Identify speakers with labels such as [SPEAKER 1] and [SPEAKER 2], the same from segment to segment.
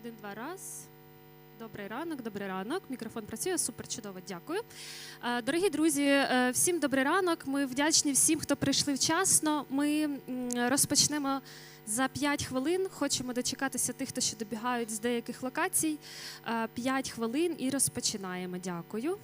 [SPEAKER 1] 1-2, раз. Добрий ранок. Мікрофон працює, супер, чудово, дякую. Дорогі друзі, всім добрий ранок. Ми вдячні всім, хто прийшли вчасно. Ми розпочнемо за 5 хвилин. Хочемо дочекатися тих, хто ще добігають з деяких локацій. 5 хвилин і розпочинаємо. Дякую.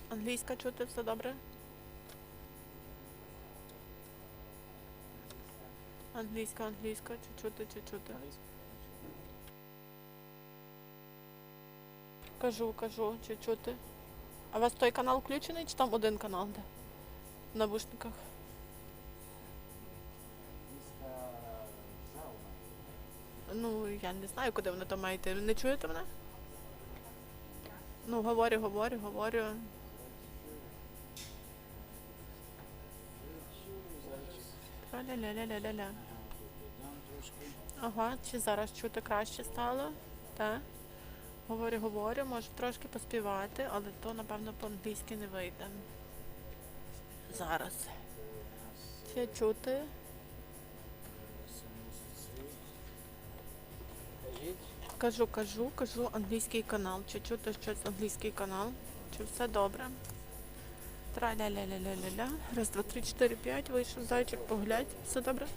[SPEAKER 2] Англійська чути, все добре? Англійська, чи чути? Кажу, чи чути. А у вас той канал включений, чи там один канал де? В навушниках? Ну, я не знаю, куди воно там має йти. Не чуєте мене? Ну, говорю. Ля-ля-ля-ля-ля-ля. Ага, чи зараз чути краще стало? Так. Говорю, можу трошки поспівати, але то, напевно, по-англійськи не вийде. Зараз. Чи чути? Кажу, англійський канал. Чи чути щось англійський канал? Чи все добре? Тра-ля-ля-ля-ля-ля-ля. Раз, два, три, 4, 5. Вийшов зайчик, поглядь. Все добре?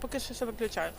[SPEAKER 2] Поки що ще виключаю.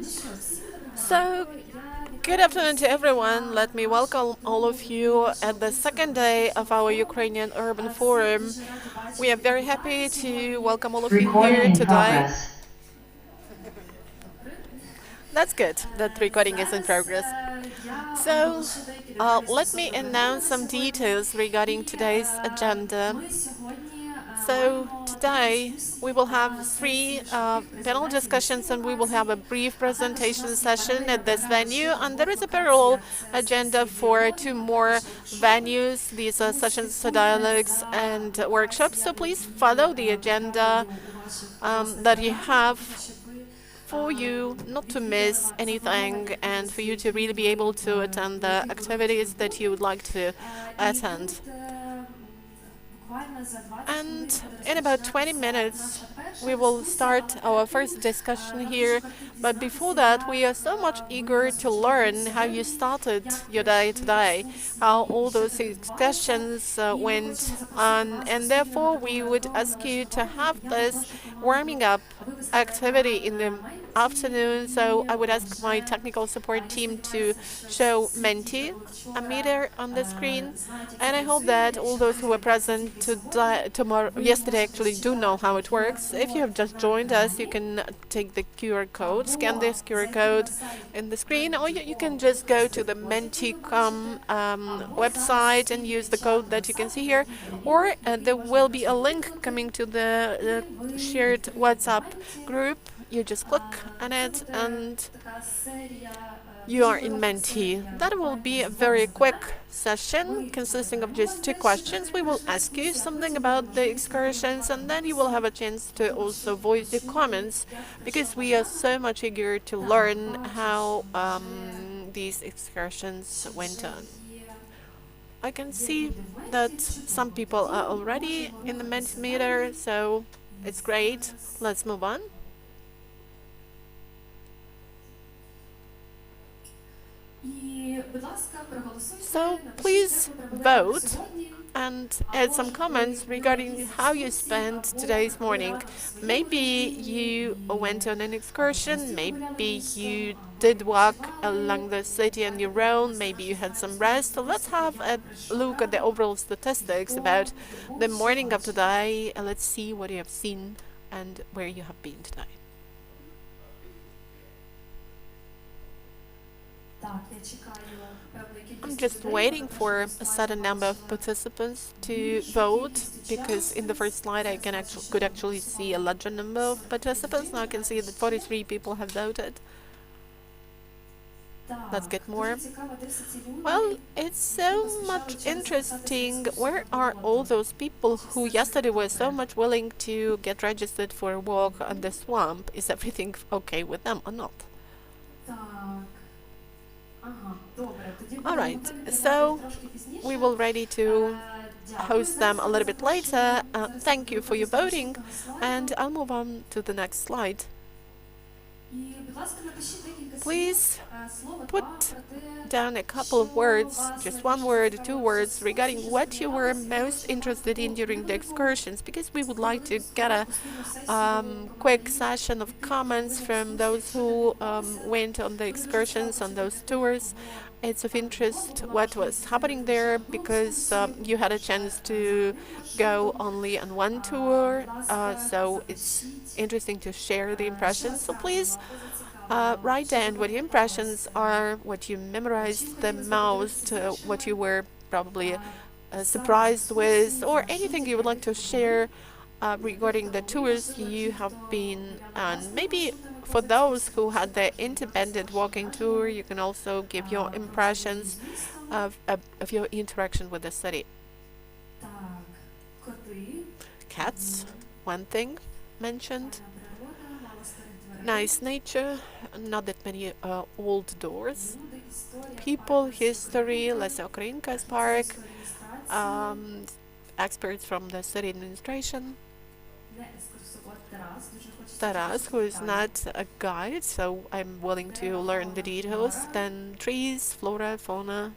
[SPEAKER 2] So, good afternoon to everyone. Let me welcome all of you at the second day of our Ukrainian Urban Forum. We are very happy to welcome all of you here
[SPEAKER 3] Recording in
[SPEAKER 2] today.
[SPEAKER 3] progress.
[SPEAKER 2] That's good that recording is in progress. So, let me announce some details regarding today's agenda. So today we will have three panel discussions and we will have a brief presentation session at this venue, and there is a parallel agenda for two more venues. These are sessions, dialogues and workshops, so please follow the agenda that you have for you not to miss anything and for you to really be able to attend the activities that you would like to attend. And in about 20 minutes, we will start our first discussion here. But before that, we are so much eager to learn how you started your day today, how all those discussions went on. And therefore, we would ask you to have this warming up activity in the afternoon. So I would ask my technical support team to show Menti a meter on the screen. And I hope that all those who were present yesterday actually do know how it works. If you have just joined us, you can take the QR code, scan this QR code in the screen, or you can just go to the Menti.com website and use the code that you can see here. Or there will be a link coming to the shared WhatsApp group. You just click on it and you are in Menti. That will be a very quick session consisting of just two questions. We will ask you something about the excursions and then you will have a chance to also voice your comments, because we are so much eager to learn how these excursions went on. I can see that some people are already in the Mentimeter, so it's great. Let's move on. So please vote and add some comments regarding how you spent today's morning. Maybe you went on an excursion, maybe you did walk along the city on your own, maybe you had some rest. So let's have a look at the overall statistics about the morning of today, and let's see what you have seen and where you have been today. I'm just waiting for a certain number of participants to vote, because in the first slide I could actually see a larger number of participants. Now I can see that 43 people have voted. Let's get more. Well, it's so much interesting. Where are all those people who yesterday were so much willing to get registered for a walk on the swamp? Is everything okay with them or not? All right, so we will ready to host them a little bit later. Thank you for your voting, and I'll move on to the next slide. Please put down a couple of words, just one word, two words, regarding what you were most interested in during the excursions, because we would like to get a quick session of comments from those who went on the excursions, on those tours. It's of interest what was happening there, because you had a chance to go only on one tour, so it's interesting to share the impressions. So please write down what your impressions are, what you memorized the most, what you were probably surprised with, or anything you would like to share regarding the tours you have been on. Maybe for those who had the independent walking tour, you can also give your impressions of your interaction with the city. Cats, one thing mentioned. Nice nature, not that many old doors. People, history, Lesa Ukrainka's park, experts from the city administration. Taras, who is not a guide, so I'm willing to learn the details. Then trees, flora, fauna.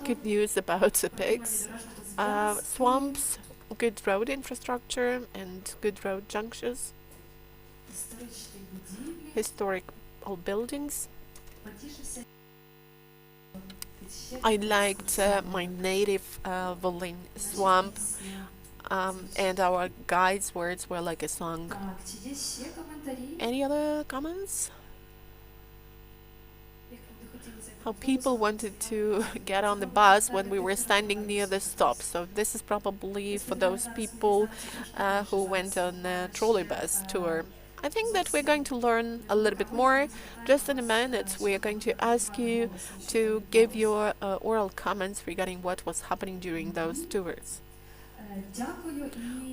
[SPEAKER 2] Good news about the pigs. Swamps, good road infrastructure and good road junctions. historical buildings. I liked my native Volyn swamp, and our guide's words were like a song. Any other comments? How people wanted to get on the bus when we were standing near the stop. So this is probably for those people who went on a trolley bus tour. I think that we're going to learn a little bit more. Just in a minute, we are going to ask you to give your oral comments regarding what was happening during those tours.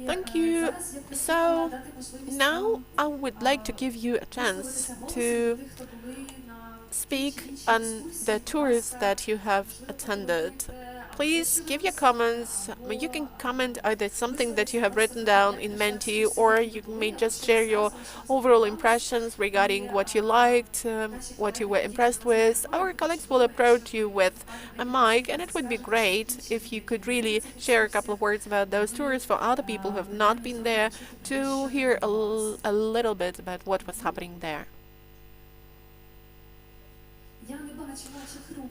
[SPEAKER 2] Thank you. So now I would like to give you a chance to speak on the tours that you have attended. Please give your comments. You can comment either something that you have written down in Menti, or you may just share your overall impressions regarding what you liked, what you were impressed with. Our colleagues will approach you with a mic, and it would be great if you could really share a couple of words about those tours for other people who have not been there to hear a little bit about what was happening there.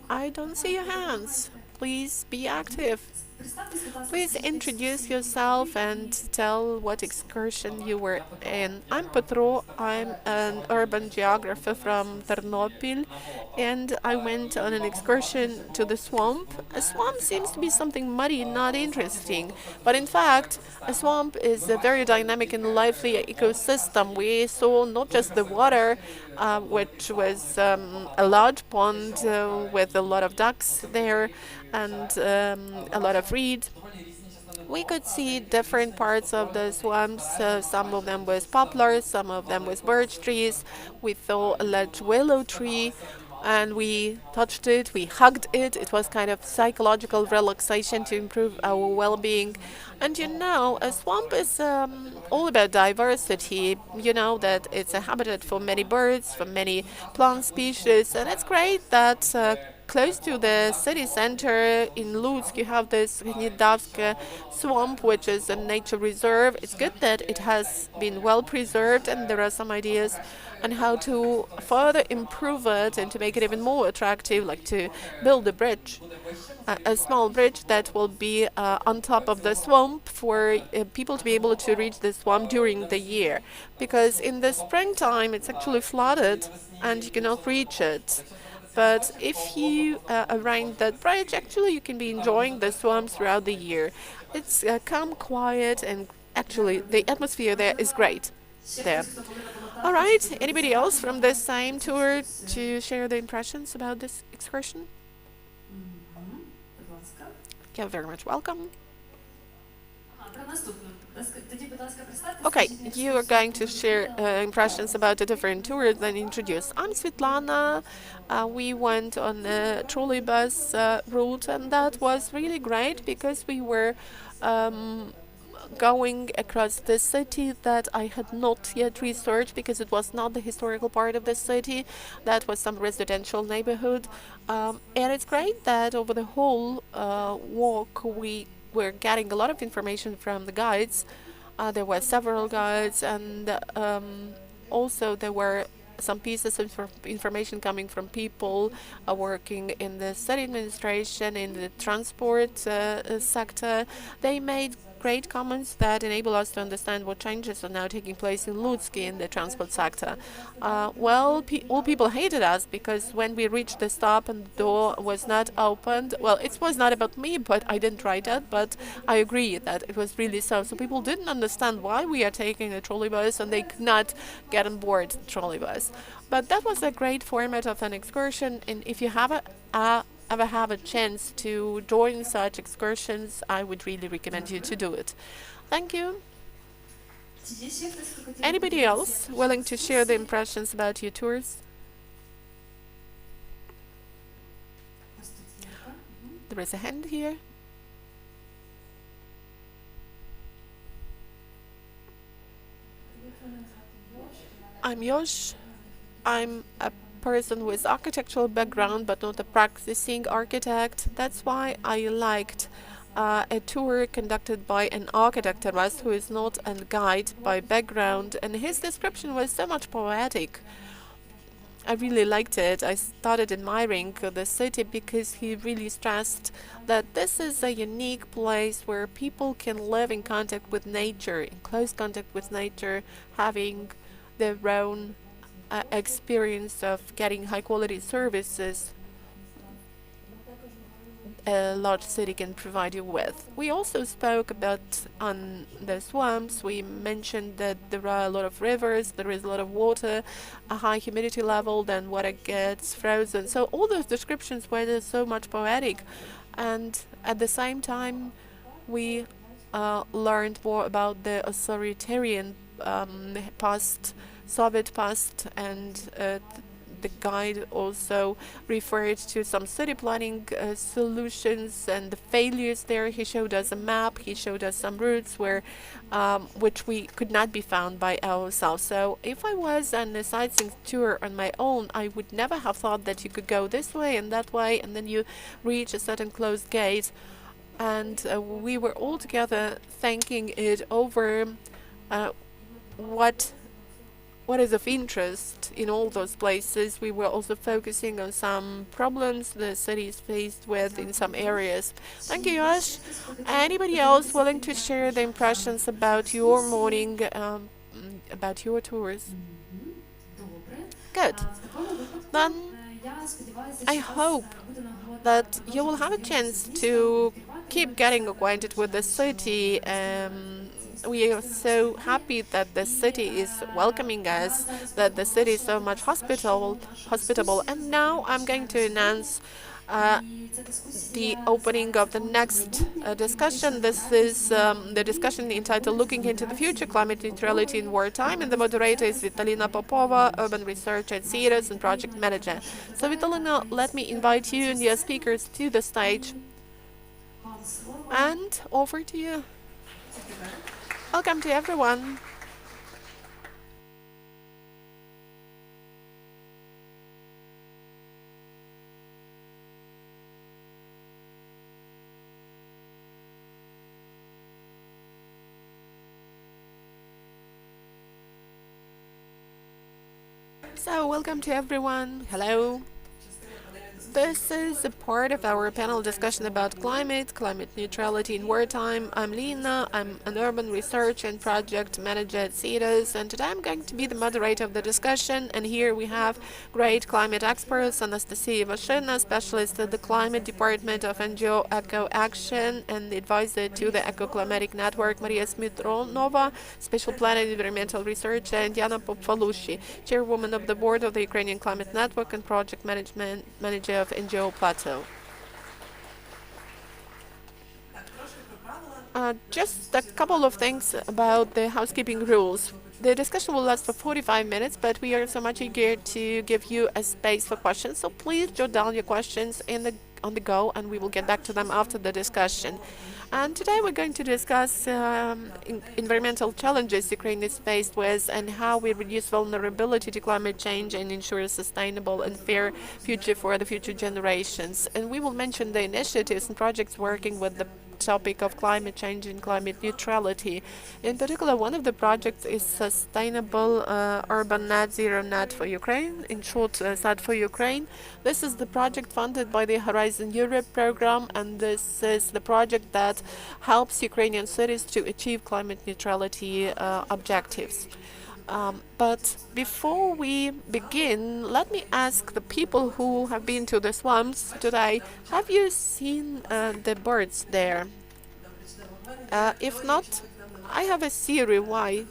[SPEAKER 2] I don't see your hands. Please be active. Please introduce yourself and tell what excursion you were in. I'm Petro. I'm an urban geographer from Ternopil, and I went on an excursion to the swamp. A swamp seems to be something muddy, not interesting, but in fact, a swamp is a very dynamic and lively ecosystem. We saw not just the water, which was a large pond with a lot of ducks there, and a lot of reed. We could see different parts of the swamps. Some of them with poplars, some of them with birch trees. We saw a large willow tree, and we touched it, we hugged it. It was kind of psychological relaxation to improve our well-being. And you know, a swamp is all about diversity. You know that it's a habitat for many birds, for many plant species, and it's great that close to the city center in Lutsk you have this Gnidavska swamp, which is a nature reserve. It's good that it has been well preserved, and there are some ideas on how to further improve it and to make it even more attractive, like to build a bridge. A small bridge that will be on top of the swamp for people to be able to reach the swamp during the year. Because in the springtime it's actually flooded and you cannot reach it. But if you arrange that bridge, actually you can be enjoying the swamp throughout the year. It's calm, quiet, and actually the atmosphere there is great there. All right, anybody else from the same tour to share the impressions about this excursion? You're very much welcome. Okay, you are going to share impressions about the different tours, then introduce. I'm Svetlana. We went on a trolley bus route, and that was really great because we were going across the city that I had not yet researched because it was not the historical part of the city. That was some residential neighborhood. And it's great that over the whole walk we were getting a lot of information from the guides. There were several guides, and also there were some pieces of information coming from people working in the city administration, in the transport sector. They made great comments that enable us to understand what changes are now taking place in Lutsk in the transport sector. Well, all people hated us because when we reached the stop and the door was not opened, well, it was not about me, but I didn't write that, but I agree that it was really so. So people didn't understand why we are taking a trolley bus and they could not get on board the trolley bus. But that was a great format of an excursion, and if you have ever have a chance to join such excursions, I would really recommend you to do it. Thank you. Anybody else willing to share the impressions about your tours? There is a hand here. I'm Yosh. I'm a person with architectural background but not a practicing architect. That's why I liked a tour conducted by an architect who is not a guide by background, and his description was so much poetic. I really liked it. I started admiring the city because he really stressed that this is a unique place where people can live in contact with nature, in close contact with nature, having their own experience of getting high quality services a large city can provide you with. We also spoke about on the swamps. We mentioned that there are a lot of rivers, there is a lot of water, a high humidity level, then water gets frozen. So all those descriptions were so much poetic, and at the same time we learned more about the authoritarian past, Soviet past, and the guide also referred to some city planning solutions and the failures there. He showed us a map, he showed us some routes where which we could not be found by ourselves. So if I was on a sightseeing tour on my own, I would never have thought that you could go this way and that way, and then you reach a certain closed gate. And we were all together thinking it over, what is of interest in all those places. We were also focusing on some problems the city is faced with in some areas. Thank you, Josh. Anybody else willing to share the impressions about your morning, about your tours? Good. Then I hope that you will have a chance to keep getting acquainted with the city. We are so happy that the city is welcoming us, that the city is so much hospitable. And now I'm going to announce the opening of the next discussion. This is the discussion entitled Looking into the Future, Climate Neutrality in Wartime, and the moderator is Vitalina Popova, Urban Researcher at CEDAS and Project Manager. So Vitalina, let me invite you and your speakers to the stage, and over to you. Welcome to everyone. So, welcome to everyone. Hello. This is a part of our panel discussion about climate neutrality in wartime. I'm Lina, I'm an urban research and project manager at CEDAS, and today I'm going to be the moderator of the discussion. And here we have great climate experts, Anastasia Vashina, specialist at the climate department of NGO Eco Action and the advisor to the Eco Climatic Network, Maria Smitronova, special planner and environmental researcher, and Yana Popfalushi, chairwoman of the board of the Ukrainian Climate Network and project management manager of NGO Plateau. Just a couple of things about the housekeeping rules. The discussion will last for 45 minutes, but we are so much eager to give you a space for questions. So please jot down your questions on the go, and we will get back to them after the discussion. And today we're going to discuss environmental challenges Ukraine is faced with and how we reduce vulnerability to climate change and ensure a sustainable and fair future for the future generations. And we will mention the initiatives and projects working with the topic of climate change and climate neutrality. In particular, one of the projects is Sustainable Urban Net Zero Net for Ukraine, in short, SAT for Ukraine. This is the project funded by the Horizon Europe program, and this is the project that helps Ukrainian cities to achieve climate neutrality objectives. But before we begin, let me ask the people who have been to the swamps today, have you seen the birds there? If not, I have a theory why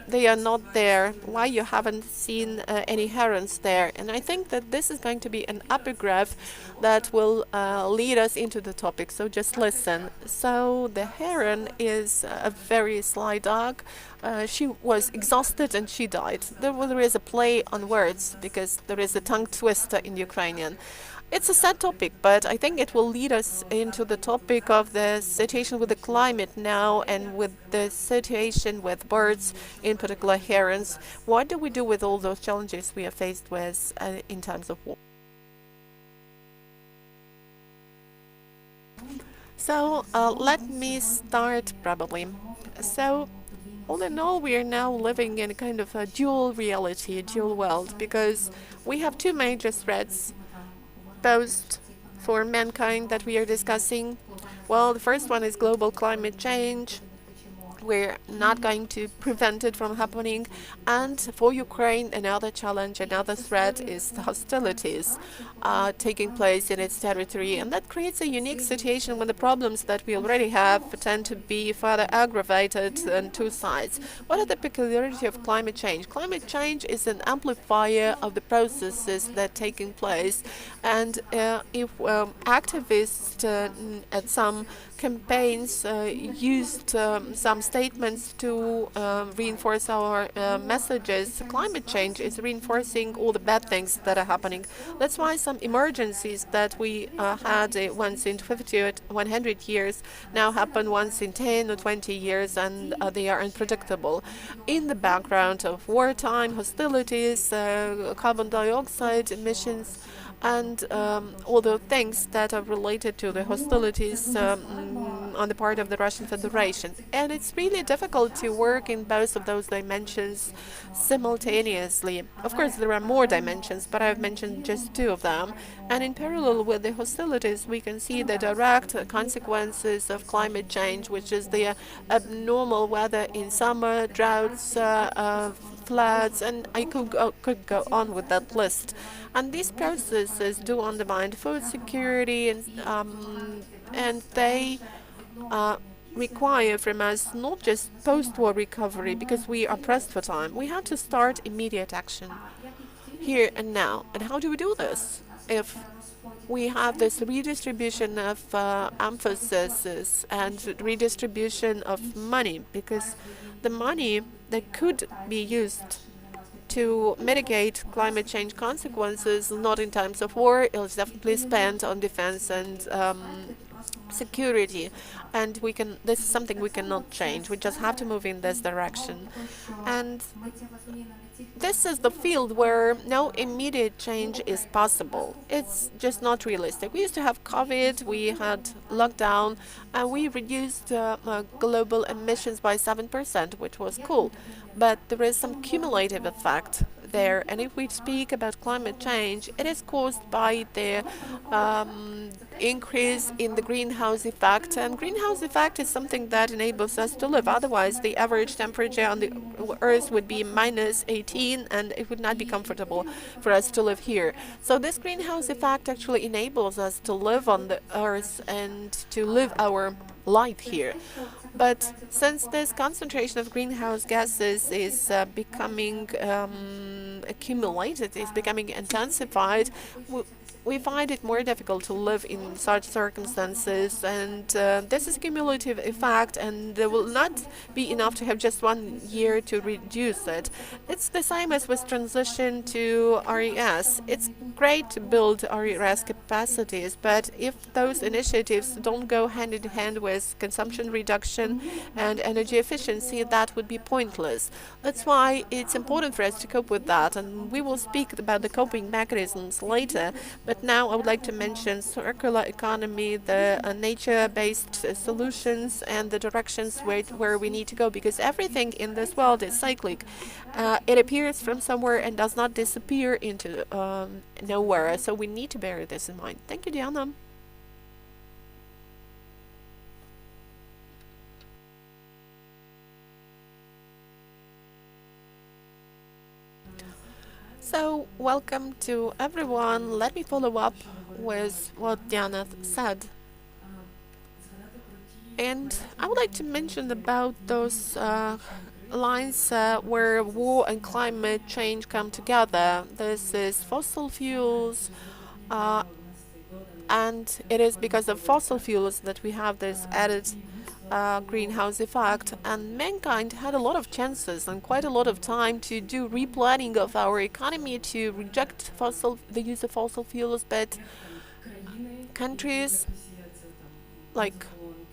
[SPEAKER 2] they are not there, why you haven't seen any herons there. And I think that this is going to be an epigraph that will lead us into the topic, so just listen. So the heron is a very sly dog. She was exhausted and she died. There is a play on words because there is a tongue twister in Ukrainian. It's a sad topic, but I think it will lead us into the topic of the situation with the climate now and with the situation with birds, in particular herons. What do we do with all those challenges we are faced with in times of war? So let me start probably. So all in all, we are now living in a kind of a dual reality, a dual world, because we have two major threats posed for mankind that we are discussing. Well, the first one is global climate change. We're not going to prevent it from happening. And for Ukraine, another challenge, another threat is the hostilities taking place in its territory. And that creates a unique situation when the problems that we already have tend to be further aggravated on two sides. What are the peculiarity of climate change? Climate change is an amplifier of the processes that are taking place. And if activists at some campaigns used some statements to reinforce our messages, climate change is reinforcing all the bad things that are happening. That's why some emergencies that we had once in 50 or 100 years now happen once in 10 or 20 years, and they are unpredictable. In the background of wartime, hostilities, carbon dioxide emissions, and all the things that are related to the hostilities on the part of the Russian Federation. And it's really difficult to work in both of those dimensions simultaneously. Of course, there are more dimensions, but I've mentioned just two of them. And in parallel with the hostilities, we can see the direct consequences of climate change, which is the abnormal weather in summer, droughts, floods, and I could go on with that list. And these processes do undermine food security, and they require from us not just post-war recovery, because we are pressed for time. We have to start immediate action here and now. And how do we do this? If we have this redistribution of emphasis and redistribution of money, because the money that could be used to mitigate climate change consequences, not in times of war, is definitely spent on defense and security. And this is something we cannot change. We just have to move in this direction. And this is the field where no immediate change is possible. It's just not realistic. We used to have COVID, we had lockdown, and we reduced global emissions by 7%, which was cool. But there is some cumulative effect there. And if we speak about climate change, it is caused by the increase in the greenhouse effect. And greenhouse effect is something that enables us to live. Otherwise, the average temperature on the Earth would be minus 18, and it would not be comfortable for us to live here. So this greenhouse effect actually enables us to live on the Earth and to live our life here. But since this concentration of greenhouse gases is becoming accumulated, is becoming intensified, we find it more difficult to live in such circumstances, and this is a cumulative effect, and there will not be enough to have just 1 year to reduce it. It's the same as with transition to RES. It's great to build RES capacities, but if those initiatives don't go hand in hand with consumption reduction and energy efficiency, that would be pointless. That's why it's important for us to cope with that, and we will speak about the coping mechanisms later. But now I would like to mention circular economy, the nature-based solutions, and the directions where we need to go, because everything in this world is cyclic. It appears from somewhere and does not disappear into nowhere. So we need to bear this in mind. Thank you, Diana. So, welcome to everyone. Let me follow up with what Diana said. And I would like to mention about those lines where war and climate change come together. This is fossil fuels, and it is because of fossil fuels that we have this added greenhouse effect, and mankind had a lot of chances and quite a lot of time to do replanning of our economy, to reject the use of fossil fuels, but countries like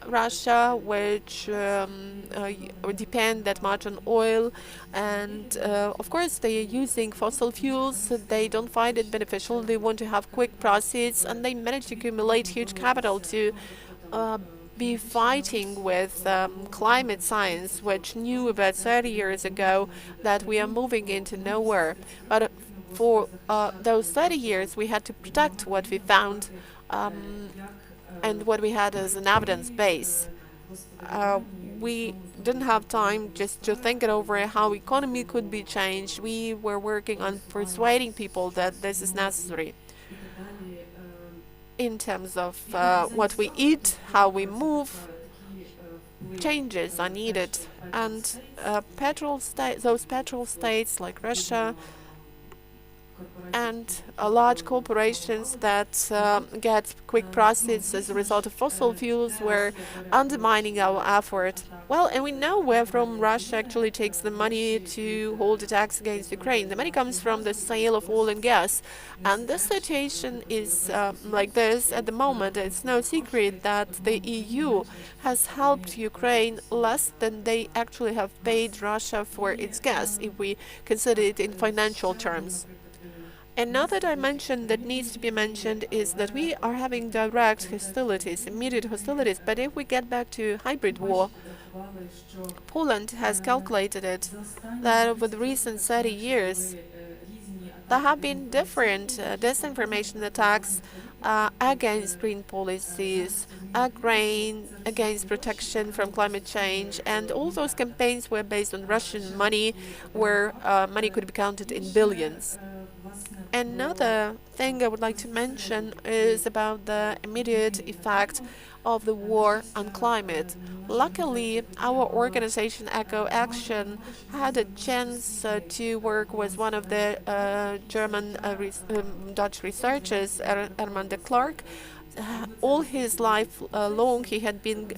[SPEAKER 2] Russia, which depend that much on oil, and of course they are using fossil fuels. They don't find it beneficial. They want to have quick profits, and they manage to accumulate huge capital to be fighting with climate science, which knew about 30 years ago that we are moving into nowhere. But for those 30 years, we had to protect what we found and what we had as an evidence base. We didn't have time just to think it over how economy could be changed. We were working on persuading people that this is necessary in terms of what we eat, how we move. Changes are needed, and those petrol states like Russia and large corporations that get quick profits as a result of fossil fuels were undermining our effort. Well, and we know where from Russia actually takes the money to hold attacks against Ukraine. The money comes from the sale of oil and gas. And the situation is like this at the moment. It's no secret that the EU has helped Ukraine less than they actually have paid Russia for its gas, if we consider it in financial terms. Another dimension that needs to be mentioned is that we are having direct hostilities, immediate hostilities. But if we get back to hybrid war, Poland has calculated it that over the recent 30 years, there have been different disinformation attacks against green policies, against protection from climate change, and all those campaigns were based on Russian money, where money could be counted in billions. Another thing I would like to mention is about the immediate effect of the war on climate. Luckily, our organization Eco Action had a chance to work with one of the Dutch researchers, Herman de Klerk. All his life long, he had been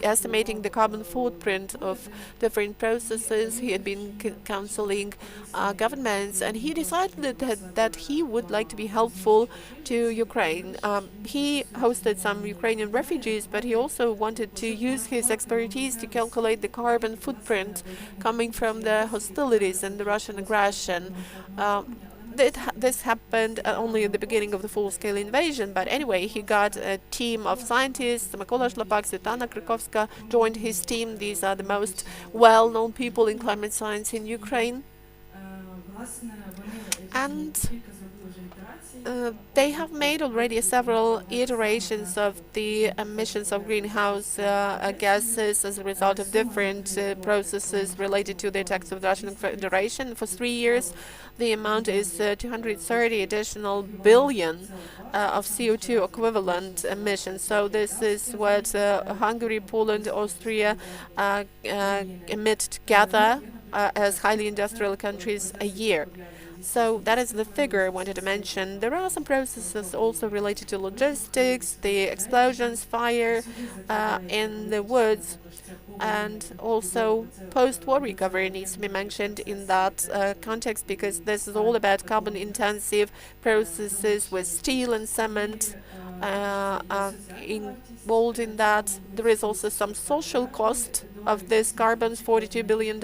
[SPEAKER 2] estimating the carbon footprint of different processes. He had been counseling governments, and he decided that he would like to be helpful to Ukraine. He hosted some Ukrainian refugees, but he also wanted to use his expertise to calculate the carbon footprint coming from the hostilities and the Russian aggression. This happened only at the beginning of the full-scale invasion, but anyway, he got a team of scientists. Mykola Szlapak, Svetlana Krakowska joined his team. These are the most well-known people in climate science in Ukraine. And they have made already several iterations of the emissions of greenhouse gases as a result of different processes related to the attacks of the Russian Federation. For 3 years, the amount is 230 additional billion of CO2 equivalent emissions. So this is what Hungary, Poland, Austria emit together as highly industrial countries a year. So that is the figure I wanted to mention. There are some processes also related to logistics, the explosions, fire in the woods, and also post-war recovery needs to be mentioned in that context, because this is all about carbon-intensive processes with steel and cement involved in that. There is also some social cost of this carbon, $42 billion.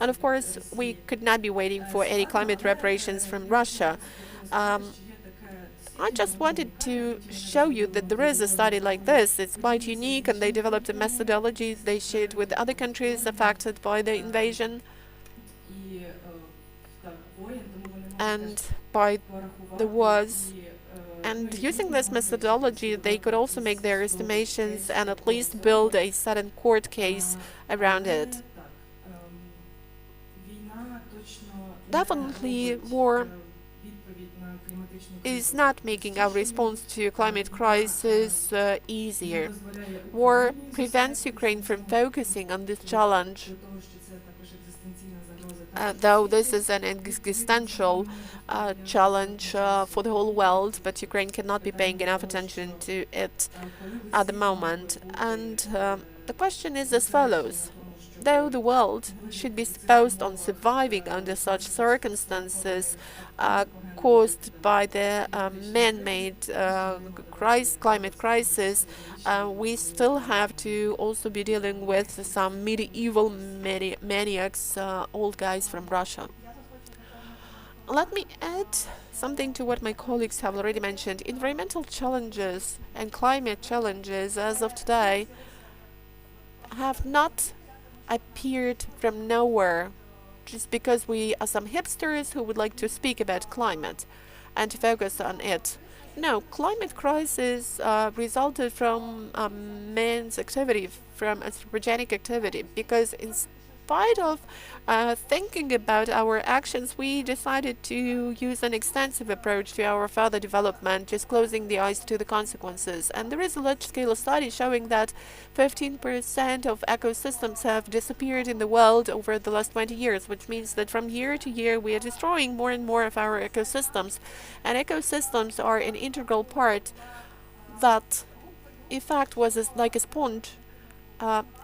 [SPEAKER 2] And of course, we could not be waiting for any climate reparations from Russia. I just wanted to show you that there is a study like this. It's quite unique, and they developed a methodology they shared with other countries affected by the invasion and by the wars. And using this methodology, they could also make their estimations and at least build a certain court case around it. Definitely, war is not making our response to climate crisis easier. War prevents Ukraine from focusing on this challenge. Though this is an existential challenge for the whole world, but Ukraine cannot be paying enough attention to it at the moment. And the question is as follows. Though the world should be supposed on surviving under such circumstances caused by the man-made climate crisis, we still have to also be dealing with some medieval maniacs, old guys from Russia. Let me add something to what my colleagues have already mentioned. Environmental challenges and climate challenges as of today have not appeared from nowhere just because we are some hipsters who would like to speak about climate and to focus on it. No, climate crisis resulted from man's activity, from anthropogenic activity, because in spite of thinking about our actions, we decided to use an extensive approach to our further development, just closing the eyes to the consequences. And there is a large-scale study showing that 15% of ecosystems have disappeared in the world over the last 20 years, which means that from year to year we are destroying more and more of our ecosystems. And ecosystems are an integral part that, in fact, was like a sponge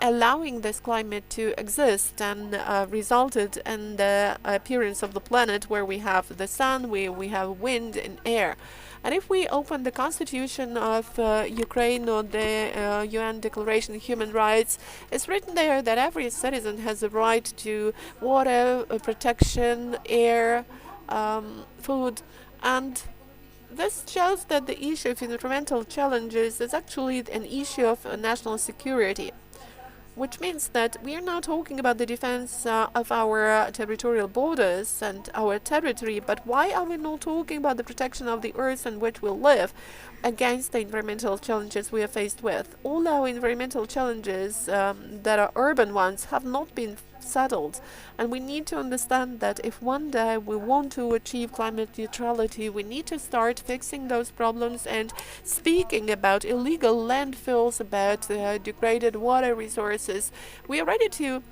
[SPEAKER 2] allowing this climate to exist and resulted in the appearance of the planet where we have the sun, we have wind and air. And if we open the constitution of Ukraine or the UN Declaration of Human Rights, it's written there that every citizen has a right to water, protection, air, food, and this shows that the issue of environmental challenges is actually an issue of national security, which means that we are now talking about the defense of our territorial borders and our territory, but why are we not talking about the protection of the earth on which we live against the environmental challenges we are faced with? All our environmental challenges that are urban ones have not been settled, and we need to understand that if one day we want to achieve climate neutrality, we need to start fixing those problems and speaking about illegal landfills, about degraded water resources. We are ready to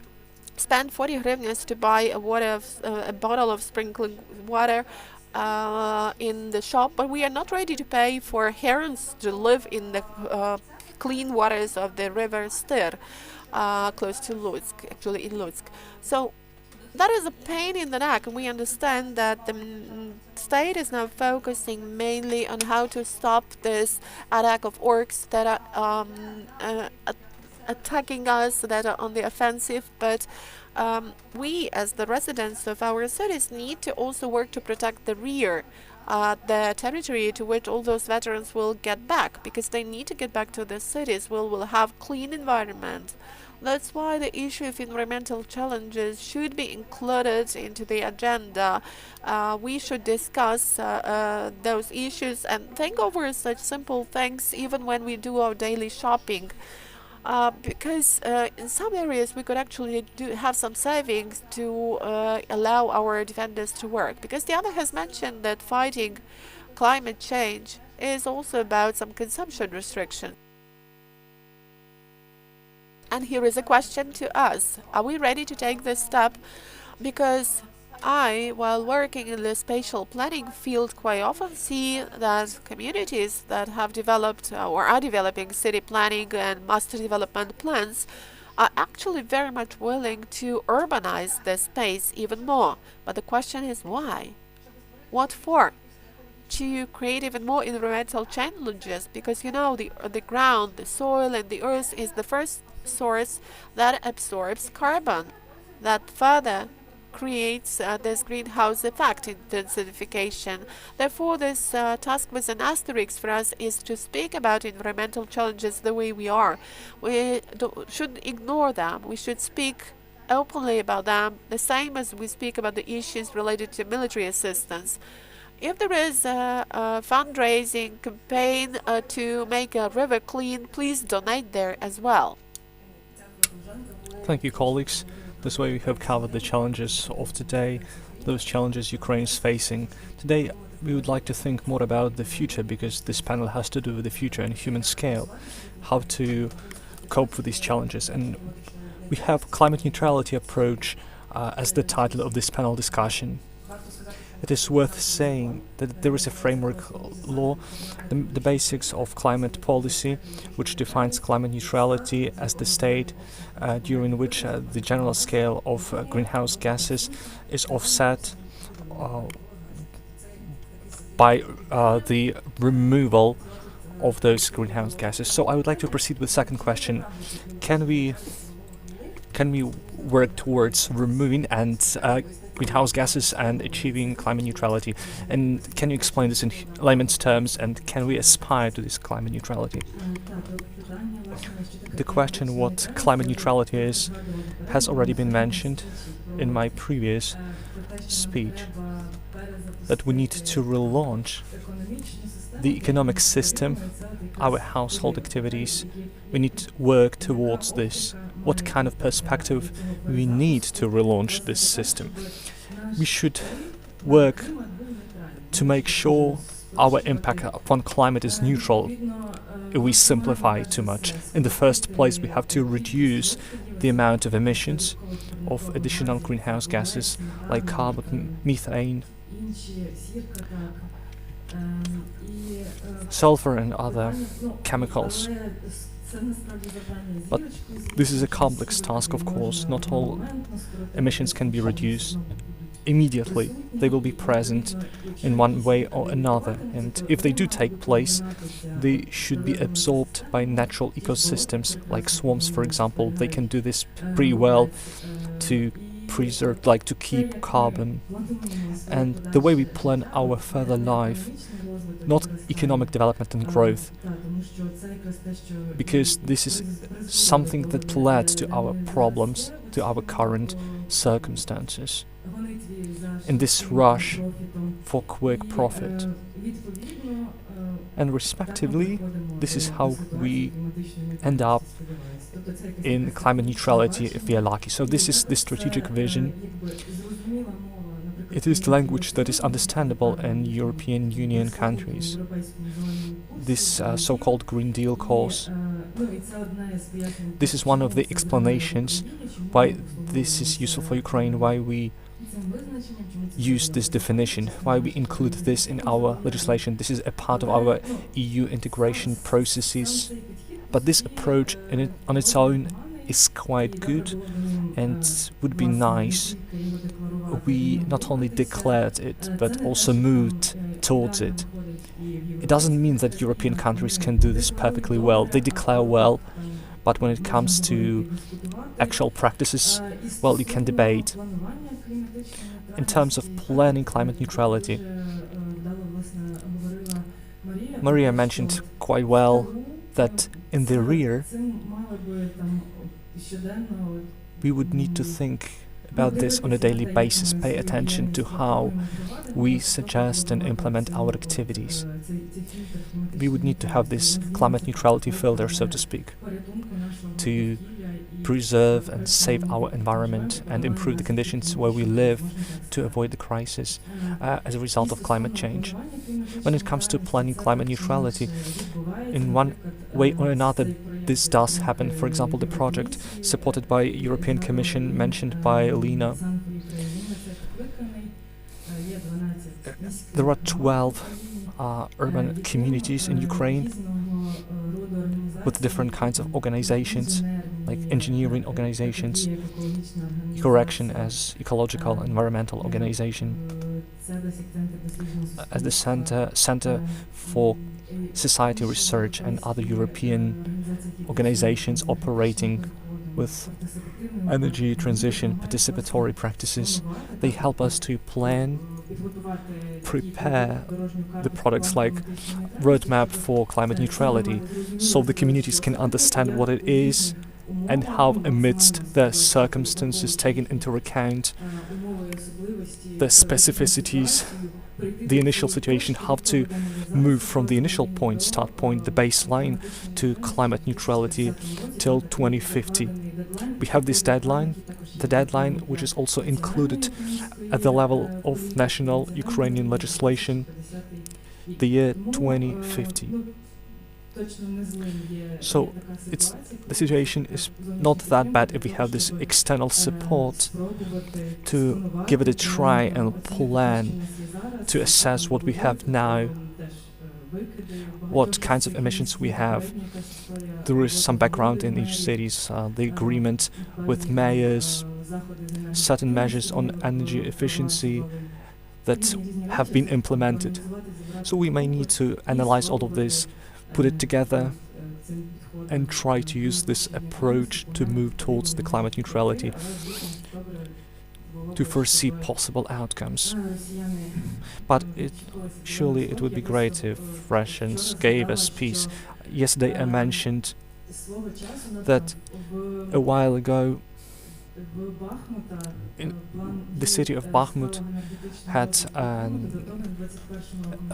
[SPEAKER 2] spend 40 hryvnias to buy a bottle of sprinkling water in the shop, but we are not ready to pay for herons to live in the clean waters of the river Styr, close to Lutsk, actually in Lutsk. So that is a pain in the neck, and we understand that the state is now focusing mainly on how to stop this attack of orcs that are attacking us, that are on the offensive, but we as the residents of our cities need to also work to protect the rear, the territory to which all those veterans will get back, because they need to get back to the cities where we'll have clean environment. That's why the issue of environmental challenges should be included into the agenda. We should discuss those issues and think over such simple things even when we do our daily shopping. Because in some areas we could actually have some savings to allow our defenders to work. Because the other has mentioned that fighting climate change is also about some consumption restriction. And here is a question to us. Are we ready to take this step? Because I, while working in the spatial planning field, quite often see that communities that have developed or are developing city planning and master development plans are actually very much willing to urbanize the space even more. But the question is why? What for? To create even more environmental challenges, because you know the ground, the soil and the earth is the first source that absorbs carbon, that further creates this greenhouse effect intensification. Therefore, this task with an asterisk for us is to speak about environmental challenges the way we are. We shouldn't ignore them. We should speak openly about them, the same as we speak about the issues related to military assistance. If there is a fundraising campaign to make a river clean, please donate there as well.
[SPEAKER 3] Thank you, colleagues. This way we have covered the challenges of today, those challenges Ukraine is facing. Today we would like to think more about the future, because this panel has to do with the future and human scale, how to cope with these challenges. And we have climate neutrality approach as the title of this panel discussion. It is worth saying that there is a framework law, the basics of climate policy, which defines climate neutrality as the state during which the general scale of greenhouse gases is offset by the removal of those greenhouse gases. So I would like to proceed with the second question. Can we work towards removing and greenhouse gases and achieving climate neutrality. And can you explain this in layman's terms, and can we aspire to this climate neutrality? The question what climate neutrality is has already been mentioned in my previous speech, that we need to relaunch the economic system, our household activities. We need to work towards this. What kind of perspective we need to relaunch this system? We should work to make sure our impact upon climate is neutral. If we simplify too much, in the first place we have to reduce the amount of emissions of additional greenhouse gases like carbon, methane, sulfur and other chemicals. But this is a complex task, of course. Not all emissions can be reduced immediately. They will be present in one way or another, and if they do take place, they should be absorbed by natural ecosystems like swamps, for example. They can do this pretty well to preserve, like to keep carbon. And the way we plan our further life, not economic development and growth, because this is something that led to our problems, to our current circumstances, in this rush for quick profit. And respectively, this is how we end up in climate neutrality if we are lucky. So this is the strategic vision. It is the language that is understandable in European Union countries. This so-called Green Deal course. This is one of the explanations why this is useful for Ukraine, why we use this definition, why we include this in our legislation. This is a part of our EU integration processes. But this approach on its own is quite good and would be nice. We not only declared it, but also moved towards it. It doesn't mean that European countries can do this perfectly well. They declare well, but when it comes to actual practices, well, you can debate. In terms of planning climate neutrality, Maria mentioned quite well that in the rear we would need to think about this on a daily basis, pay attention to how we suggest and implement our activities. We would need to have this climate neutrality filter, so to speak, to preserve and save our environment and improve the conditions where we live to avoid the crisis as a result of climate change. When it comes to planning climate neutrality, in one way or another, this does happen. For example, the project supported by European Commission mentioned by Lena. There are 12 urban communities in Ukraine with different kinds of organizations, like engineering organizations, Ecorection as ecological environmental organization, as the center for society research, and other European organizations operating with energy transition participatory practices. They help us to plan, prepare the products like roadmap for climate neutrality, so the communities can understand what it is and how, amidst the circumstances taken into account, the specificities, the initial situation, how to move from the initial point, start point, the baseline, to climate neutrality till 2050. We have this deadline, the deadline which is also included at the level of national Ukrainian legislation, the year 2050. So the situation is not that bad if we have this external support to give it a try and plan, to assess what we have now, what kinds of emissions we have. There is some background in each city, the agreement with mayors, certain measures on energy efficiency that have been implemented. So we may need to analyze all of this, put it together, and try to use this approach to move towards the climate neutrality, to foresee possible outcomes. But surely it would be great if Russians gave us peace. Yesterday I mentioned that a while ago in the city of Bakhmut had a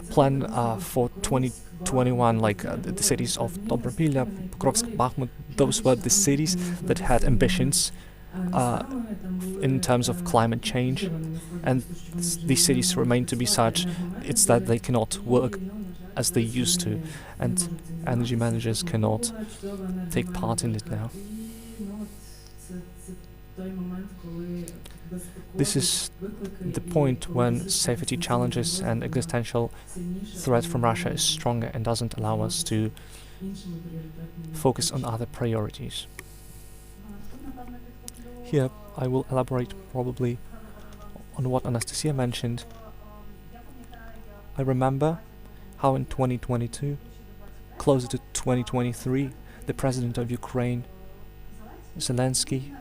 [SPEAKER 3] plan for 2021, like the cities of Dobropilya, Pokrovsk, Bakhmut. Those were the cities that had ambitions in terms of climate change, and these cities remain to be such. It's that they cannot work as they used to, and energy managers cannot take part in it now. This is the point when safety challenges and existential threat from Russia is stronger and doesn't allow us to focus on other priorities. Here I will elaborate probably on what Anastasia mentioned. I remember how in 2022, closer to 2023, the president of Ukraine, Zelensky,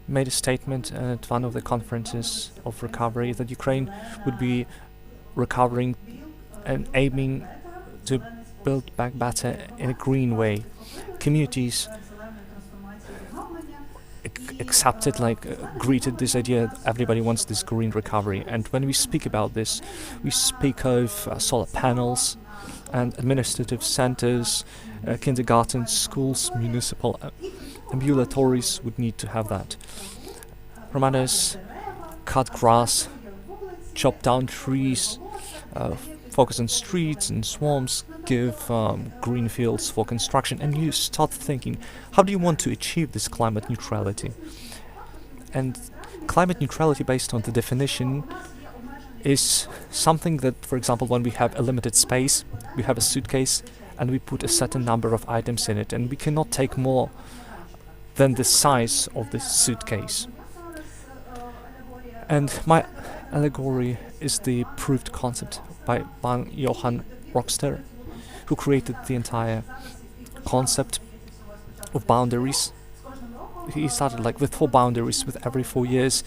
[SPEAKER 3] made a statement at one of the conferences of recovery that Ukraine would be recovering and aiming to build back better in a green way. Communities accepted, greeted this idea. Everybody wants this green recovery, and when we speak about this, we speak of solar panels and administrative centers, kindergartens, schools, municipal ambulatories would need to have that. Romanos cut grass, chop down trees, focus on streets and swamps, give green fields for construction, and you start thinking, how do you want to achieve this climate neutrality? And climate neutrality, based on the definition, is something that, for example, when we have a limited space, we have a suitcase and we put a certain number of items in it, and we cannot take more than the size of this suitcase. And my allegory is the proved concept by Johann Rockster, who created the entire concept of boundaries. He started with 4 boundaries. With every 4 years,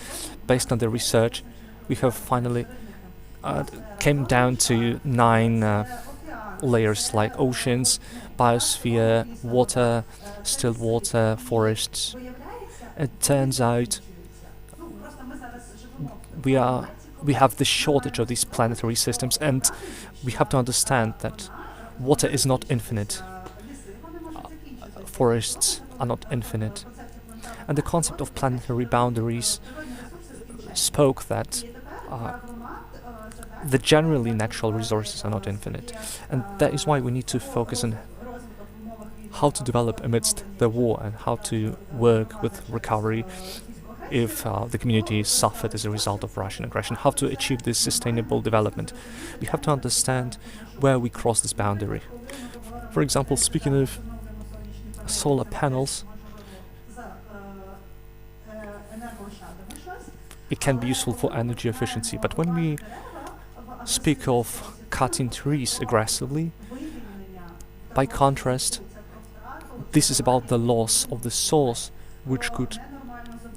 [SPEAKER 3] based on the research, we have finally came down to 9 layers, like oceans, biosphere, water, still water, forests. It turns out we have the shortage of these planetary systems, and we have to understand that water is not infinite. Forests are not infinite. And the concept of planetary boundaries spoke that the generally natural resources are not infinite. And that is why we need to focus on how to develop amidst the war and how to work with recovery if the community suffered as a result of Russian aggression, how to achieve this sustainable development. We have to understand where we cross this boundary. For example, speaking of solar panels, it can be useful for energy efficiency, but when we speak of cutting trees aggressively, by contrast, this is about the loss of the source which could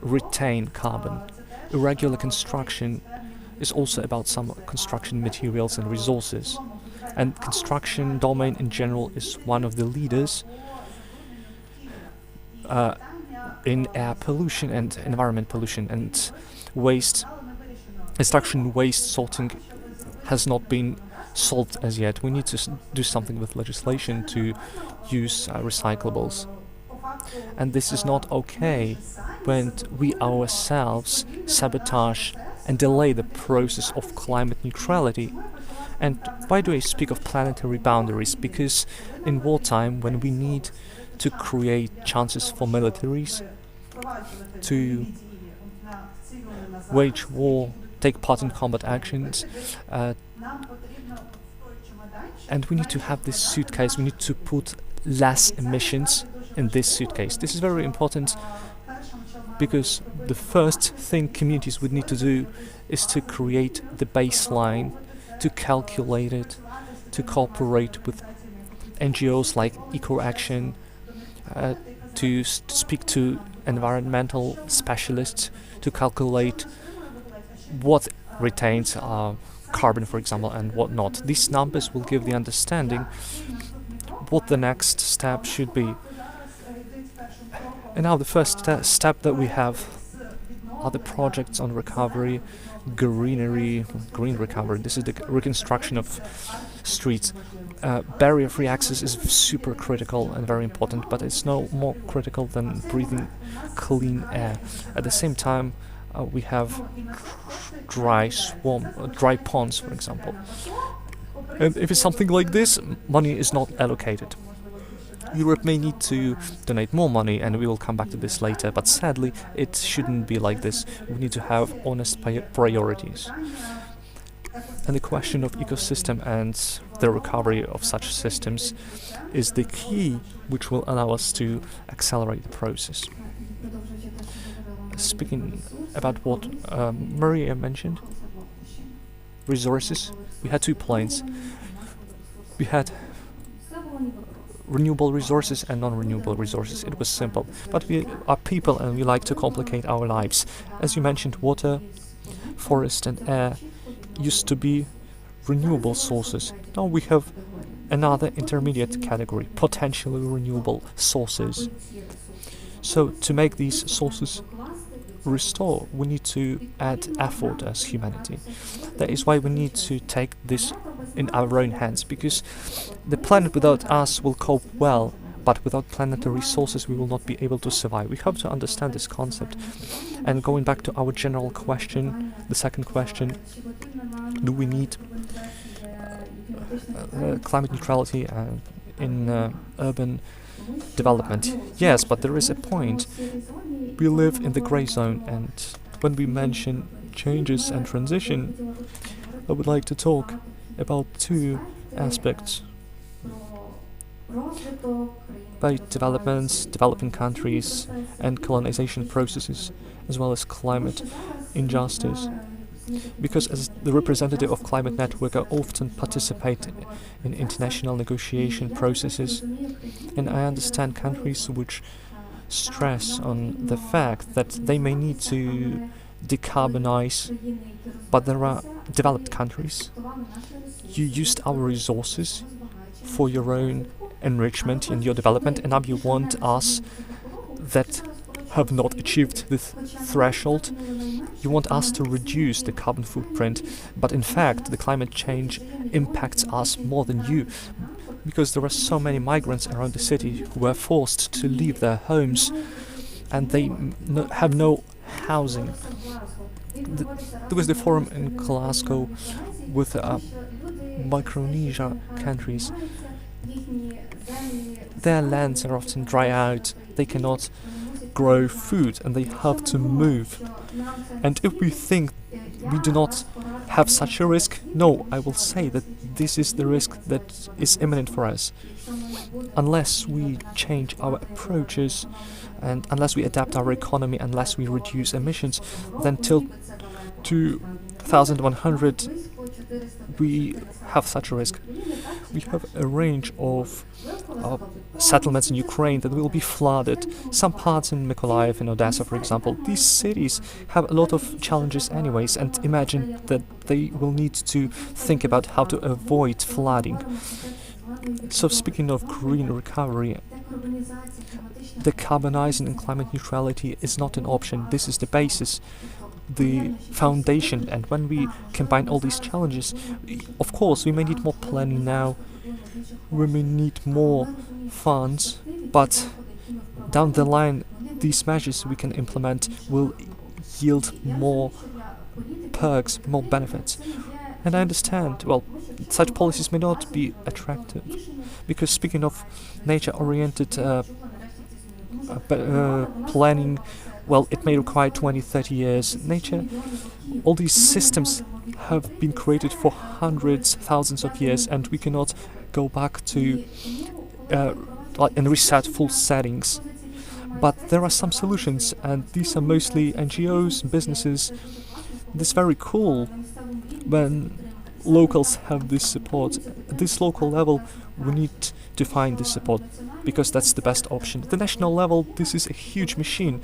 [SPEAKER 3] retain carbon. Irregular construction is also about some construction materials and resources, and construction domain in general is one of the leaders in air pollution and environment pollution and waste. Construction waste sorting has not been solved as yet. We need to do something with legislation to use recyclables. And this is not okay when we ourselves sabotage and delay the process of climate neutrality. And why do I speak of planetary boundaries? Because in wartime, when we need to create chances for militaries to wage war, take part in combat actions, and we need to have this suitcase, we need to put less emissions in this suitcase. This is very important because the first thing communities would need to do is to create the baseline, to calculate it, to cooperate with NGOs like Eco Action, to speak to environmental specialists to calculate what retains carbon, for example, and what not. These numbers will give the understanding what the next step should be. And now the first step that we have are the projects on recovery, green recovery. This is the reconstruction of streets. Barrier-free access is super critical and very important, but it's no more critical than breathing clean air. At the same time, we have dry ponds, for example. And if it's something like this, money is not allocated. Europe may need to donate more money, and we will come back to this later, but sadly, it shouldn't be like this. We need to have honest priorities. And the question of ecosystem and the recovery of such systems is the key which will allow us to accelerate the process. Speaking about what Maria mentioned, resources, we had 2 planes. We had renewable resources and non-renewable resources. It was simple, but we are people and we like to complicate our lives. As you mentioned, water, forest and air used to be renewable sources. Now we have another intermediate category, potentially renewable sources. So to make these sources restore, we need to add effort as humanity. That is why we need to take this in our own hands, because the planet without us will cope well, but without planetary resources we will not be able to survive. We have to understand this concept. And going back to our general question, the second question, do we need climate neutrality in urban development? Yes, but there is a point. We live in the grey zone, and when we mention changes and transition, I would like to talk about 2 aspects. By developments, developing countries, and colonization processes, as well as climate injustice. Because as the representative of Climate Network, I often participate in international negotiation processes, and I understand countries which stress on the fact that they may need to decarbonize, but there are developed countries. You used our resources for your own enrichment and your development, and now you want us that have not achieved this threshold, you want us to reduce the carbon footprint, but in fact the climate change impacts us more than you, because there are so many migrants around the city who were forced to leave their homes and they have no housing. There was the forum in Glasgow with Micronesia countries. Their lands are often dry out, they cannot grow food and they have to move. And if we think we do not have such a risk, no, I will say that this is the risk that is imminent for us. Unless we change our approaches and unless we adapt our economy, unless we reduce emissions, then till 2100 we have such a risk. We have a range of settlements in Ukraine that will be flooded. Some parts in Mykolaiv and Odessa, for example. These cities have a lot of challenges anyways, and imagine that they will need to think about how to avoid flooding. So speaking of green recovery, decarbonizing and climate neutrality is not an option. This is the basis, the foundation, and when we combine all these challenges, of course we may need more planning now, we may need more funds, but down the line these measures we can implement will yield more perks, more benefits. And I understand, well, such policies may not be attractive, because speaking of nature-oriented planning, well, it may require 20-30 years. Nature, all these systems have been created for hundreds, thousands of years, and we cannot go back to and reset full settings. But there are some solutions, and these are mostly NGOs, businesses. It's very cool when locals have this support. At this local level, We need to find this support because that's the best option. At the national level, this is a huge machine,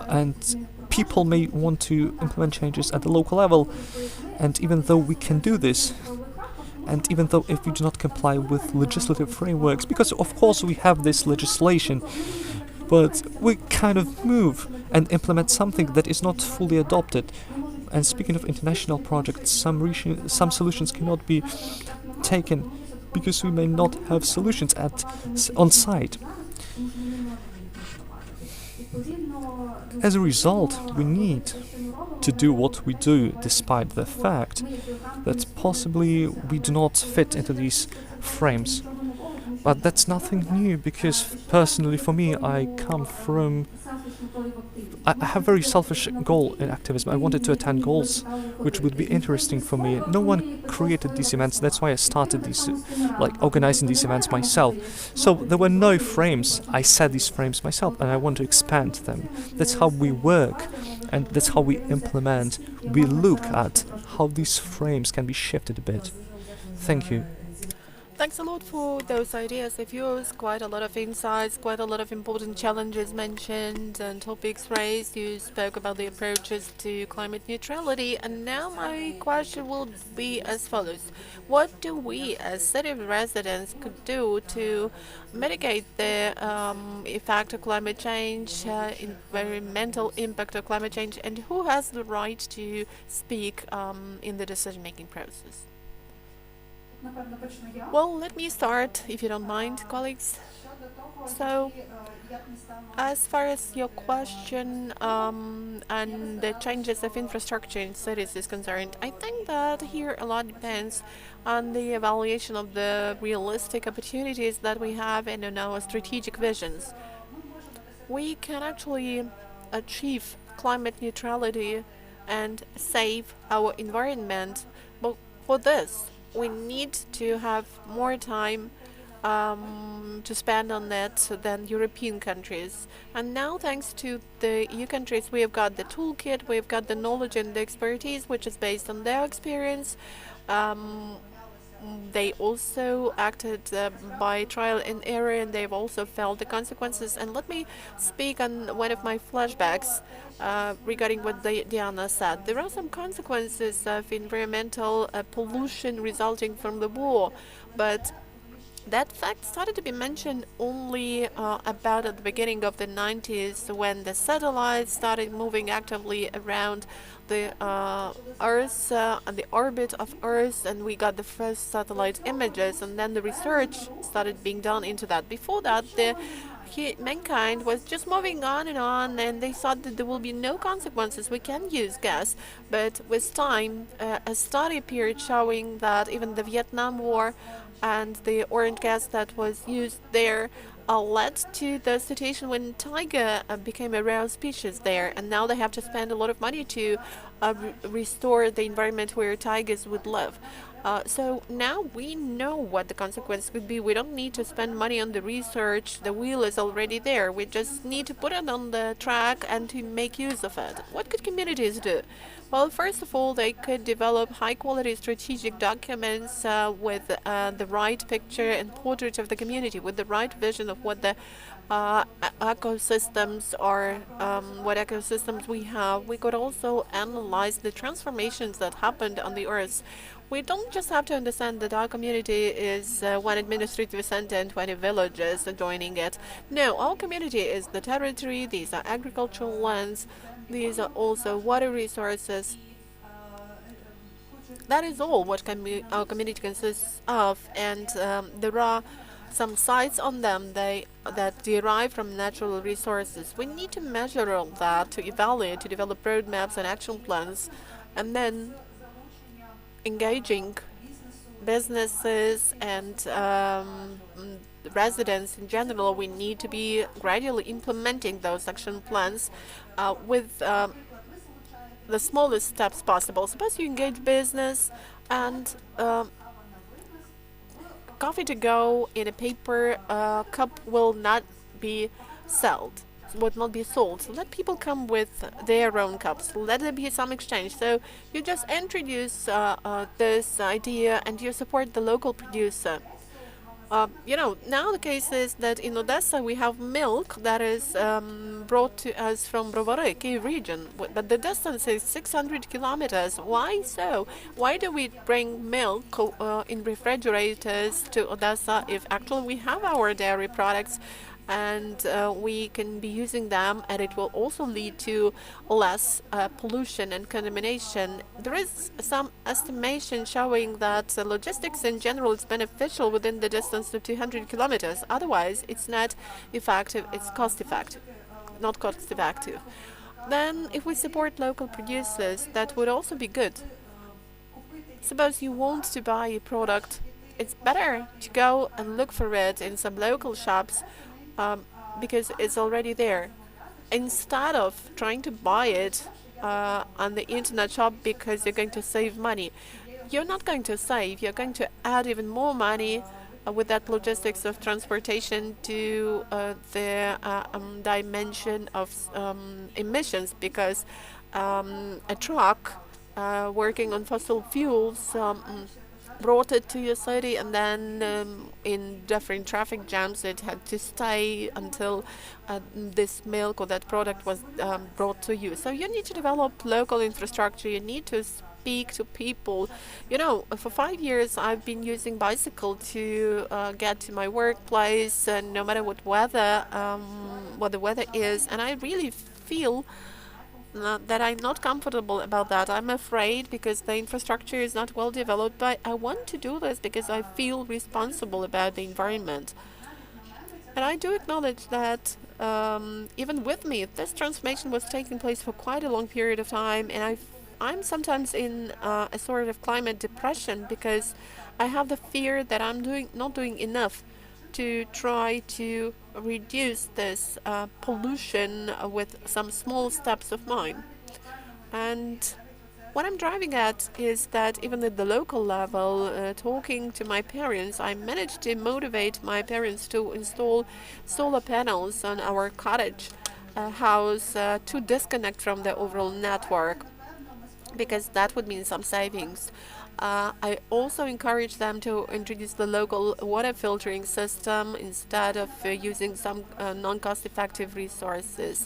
[SPEAKER 3] and people may want to implement changes at the local level. And even though we can do this, and even though if we do not comply with legislative frameworks, because of course we have this legislation, but we kind of move and implement something that is not fully adopted. And speaking of international projects, some solutions cannot be taken because we may not have solutions on site. As a result, we need to do what we do, despite the fact that possibly we do not fit into these frames. But that's nothing new, because personally for me, I have a very selfish goal in activism. I wanted to attend goals which would be interesting for me. No one created these events. That's why I started these, organizing these events myself. So there were no frames. I set these frames myself, and I want to expand them. That's how we work, and that's how we implement. We look at how these frames can be shifted a bit. Thank you.
[SPEAKER 2] Thanks a lot for those ideas of yours. Quite a lot of insights, quite a lot of important challenges mentioned and topics raised. You spoke about the approaches to climate neutrality, and now my question will be as follows. What do we as city residents could do to mitigate the effect of climate change, environmental impact of climate change, and who has the right to speak in the decision-making process? Well, let me start, if you don't mind, colleagues. So, as far as your question and the changes of infrastructure in cities is concerned, I think that here a lot depends on the evaluation of the realistic opportunities that we have and on our strategic visions. We can actually achieve climate neutrality and save our environment, but for this, we need to have more time to spend on that than European countries. And now, thanks to the EU countries, we have got the toolkit, we have got the knowledge and the expertise, which is based on their experience. They also acted by trial and error, and they've also felt the consequences. And let me speak on one of my flashbacks regarding what Diana said. There are some consequences of environmental pollution resulting from the war, but that fact started to be mentioned only about at the beginning of the 90s, when the satellites started moving actively around the Earth and the orbit of Earth, and we got the first satellite images, and then the research started being done into that. Before that, mankind was just moving on, and they thought that there will be no consequences. We can use gas, but with time, a study appeared showing that even the Vietnam War and the oil and gas that was used there led to the situation when tiger became a rare species there, and now they have to spend a lot of money to restore the environment where tigers would live. So now we know what the consequence could be. We don't need to spend money on the research. The wheel is already there. We just need to put it on the track and to make use of it. What could communities do? Well, first of all, they could develop high-quality strategic documents with the right picture and portrait of the community, with the right vision of what the ecosystems are, what ecosystems we have. We could also analyze the transformations that happened on the Earth. We don't just have to understand that our community is one administrative center and 20 villages adjoining it. No, our community is the territory. These are agricultural lands. These are also water resources. That is all what our community consists of, and there are some sites on them that derive from natural resources. We need to measure all that, to evaluate, to develop roadmaps and action plans, and then engaging businesses and residents in general. We need to be gradually implementing those action plans with the smallest steps possible. Suppose you engage business and coffee to go in a paper cup will not be sold. would not be sold. So let people come with their own cups. Let there be some exchange. So you just introduce this idea and you support the local producer. Now the case is that in Odessa we have milk that is brought to us from Brovary, Kyiv region, but the distance is 600 kilometers. Why so? Why do we bring milk in refrigerators to Odessa if actually we have our dairy products and we can be using them, and it will also lead to less pollution and contamination. There is some estimation showing that logistics in general is beneficial within the distance of 200 kilometers. Otherwise, it's not effective, it's cost effective, not cost effective. Then, if we support local producers, that would also be good. Suppose you want to buy a product, it's better to go and look for it in some local shops because it's already there, instead of trying to buy it on the internet shop because you're going to save money. You're not going to save, you're going to add even more money with that logistics of transportation to the dimension of emissions, because a truck working on fossil fuels brought it to your city, and then in different traffic jams it had to stay until this milk or that product was brought to you. So you need to develop local infrastructure, you need to speak to people. For 5 years I've been using bicycle to get to my workplace, and no matter what the weather is, and I really feel that I'm not comfortable about that. I'm afraid because the infrastructure is not well developed, but I want to do this because I feel responsible about the environment. And I do acknowledge that even with me, this transformation was taking place for quite a long period of time, and I'm sometimes in a sort of climate depression because I have the fear that I'm not doing enough to try to reduce this pollution with some small steps of mine. And what I'm driving at is that even at the local level, talking to my parents, I managed to motivate my parents to install solar panels on our cottage house to disconnect from the overall network, because that would mean some savings. I also encourage them to introduce the local water filtering system instead of using some non-cost-effective resources.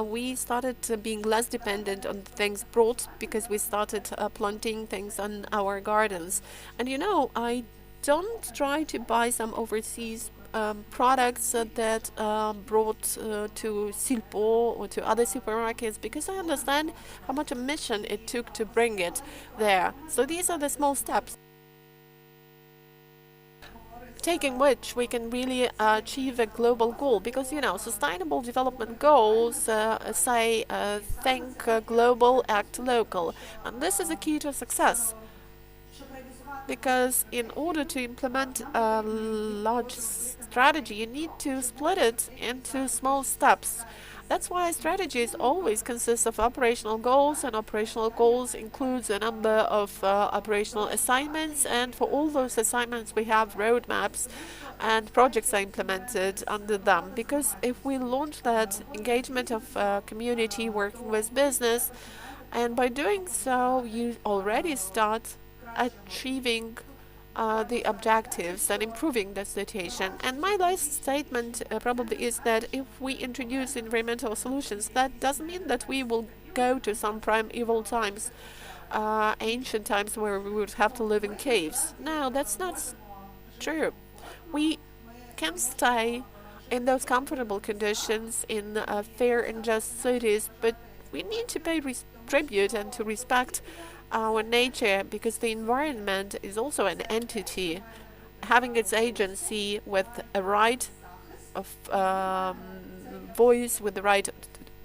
[SPEAKER 2] We started being less dependent on things brought because we started planting things on our gardens. And I don't try to buy some overseas products that brought to Silpo or to other supermarkets, because I understand how much emission it took to bring it there. So these are the small steps, taking which we can really achieve a global goal, because sustainable development goals say think global, act local, and this is a key to success. Because in order to implement a large strategy, you need to split it into small steps. That's why strategies always consist of operational goals, and operational goals includes a number of operational assignments, and for all those assignments we have roadmaps and projects are implemented under them. Because if we launch that engagement of community working with business, and by doing so you already start achieving the objectives and improving the situation. And my last statement probably is that if we introduce environmental solutions, that doesn't mean that we will go to some primeval times, ancient times where we would have to live in caves. No, that's not true. We can stay in those comfortable conditions in fair and just cities, but we need to pay tribute and to respect our nature, because the environment is also an entity having its agency with a right of voice, with the right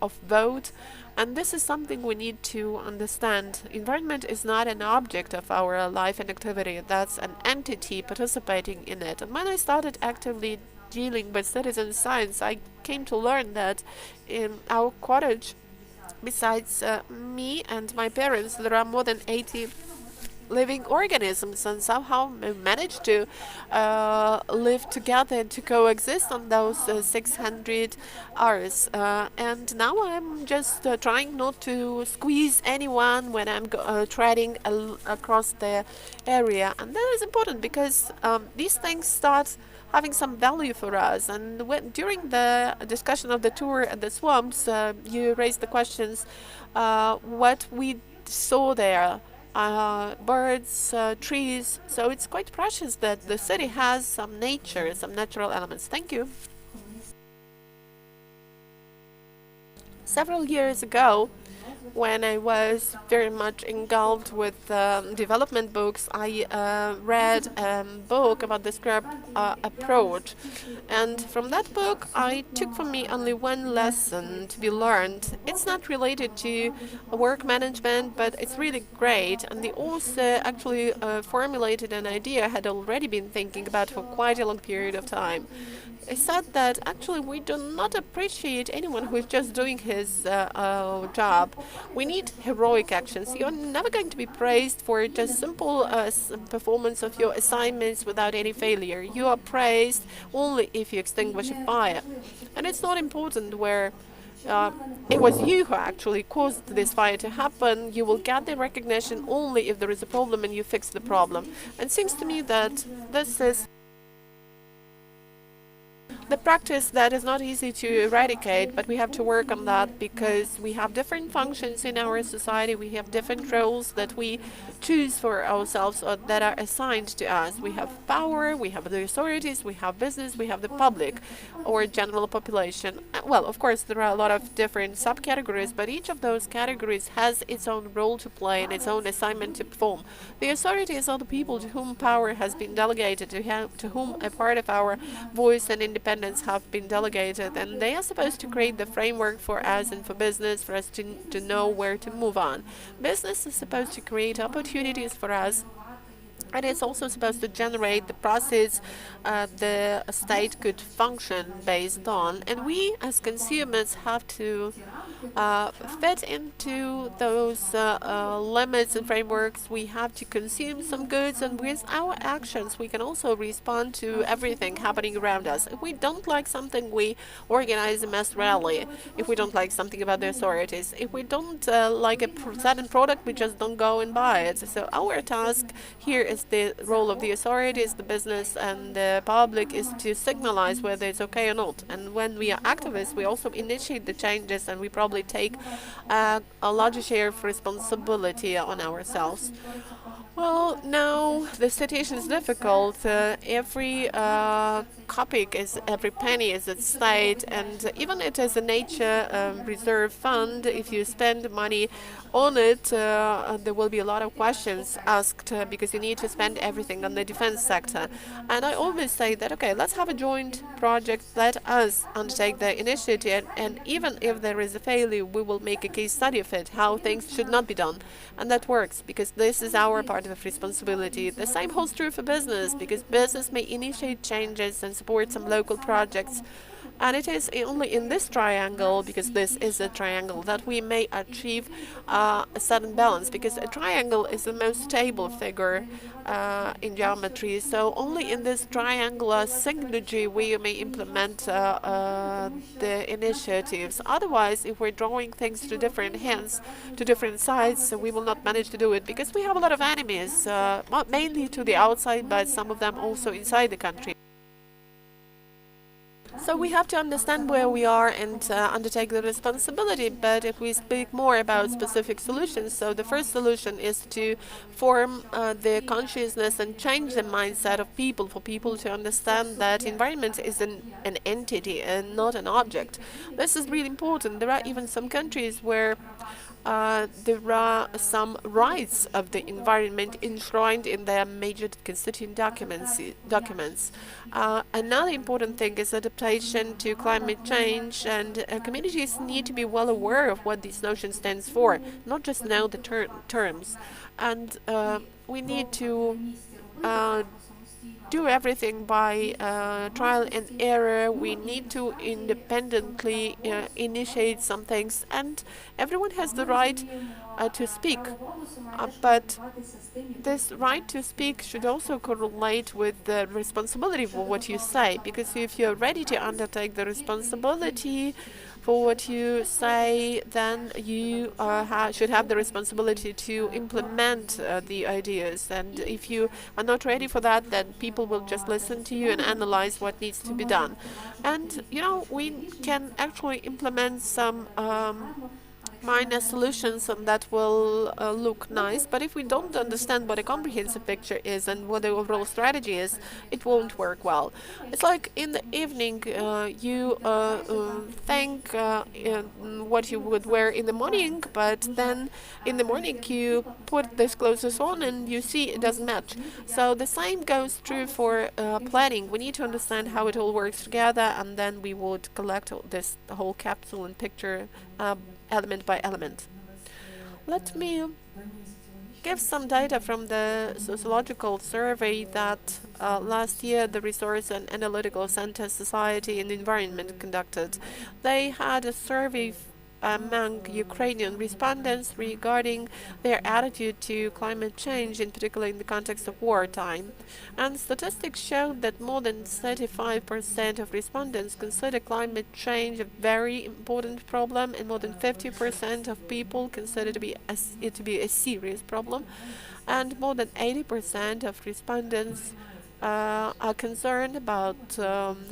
[SPEAKER 2] of vote, and this is something we need to understand. Environment is not an object of our life and activity, that's an entity participating in it. And when I started actively dealing with citizen science, I came to learn that in our cottage, besides me and my parents, there are more than 80 living organisms, and somehow manage to live together and to coexist on those 600 hours. And now I'm just trying not to squeeze anyone when I'm treading across the area, and that is important because these things start having some value for us. And during the discussion of the tour at the swamps, you raised the questions what we saw there. Birds, trees. So it's quite precious that the city has some nature, some natural elements. Thank you. Several years ago, when I was very much engulfed with development books, I read a book about the scrap approach. And from that book, I took for me only one lesson to be learned. It's not related to work management, but it's really great. And the author actually formulated an idea I had already been thinking about for quite a long period of time. I said that actually we do not appreciate anyone who is just doing his job. We need heroic actions. You're never going to be praised for just simple performance of your assignments without any failure. You are praised only if you extinguish a fire. And it's not important where it was you who actually caused this fire to happen. You will get the recognition only if there is a problem and you fix the problem. And it seems to me that this is the practice that is not easy to eradicate, but we have to work on that because we have different functions in our society. We have different roles that we choose for ourselves or that are assigned to us. We have power, we have the authorities, we have business, we have the public or general population. Well, of course, there are a lot of different subcategories, but each of those categories has its own role to play and its own assignment to perform. The authorities are the people to whom power has been delegated, to whom a part of our voice and independence have been delegated, and they are supposed to create the framework for us and for business, for us to know where to move on. Business is supposed to create opportunities for us, and it's also supposed to generate the process the state could function based on. And we as consumers have to fit into those limits and frameworks. We have to consume some goods, and with our actions we can also respond to everything happening around us. If we don't like something, we organize a mass rally. If we don't like something about the authorities, if we don't like a certain product, we just don't go and buy it. So our task here is the role of the authorities, the business, and the public is to signalize whether it's okay or not. And when we are activists, we also initiate the changes, and we probably take a larger share of responsibility on ourselves. Well, now the situation is difficult. Every every penny is at stake, and even it is a nature reserve fund. If you spend money on it, there will be a lot of questions asked because you need to spend everything on the defense sector. And I always say that, okay, let's have a joint project. Let us undertake the initiative, and even if there is a failure, we will make a case study of it, how things should not be done. And that works because this is our part of responsibility. The same holds true for business, because business may initiate changes and support some local projects. And it is only in this triangle, because this is a triangle, that we may achieve a certain balance, because a triangle is the most stable figure in geometry. So only in this triangular synergy we may implement the initiatives. Otherwise, if we're drawing things to different hands, to different sides, we will not manage to do it, because we have a lot of enemies, mainly to the outside, but some of them also inside the country. So we have to understand where we are and undertake the responsibility. But if we speak more about specific solutions, so the first solution is to form the consciousness and change the mindset of people, for people to understand that environment is an entity and not an object. This is really important. There are even some countries where there are some rights of the environment enshrined in their major constituent documents. Another important thing is adaptation to climate change, and communities need to be well aware of what this notion stands for, not just know the terms. And we need to do everything by trial and error. We need to independently initiate some things, and everyone has the right to speak. But this right to speak should also correlate with the responsibility for what you say, because if you're ready to undertake the responsibility for what you say, then you should have the responsibility to implement the ideas. And if you are not ready for that, then people will just listen to you and analyze what needs to be done. And, you know, we can actually implement some minor solutions and that will look nice, but if we don't understand what a comprehensive picture is and what the overall strategy is, it won't work well. It's like in the evening you think what you would wear in the morning, but then in the morning you put these clothes on and you see it doesn't match. So the same goes true for planning. We need to understand how it all works together, and then we would collect this whole capsule and picture element by element. Let me give some data from the sociological survey that last year the Resource and Analytical Center Society and Environment conducted. They had a survey among Ukrainian respondents regarding their attitude to climate change, in particular in the context of wartime. And statistics showed that more than 35% of respondents consider climate change a very important problem, and more than 50% of people consider it to be a serious problem. And more than 80% of respondents are concerned about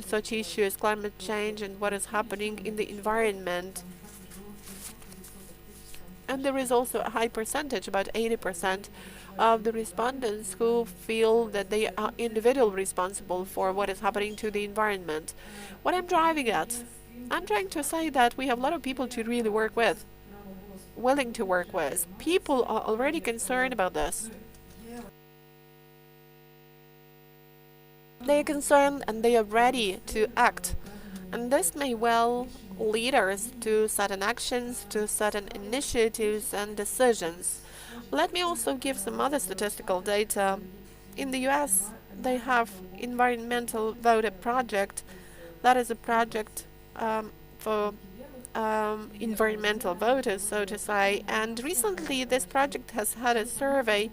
[SPEAKER 2] such issues as climate change and what is happening in the environment. And there is also a high percentage, about 80%, of the respondents who feel that they are individually responsible for what is happening to the environment. What I'm driving at, I'm trying to say that we have a lot of people to really work with, willing to work with. People are already concerned about this. They are concerned and they are ready to act. And this may well lead us to certain actions, to certain initiatives and decisions. Let me also give some other statistical data. In the US, they have Environmental Voter Project. That is a project for environmental voters, so to say. And recently, this project has had a survey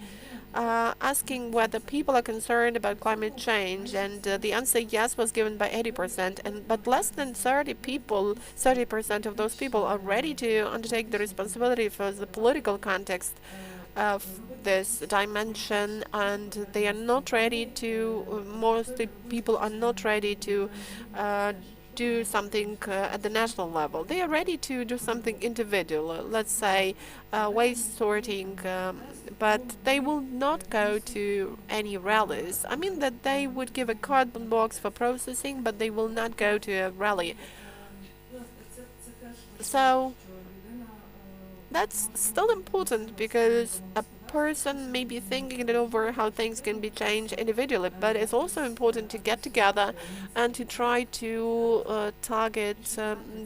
[SPEAKER 2] asking whether people are concerned about climate change, and the answer yes was given by 80%, but less than 30% of those people are ready to undertake the responsibility for the political context of this dimension, and they are not ready to, most people are not ready to do something at the national level. They are ready to do something individual, let's say waste sorting, but they will not go to any rallies. I mean that they would give a cardboard box for processing, but they will not go to a rally. So that's still important, because a person may be thinking it over how things can be changed individually, but it's also important to get together and to try to target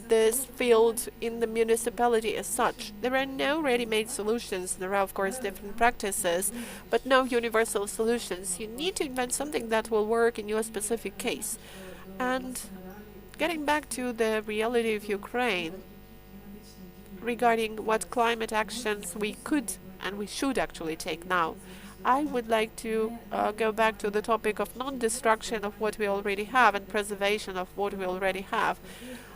[SPEAKER 2] this field in the municipality as such. There are no ready-made solutions. There are, of course, different practices, but no universal solutions. You need to invent something that will work in your specific case. And getting back to the reality of Ukraine, regarding what climate actions we could and we should actually take now, I would like to go back to the topic of non-destruction of what we already have and preservation of what we already have.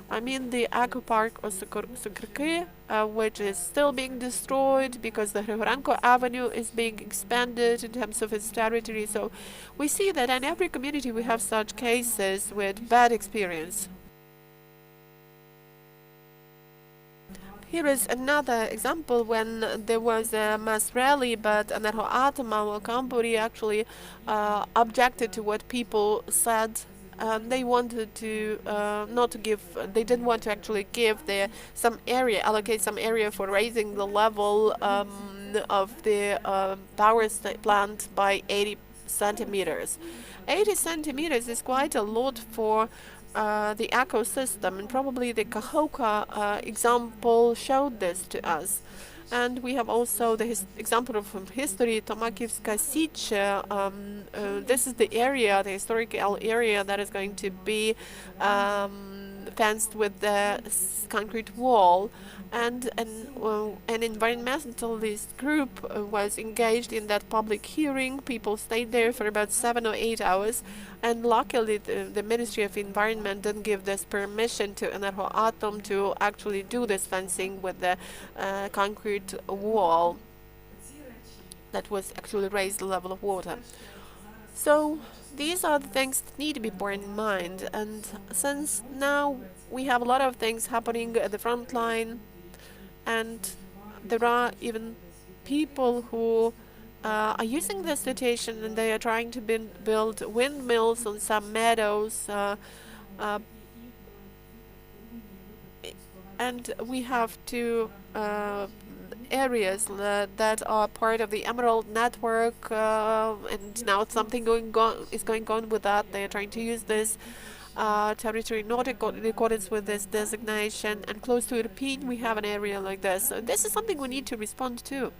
[SPEAKER 2] I mean the Eco Park of Sukriki, which is still being destroyed because the Hrihorenko Avenue is being expanded in terms of its territory. So we see that in every community we have such cases with bad experience. Here is another example when there was a mass rally, but Energoatom or company actually objected to what people said. They wanted to not to give, they didn't want to actually give some area, allocate some area for raising the level of the power plant by 80 centimeters. 80 centimeters is quite a lot for the ecosystem, and probably the Kahoka example showed this to us. And we have also the example from history, Tomakivska Sich. This is the area, the historical area that is going to be fenced with the concrete wall, and an environmentalist group was engaged in that public hearing. People stayed there for about 7 or 8 hours, and luckily the Ministry of Environment didn't give this permission to Energoatom to actually do this fencing with the concrete wall that was actually raised the level of water. So these are the things that need to be borne in mind, and since now we have a lot of things happening at the front line, and there are even people who are using this situation, and they are trying to build windmills on some meadows, and we have two areas that are part of the Emerald Network, and now something is going on with that. They are trying to use this territory not in accordance with this designation, and close to Irpin we have an area like this. So this is something we need to respond to.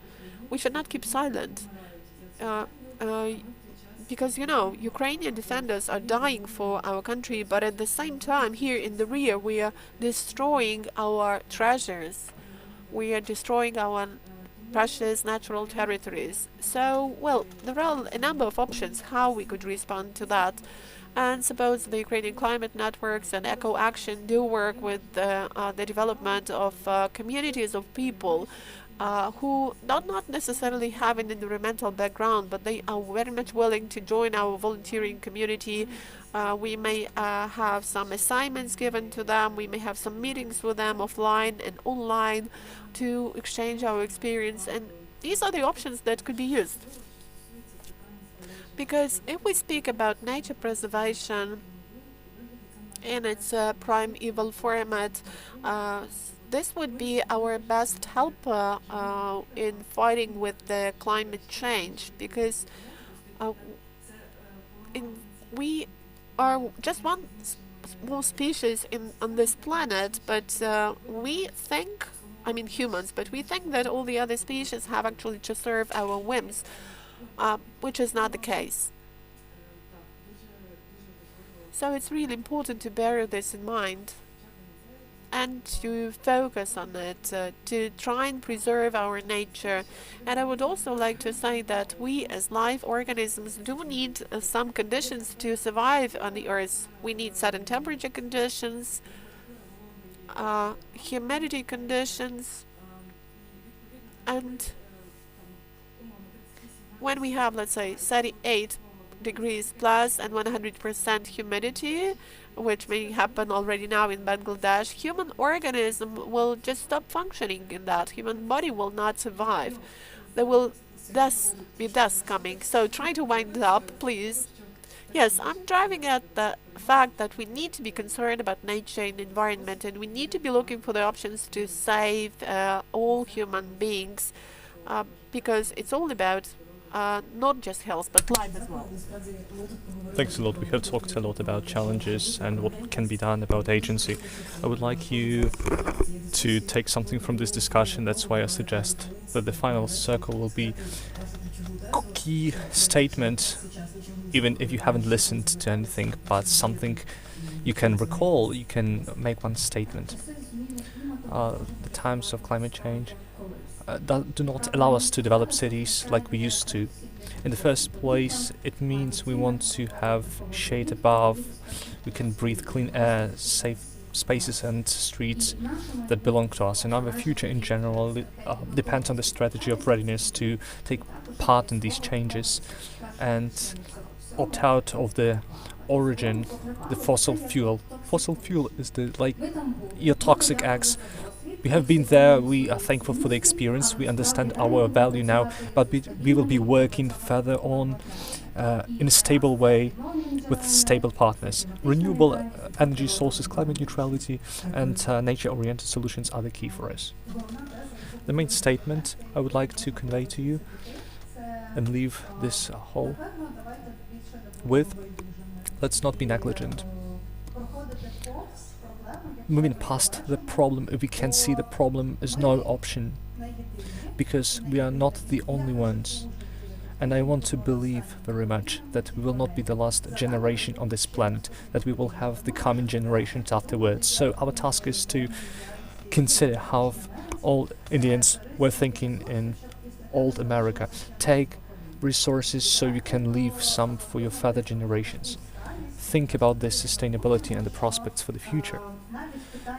[SPEAKER 2] We should not keep silent, because, you know, Ukrainian defenders are dying for our country, but at the same time here in the rear we are destroying our treasures. We are destroying our precious natural territories. So, well, there are a number of options how we could respond to that. And suppose the Ukrainian climate networks and Eco Action do work with the development of communities of people who not necessarily have an environmental background, but they are very much willing to join our volunteering community. We may have some assignments given to them. We may have some meetings with them offline and online to exchange our experience. And these are the options that could be used. Because if we speak about nature preservation in its primeval format, this would be our best help in fighting with the climate change, because we are just one small species on this planet, but we think, I mean humans, but we think that all the other species have actually to serve our whims, which is not the case. So it's really important to bear this in mind and to focus on it, to try and preserve our nature. And I would also like to say that we as live organisms do need some conditions to survive on the Earth. We need certain temperature conditions, humidity conditions, and when we have, let's say, 38 degrees plus and 100% humidity, which may happen already now in Bangladesh, human organism will just stop functioning in that. Human body will not survive. There will thus be deaths coming. So try to wind up, please. Yes, I'm driving at the fact that we need to be concerned about nature and environment, and we need to be looking for the options to save all human beings, because it's all about not just health, but life as well.
[SPEAKER 3] Thanks a lot. We have talked a lot about challenges and what can be done about agency. I would like you to take something from this discussion. That's why I suggest that the final circle will be a key statement, even if you haven't listened to anything, but something you can recall. You can make one statement. The times of climate change do not allow us to develop cities like we used to. In the first place, it means we want to have shade above, we can breathe clean air, safe spaces and streets that belong to us. And our future in general depends on the strategy of readiness to take part in these changes and opt out of the origin, the fossil fuel. Fossil fuel is like your toxic eggs. We have been there, we are thankful for the experience, we understand our value now, but we will be working further on in a stable way with stable partners. Renewable energy sources, climate neutrality and nature-oriented solutions are the key for us. The main statement I would like to convey to you and leave this whole with: let's not be negligent. Moving past the problem, if we can see the problem, is no option, because we are not the only ones. And I want to believe very much that we will not be the last generation on this planet, that we will have the coming generations afterwards. So our task is to consider how old Indians were thinking in old America. Take resources so you can leave some for your further generations. Think about this sustainability and the prospects for the future.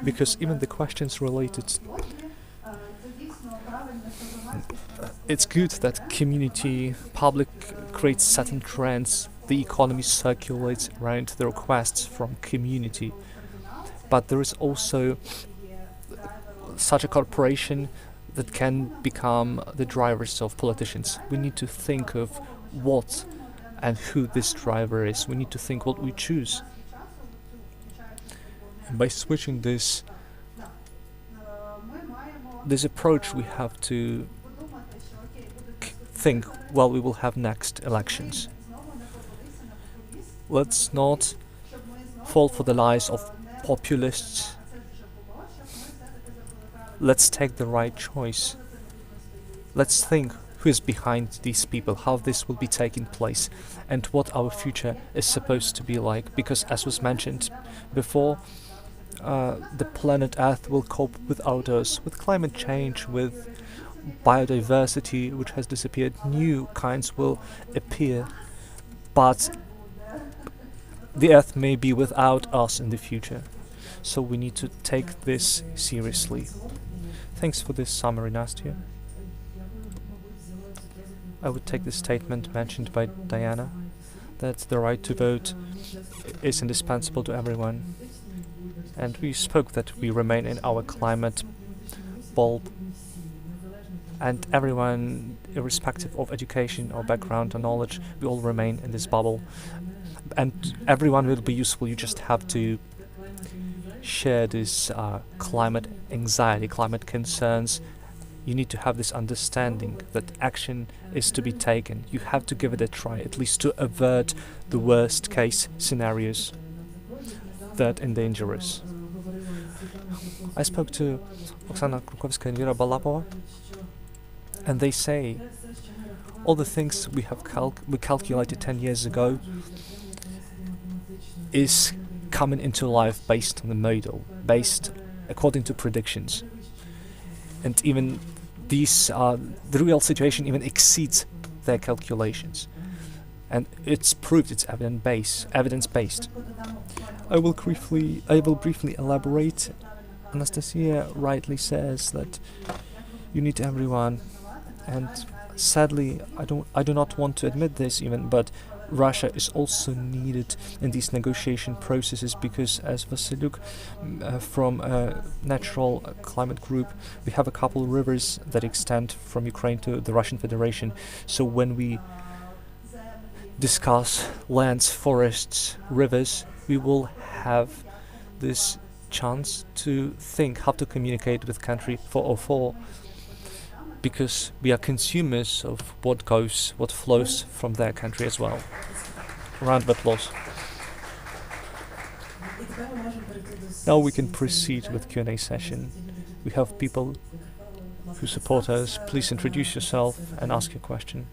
[SPEAKER 3] Because even the questions related, it's good that community, public creates certain trends, the economy circulates around the requests from community. But there is also such a corporation that can become the drivers of politicians. We need to think of what and who this driver is. We need to think what we choose. And by switching this approach, we have to think what we will have next elections. Let's not fall for the lies of populists. Let's take the right choice. Let's think who is behind these people, how this will be taking place, and what our future is supposed to be like. Because, as was mentioned before, the planet Earth will cope without us, with climate change, with biodiversity which has disappeared. New kinds will appear, but the Earth may be without us in the future. So we need to take this seriously. Thanks for this summary, Nastya. I would take the statement mentioned by Diana, that the right to vote is indispensable to everyone. And we spoke that we remain in our climate bulb, and everyone, irrespective of education or background or knowledge, we all remain in this bubble. And everyone will be useful. You just have to share this climate anxiety, climate concerns. You need to have this understanding that action is to be taken. You have to give it a try, at least to avert the worst case scenarios that endanger us. I spoke to Oksana Krukovska and Vera Balapova, and they say all the things we have calculated 10 years ago is coming into life based on the model, based according to predictions. And even these, the real situation even exceeds their calculations. And it's proved, it's evidence-based. I will briefly elaborate. Anastasia rightly says that you need everyone, and sadly, I do not want to admit this even, but Russia is also needed in these negotiation processes, because as Vasiluk from Natural Climate Group, we have a couple of rivers that extend from Ukraine to the Russian Federation. So when we discuss lands, forests, rivers, we will have this chance to think how to communicate with country 404, because we are consumers of what flows from their country as well. Round of applause. Now we can proceed with Q&A session. We have people who support us. Please introduce yourself and ask your question.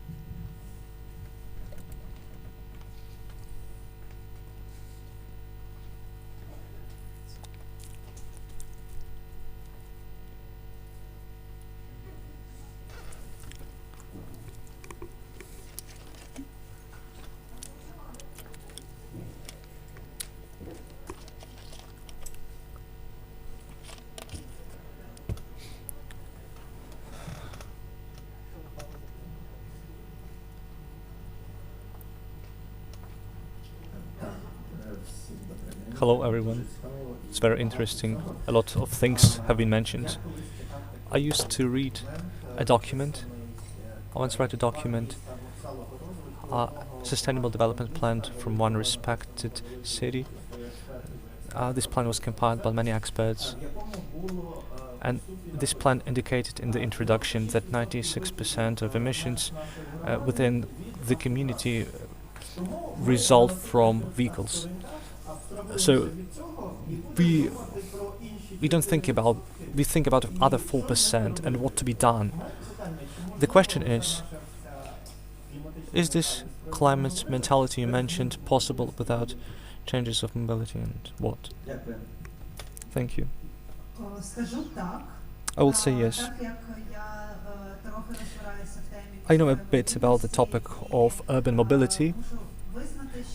[SPEAKER 3] Hello everyone. It's very interesting. A lot of things have been mentioned. I used to read a document. I once read a document, a sustainable development plan from one respected city. This plan was compiled by many experts, and this plan indicated in the introduction that 96% of emissions within the community result from vehicles. So we think about other 4% and what to be done. The question is, Is this climate mentality you mentioned possible without changes of mobility, and what? Thank you. I will say yes. I know a bit about the topic of urban mobility,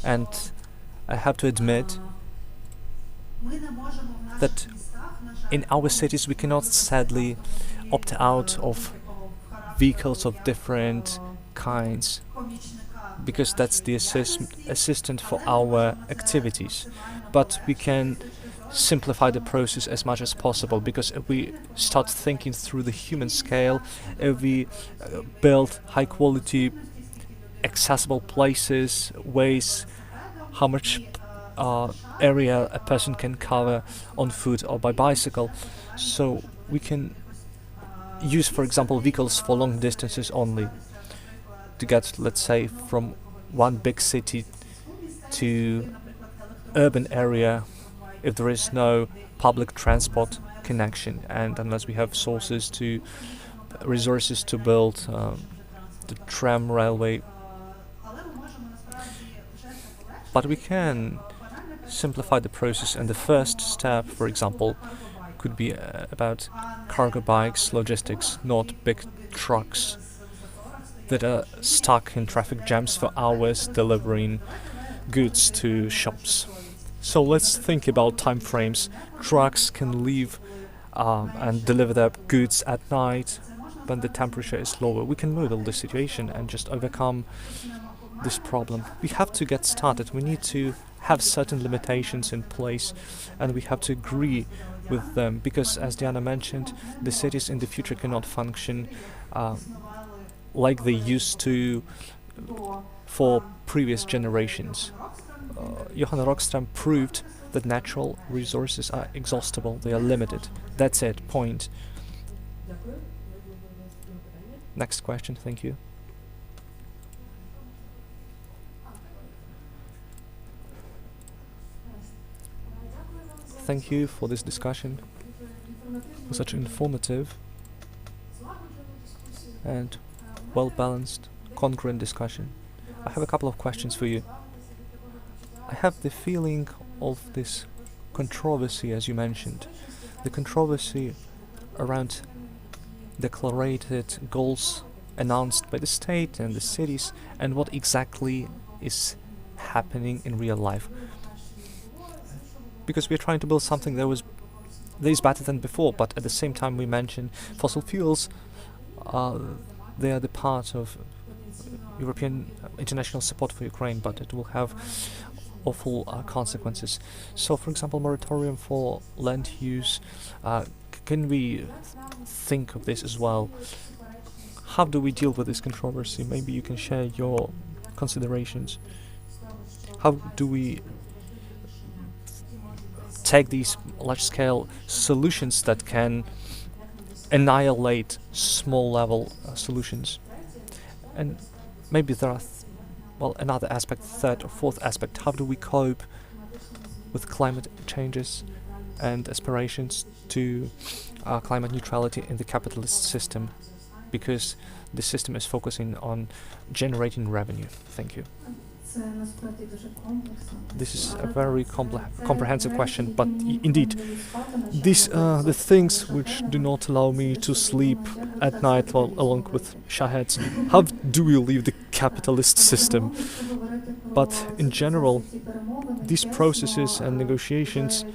[SPEAKER 3] and I have to admit that in our cities we cannot sadly opt out of vehicles of different kinds, because that's the assistant for our activities. But we can simplify the process as much as possible, because if we start thinking through the human scale, if we build high quality accessible places, ways how much area a person can cover on foot or by bicycle, so we can use, for example, vehicles for long distances only, to get, let's say, from one big city to urban area if there is no public transport connection, and unless we have resources to build the tram railway. But we can simplify the process, and the first step, for example, could be about cargo bikes, logistics, not big trucks that are stuck in traffic jams for hours delivering goods to shops. So let's think about time frames. Trucks can leave and deliver their goods at night when the temperature is lower. We can model the situation and just overcome this problem. We have to get started. We need to have certain limitations in place, and we have to agree with them, because, as Diana mentioned, the cities in the future cannot function like they used to for previous generations. Johan Rockström proved that natural resources are exhaustible, they are limited. That's it, point. Next question, thank you. Thank you for this discussion, for such informative and well-balanced, congruent discussion. I have a couple of questions for you. I have the feeling of this controversy, as you mentioned, the controversy around declarated goals announced by the state and the cities, and what exactly is happening in real life. Because we're trying to build something that is better than before, but at the same time we mention fossil fuels. They are the part of European international support for Ukraine, but it will have awful consequences. So, for example, moratorium for land use. Can we think of this as well? How do we deal with this controversy? Maybe you can share your considerations. How do we take these large-scale solutions that can annihilate small-level solutions? And maybe there are another aspect, third or fourth aspect. How do we cope with climate changes and aspirations to climate neutrality in the capitalist system? Because the system is focusing on generating revenue. Thank you. This is a very comprehensive question, but indeed, these are the things which do not allow me to sleep at night along with Shaheds. How do we leave the capitalist system? But in general, these processes and negotiations,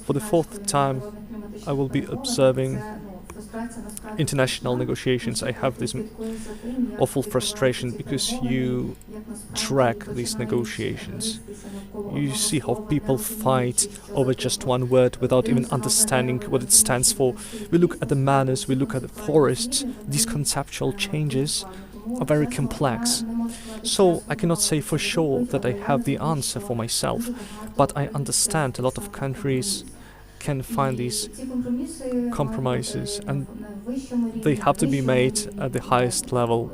[SPEAKER 3] for the fourth time, I will be observing international negotiations. I have this awful frustration because you track these negotiations. You see how people fight over just one word without even understanding what it stands for. We look at the manners, we look at the forests. These conceptual changes are very complex. So I cannot say for sure that I have the answer for myself, but I understand a lot of countries can find these compromises, and they have to be made at the highest level.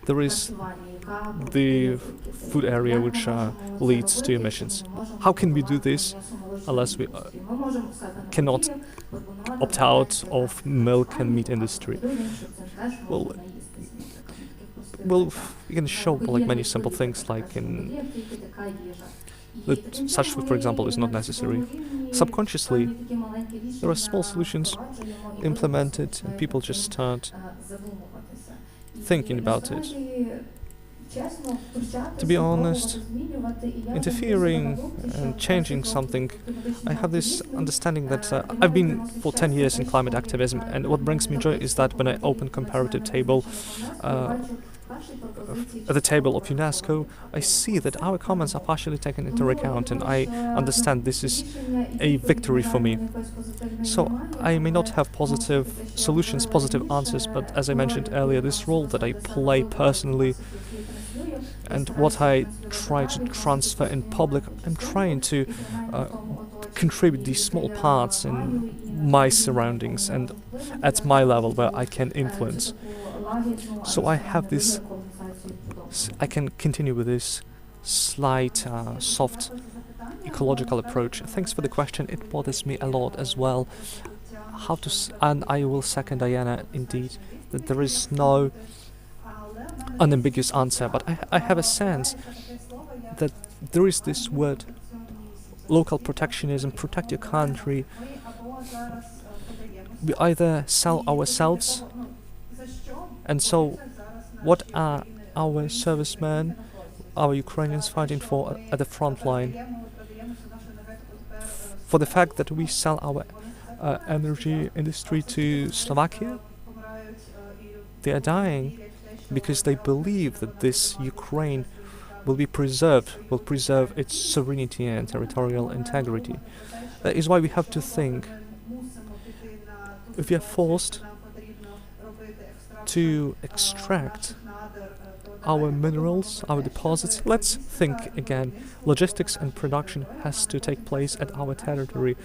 [SPEAKER 3] There is the food area which leads to emissions. How can we do this unless we cannot opt out of milk and meat industry? Well, well, we can show like many simple things like in that such food, for example, is not necessary. Subconsciously, there are small solutions implemented, and people just start thinking about it. To be honest, interfering and changing something, I have this understanding that I've been for 10 years in climate activism, and what brings me joy is that when I open comparative table at the table of UNESCO, I see that our comments are partially taken into account, and I understand this is a victory for me. So I may not have positive solutions, positive answers, but as I mentioned earlier, this role that I play personally and what I try to transfer in public, I'm trying to contribute these small parts in my surroundings and at my level where I can influence. So I have this, I can continue with this slight, soft, ecological approach. Thanks for the question. It bothers me a lot as well. And I will second Diana indeed that there is no unambiguous answer, but I have a sense that there is this word local protectionism, protect your country. We either sell ourselves, and so what are our servicemen, our Ukrainians fighting for at the front line? For the fact that we sell our energy industry to Slovakia? They are dying because they believe that this Ukraine will be preserved, will preserve its sovereignty and territorial integrity. That is why we have to think, if we are forced to extract our minerals, our deposits, let's think again. Logistics and production has to take place at our territory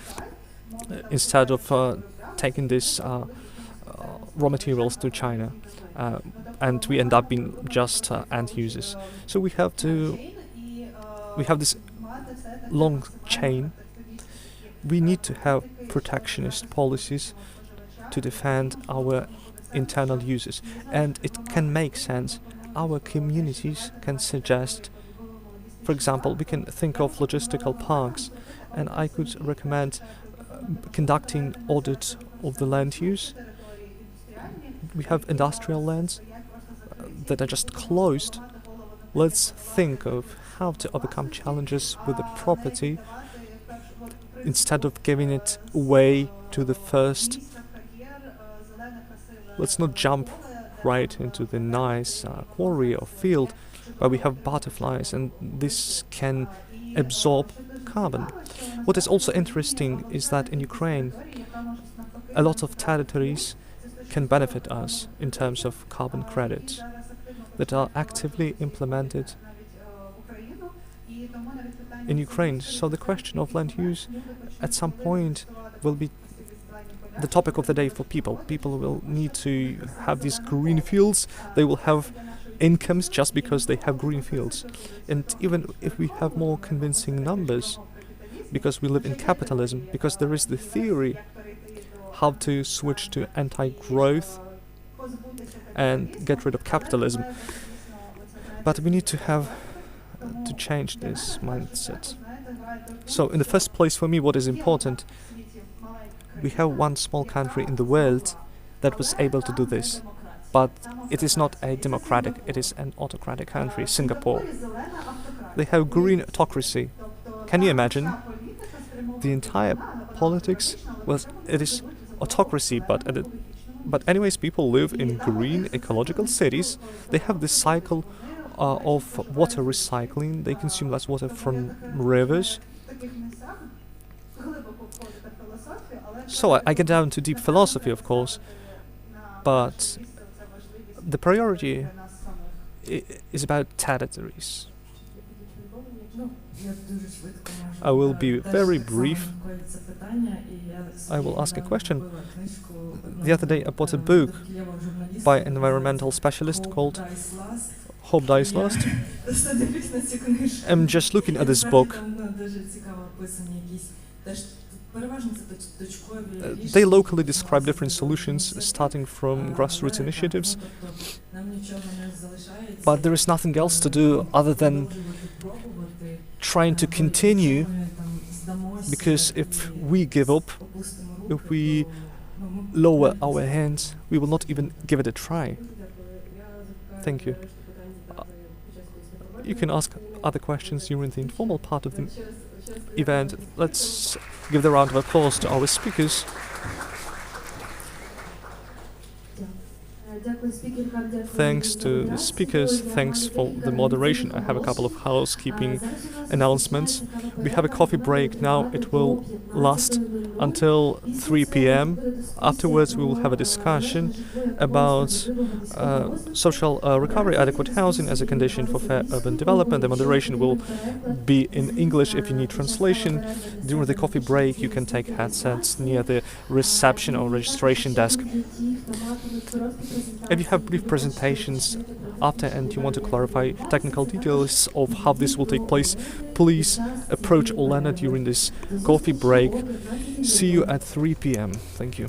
[SPEAKER 3] instead of taking this raw materials to China, and we end up being just end users. So we have this long chain. We need to have protectionist policies to defend our internal uses, and it can make sense. Our communities can suggest, for example, we can think of logistical parks, and I could recommend conducting audit of the land use. We have industrial lands that are just closed. Let's think of how to overcome challenges with the property instead of giving it away to the first. Let's not jump right into the nice quarry or field where we have butterflies, and this can absorb carbon. What is also interesting is that in Ukraine, a lot of territories can benefit us in terms of carbon credits that are actively implemented in Ukraine. So the question of land use at some point will be the topic of the day for people. People will need to have these green fields. They will have incomes just because they have green fields. And even if we have more convincing numbers, because we live in capitalism, because there is the theory how to switch to anti-growth and get rid of capitalism. But we need to change this mindset. So in the first place, for me, what is important, we have one small country in the world that was able to do this, but it is not a democratic, it is an autocratic country, Singapore. They have green autocracy. Can you imagine? The entire politics, well, it is autocracy, but anyways, people live in green ecological cities. They have this cycle of water recycling. They consume less water from rivers. So I get down to deep philosophy, of course, but the priority is about territories. I will be very brief. I will ask a question. The other day I bought a book by an environmental specialist called Hope Dies Last. I'm just looking at this book, They locally describe different solutions, starting from grassroots initiatives, but there is nothing else to do other than trying to continue, because if we give up, if we lower our hands, we will not even give it a try. Thank you. You can ask other questions during the informal part of the event. Let's give the round of applause to our speakers. Thanks to the speakers, thanks for the moderation. I have a couple of housekeeping announcements. We have a coffee break now. It will last until 3 p.m. Afterwards, we will have a discussion about social recovery, adequate housing as a condition for fair urban development. The moderation will be in English if you need translation. During the coffee break, you can take headsets near the reception or registration desk. If you have brief presentations after and you want to clarify technical details of how this will take place, please approach Olena during this coffee break. See you at 3 p.m. Thank you.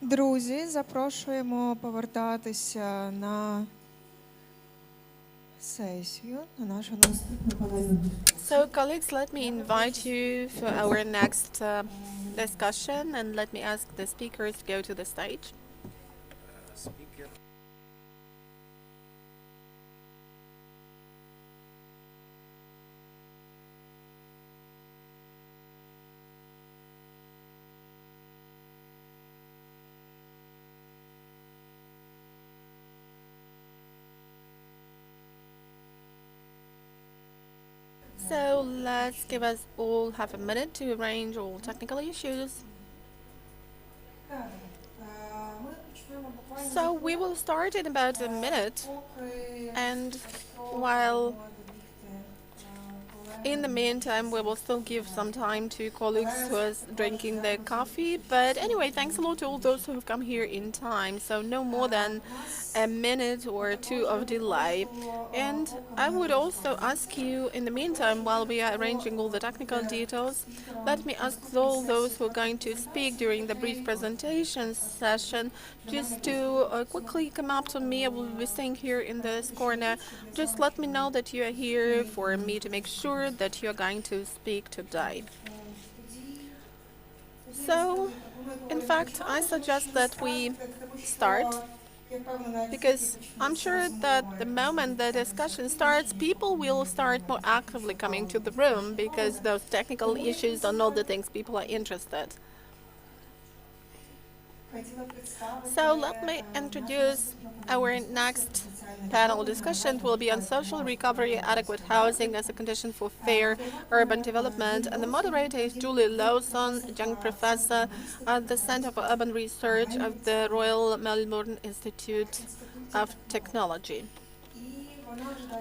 [SPEAKER 4] Друзі, запрошуємо повертатися на сесію, на нашу наступну панельну.
[SPEAKER 2] So, colleagues, let me invite you for our next discussion, and let me ask the speakers to go to the stage. So let's give us all half a minute to arrange all technical issues. So we will start in about a minute, and while in the meantime we will still give some time to colleagues who are drinking their coffee. But anyway, thanks a lot to all those who have come here in time, so no more than a minute or two of delay. And I would also ask you, in the meantime, while we are arranging all the technical details, let me ask all those who are going to speak during the brief presentation session just to quickly come up to me. I will be staying here in this corner. Just let me know that you are here for me to make sure that you are going to speak today. So, in fact, I suggest that we start, because I'm sure that the moment the discussion starts, people will start more actively coming to the room, because those technical issues are not the things people are interested. So let me introduce our next panel discussion. Will be on social recovery, adequate housing as a condition for fair urban development. And the moderator is Julie Lawson, a young professor at the Center for Urban Research of the Royal Melbourne Institute of Technology.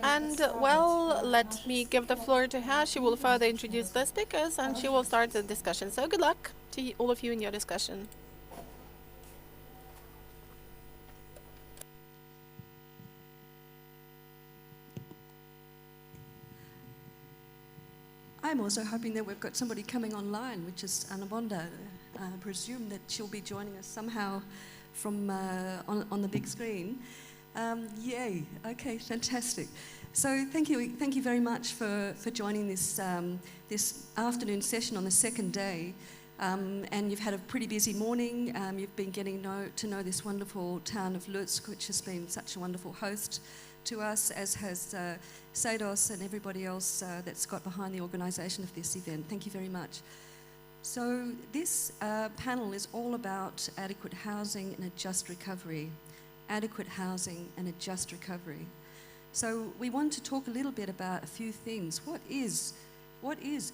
[SPEAKER 2] And, well, let me give the floor to her. She will further introduce the speakers, and she will start the discussion. So good luck to all of you in your discussion.
[SPEAKER 5] I'm also hoping that we've got somebody coming online, which is Anabonda. I presume that she'll be joining us somehow from on the big screen. Yay! Okay, fantastic. So thank you very much for joining this this afternoon session on the second day. And you've had a pretty busy morning. You've been getting to know this wonderful town of Lutsk, which has been such a wonderful host to us, as has Sados and everybody else that's got behind the organisation of this event. Thank you very much. So this panel is all about adequate housing and a just recovery. Adequate housing and a just recovery. So we want to talk a little bit about a few things. What is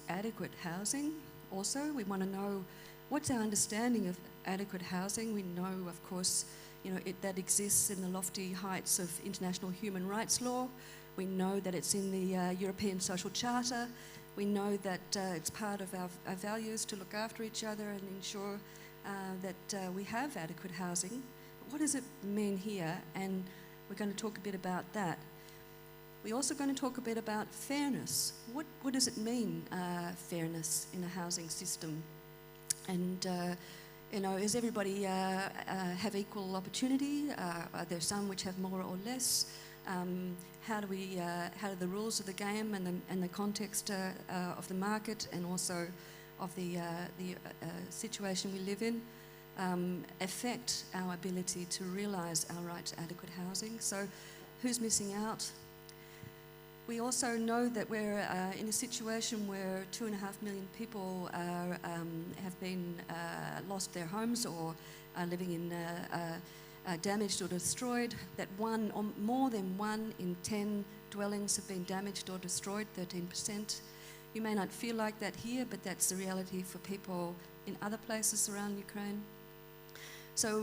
[SPEAKER 5] adequate housing? Also, we want to know what's our understanding of adequate housing. We know, of course, that exists in the lofty heights of international human rights law. We know that it's in the European Social Charter. We know that it's part of our values to look after each other and ensure that we have adequate housing. But what does it mean here? And we're going to talk a bit about that. We're also going to talk a bit about fairness. What does it mean, fairness in a housing system? And does everybody have equal opportunity? Are there some which have more or less? How do the rules of the game and the context of the market and also of the situation we live in affect our ability to realise our right to adequate housing? So, who's missing out? We also know that we're in a situation where 2.5 million people have been lost their homes or are living in damaged or destroyed, that more than 1 in 10 dwellings have been damaged or destroyed, 13%. You may not feel like that here, but that's the reality for people in other places around Ukraine. So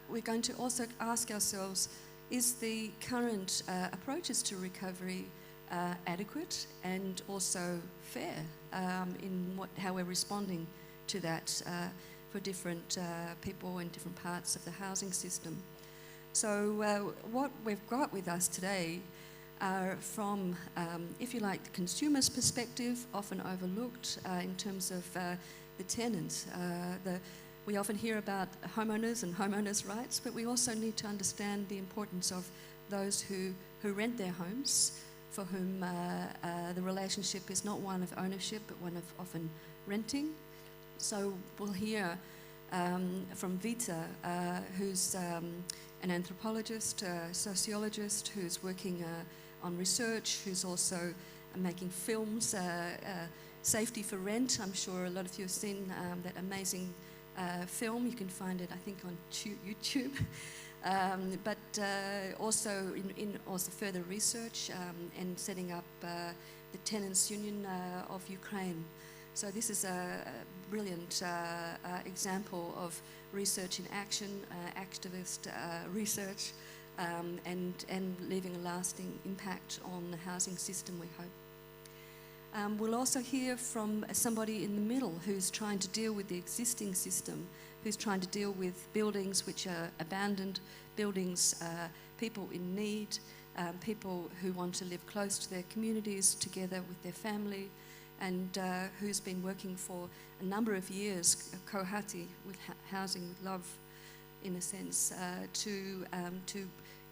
[SPEAKER 5] we're going to also ask ourselves, is the current approaches to recovery adequate and also fair in how we're responding to that for different people in different parts of the housing system? So what we've got with us today are from, if you like, the consumer's perspective, often overlooked in terms of the tenants. We often hear about homeowners and homeowners' rights, but we also need to understand the importance of those who rent their homes, for whom the relationship is not one of ownership, but one of often renting. So we'll hear from Vita, who's an anthropologist, a sociologist, who's working on research, who's also making films, Safety for Rent. I'm sure a lot of you have seen that amazing film. You can find it, I think, on YouTube. But also in also further research and setting up the Tenants Union of Ukraine. So this is a brilliant example of research in action, activist research, and leaving a lasting impact on the housing system, we hope. We'll also hear from somebody in the middle who's trying to deal with the existing system, who's trying to deal with buildings which are abandoned, buildings, people in need, people who want to live close to their communities, together with their family, and who's been working for a number of years, Kohati, with Housing with Love, in a sense, to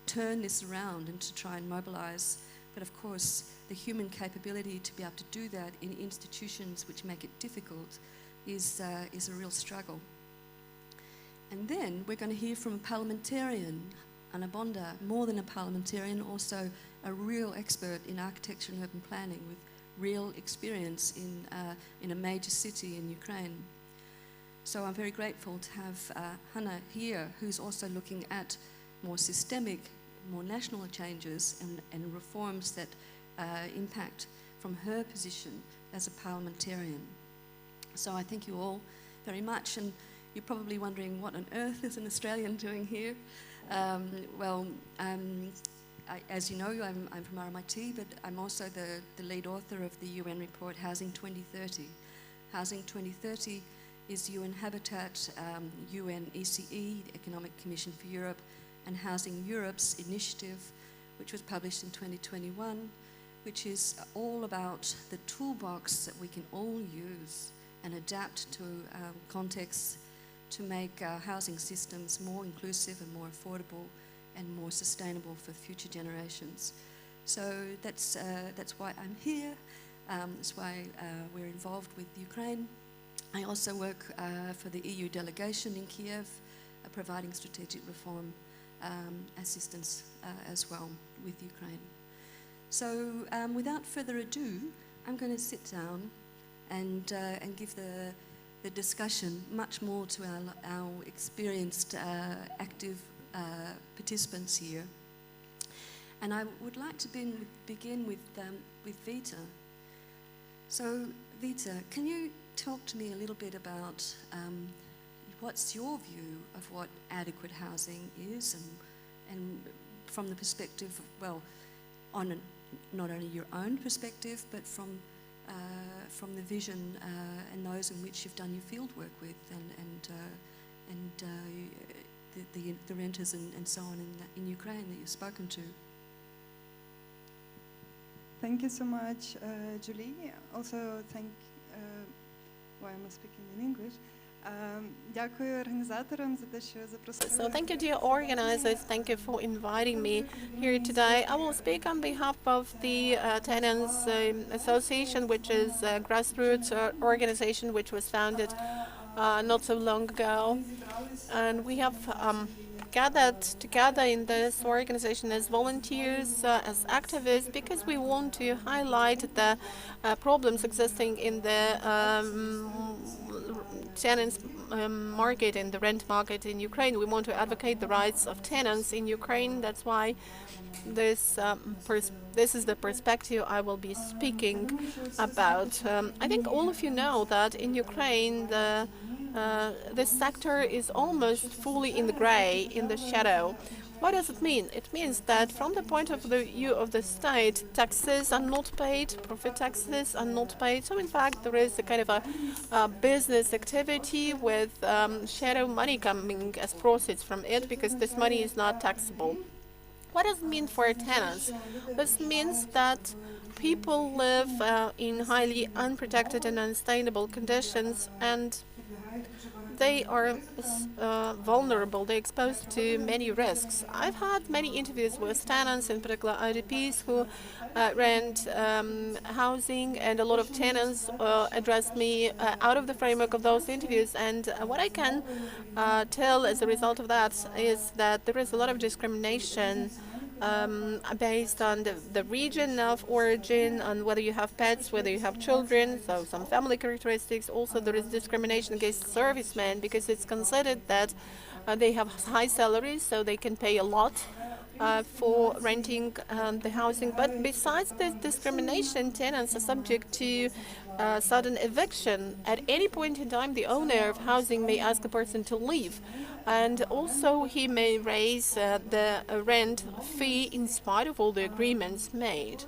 [SPEAKER 5] turn this around and to try and mobilise. But of course, the human capability to be able to do that in institutions which make it difficult is a real struggle. And then we're going to hear from a parliamentarian, Anna Bonda, more than a parliamentarian, also a real expert in architecture and urban planning with real experience in a major city in Ukraine. So I'm very grateful to have Hannah here, who's also looking at more systemic, more national changes and reforms that impact from her position as a parliamentarian. So I thank you all very much, and you're probably wondering what on earth is an Australian doing here? As you know, I'm from RMIT, but I'm also the lead author of the UN report Housing 2030. Housing 2030 is UN Habitat, UN ECE, the Economic Commission for Europe, and Housing Europe's initiative, which was published in 2021, which is all about the toolbox that we can all use and adapt to contexts to make our housing systems more inclusive and more affordable and more sustainable for future generations. So that's why I'm here. That's why we're involved with Ukraine. I also work for the EU delegation in Kiev, providing strategic reform assistance as well with Ukraine. So without further ado, I'm going to sit down and give the discussion much more to our experienced active participants here. And I would like to begin with Vita. So Vita, can you talk to me a little bit about what's your view of what adequate housing is, and from the perspective of, well, on not only your own perspective, but from the vision and those in which you've done your field work with, and the renters and so on in Ukraine that you've spoken to.
[SPEAKER 6] Thank you so much, Julie. Also, why am I speaking in English? Дякую організаторам за те, що запросили.
[SPEAKER 2] So thank you, dear organizers. Thank you for inviting me here today. I will speak on behalf of the Tenants Association, which is a grassroots organization which was founded not so long ago. And we have gathered together in this organization as volunteers, as activists, because we want to highlight the problems existing in the tenants market and the rent market in Ukraine. We want to advocate the rights of tenants in Ukraine. That's why this is the perspective I will be speaking about. I think all of you know that in Ukraine this sector is almost fully in the gray, in the shadow. What does it mean? It means that from the point of view of the state, taxes are not paid, profit taxes are not paid. So in fact, there is a kind of a business activity with shadow money coming as proceeds from it, because this money is not taxable. What does it mean for tenants? This means that people live in highly unprotected and unsustainable conditions, and they are vulnerable. They're exposed to many risks. I've had many interviews with tenants, in particular IDPs, who rent housing, and a lot of tenants addressed me out of the framework of those interviews. And what I can tell as a result of that is that there is a lot of discrimination based on the region of origin, on whether you have pets, whether you have children, so some family characteristics. Also, there is discrimination against servicemen because it's considered that they have high salaries, so they can pay a lot for renting the housing. But besides this discrimination, tenants are subject to sudden eviction. At any point in time, the owner of housing may ask a person to leave. And also, he may raise the rent fee in spite of all the agreements made.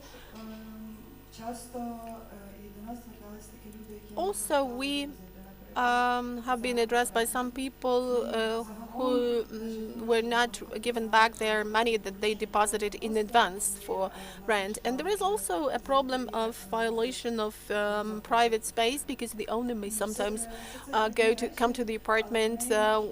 [SPEAKER 2] Also, we have been addressed by some people who were not given back their money that they deposited in advance for rent. And there is also a problem of violation of private space, because the owner may sometimes come to the apartment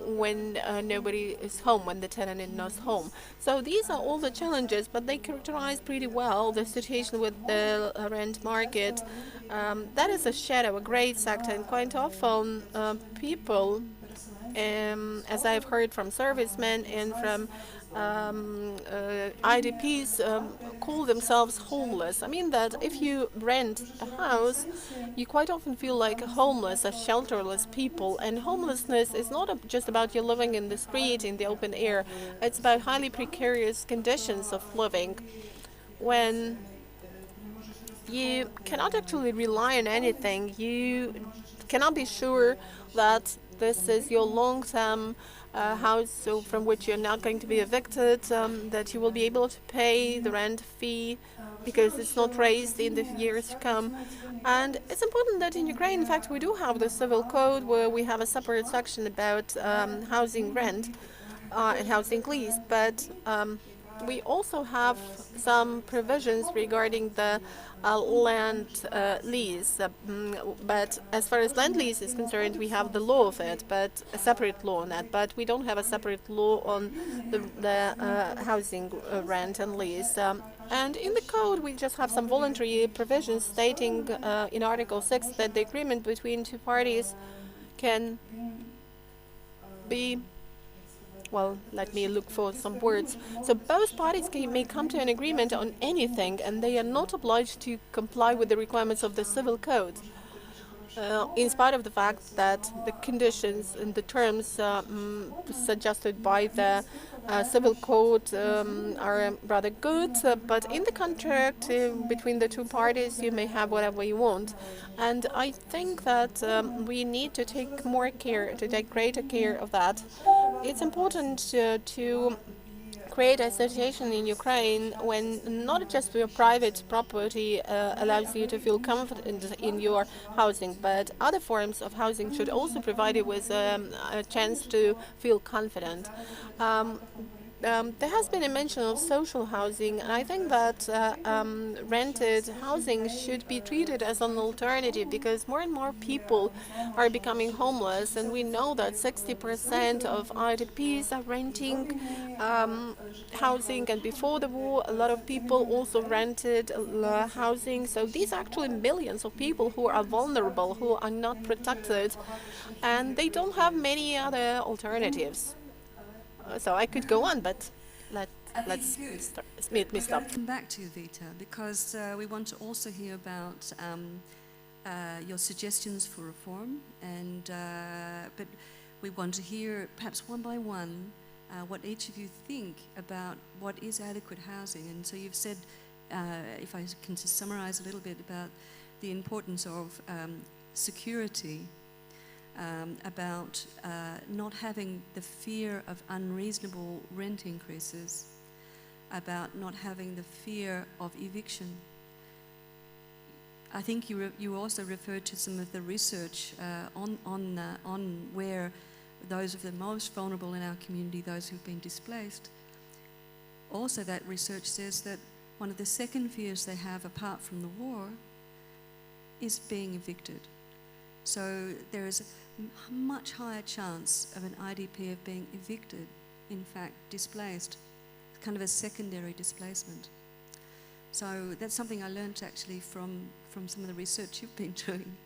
[SPEAKER 2] when nobody is home, when the tenant is not home. So these are all the challenges, but they characterize pretty well the situation with the rent market. That is a shadow, a great sector, and quite often people, as I've heard from servicemen and from IDPs, call themselves homeless. I mean that if you rent a house, you quite often feel like homeless, as shelterless people. And homelessness is not just about you living in the street, in the open air. It's about highly precarious conditions of living, when you cannot actually rely on anything. You cannot be sure that this is your long-term house, so from which you're not going to be evicted, that you will be able to pay the rent fee because it's not raised in the years to come. And it's important that in Ukraine, in fact, we do have the civil code where we have a separate section about housing rent and housing lease, but we also have some provisions regarding the land lease. But as far as land lease is concerned, we have the law of it, but a separate law on that. But we don't have a separate law on the housing rent and lease. And in the code, we just have some voluntary provisions stating in Article 6 that the agreement between two parties can be, well, let me look for some words. So both parties may come to an agreement on anything, and they are not obliged to comply with the requirements of the civil code, in spite of the fact that the conditions and the terms suggested by the civil code are rather good. But in the contract between the two parties, you may have whatever you want. And I think that we need to take more care, to take greater care of that. It's important to create a situation in Ukraine when not just your private property allows you to feel confident in your housing, but other forms of housing should also provide you with a chance to feel confident. There has been a mention of social housing, and I think that rented housing should be treated as an alternative, because more and more people are becoming homeless, and we know that 60% of IDPs are renting housing, and before the war a lot of people also rented housing. So these are actually millions of people who are vulnerable, who are not protected, and they don't have many other alternatives. So I could go on, but let's let me stop.
[SPEAKER 5] Come back to you, Vita, because we want to also hear about your suggestions for reform, and but we want to hear perhaps one by one what each of you think about what is adequate housing. And so you've said, if I can just summarize a little bit about the importance of security, about not having the fear of unreasonable rent increases, about not having the fear of eviction. I think you also referred to some of the research on where those of the most vulnerable in our community, those who've been displaced. Also, that research says that one of the second fears they have, apart from the war, is being evicted. So there is a much higher chance of an IDP of being evicted, in fact displaced, kind of a secondary displacement. So that's something I learned actually from some of the research you've been doing,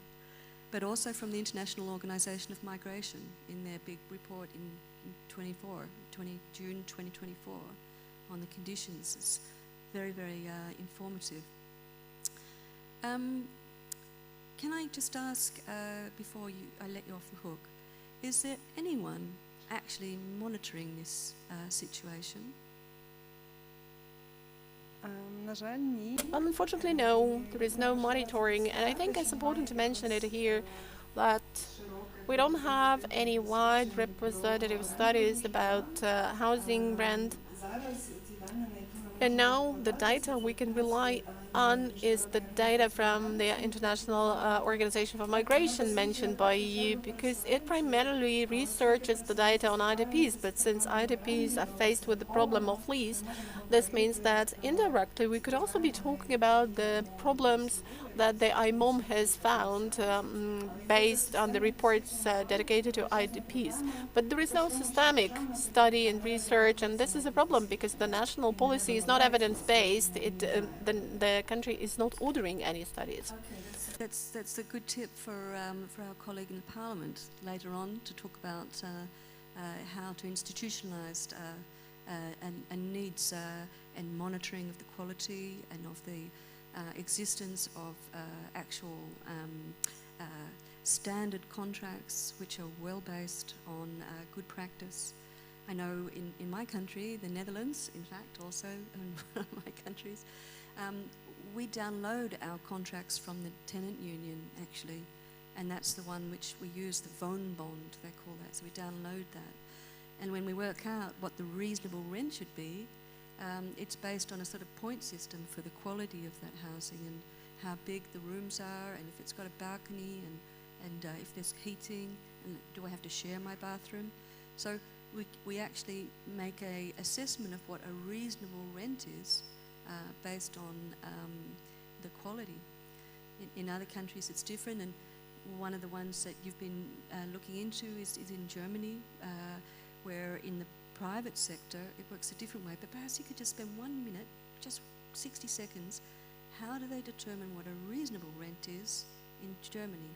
[SPEAKER 5] but also from the International Organization of Migration in their big report in June 2024 on the conditions. It's very, very informative. Can I just ask, before I let you off the hook, is there anyone actually monitoring this situation?
[SPEAKER 6] На жаль, ні.
[SPEAKER 2] Unfortunately, no, there is no monitoring, and I think it's important to mention it here that we don't have any wide representative studies about housing rent. And now the data we can rely on is the data from the International Organization for Migration mentioned by you, because it primarily researches the data on IDPs. But since IDPs are faced with the problem of fleas, this means that indirectly we could also be talking about the problems that the IMOM has found based on the reports dedicated to IDPs. But there is no systemic study and research, and this is a problem because the national policy is not evidence-based. The country is not ordering any studies.
[SPEAKER 5] That's a good tip for our colleague in the Parliament later on to talk about how to institutionalise and needs and monitoring of the quality and of the existence of actual standard contracts which are well based on good practice. I know in my country, the Netherlands, in fact, also in one of my countries, we download our contracts from the tenant union, actually, and that's the one which we use, the woonbond, they call that, so we download that. And when we work out what the reasonable rent should be, it's based on a sort of point system for the quality of that housing and how big the rooms are, and if it's got a balcony, and if there's heating, and do I have to share my bathroom? So we actually make a assessment of what a reasonable rent is based on the quality. In other countries it's different, and one of the ones that you've been looking into is in Germany, where in the private sector it works a different way. But perhaps you could just spend 1 minute, just 60 seconds, how do they determine what a reasonable rent is in Germany?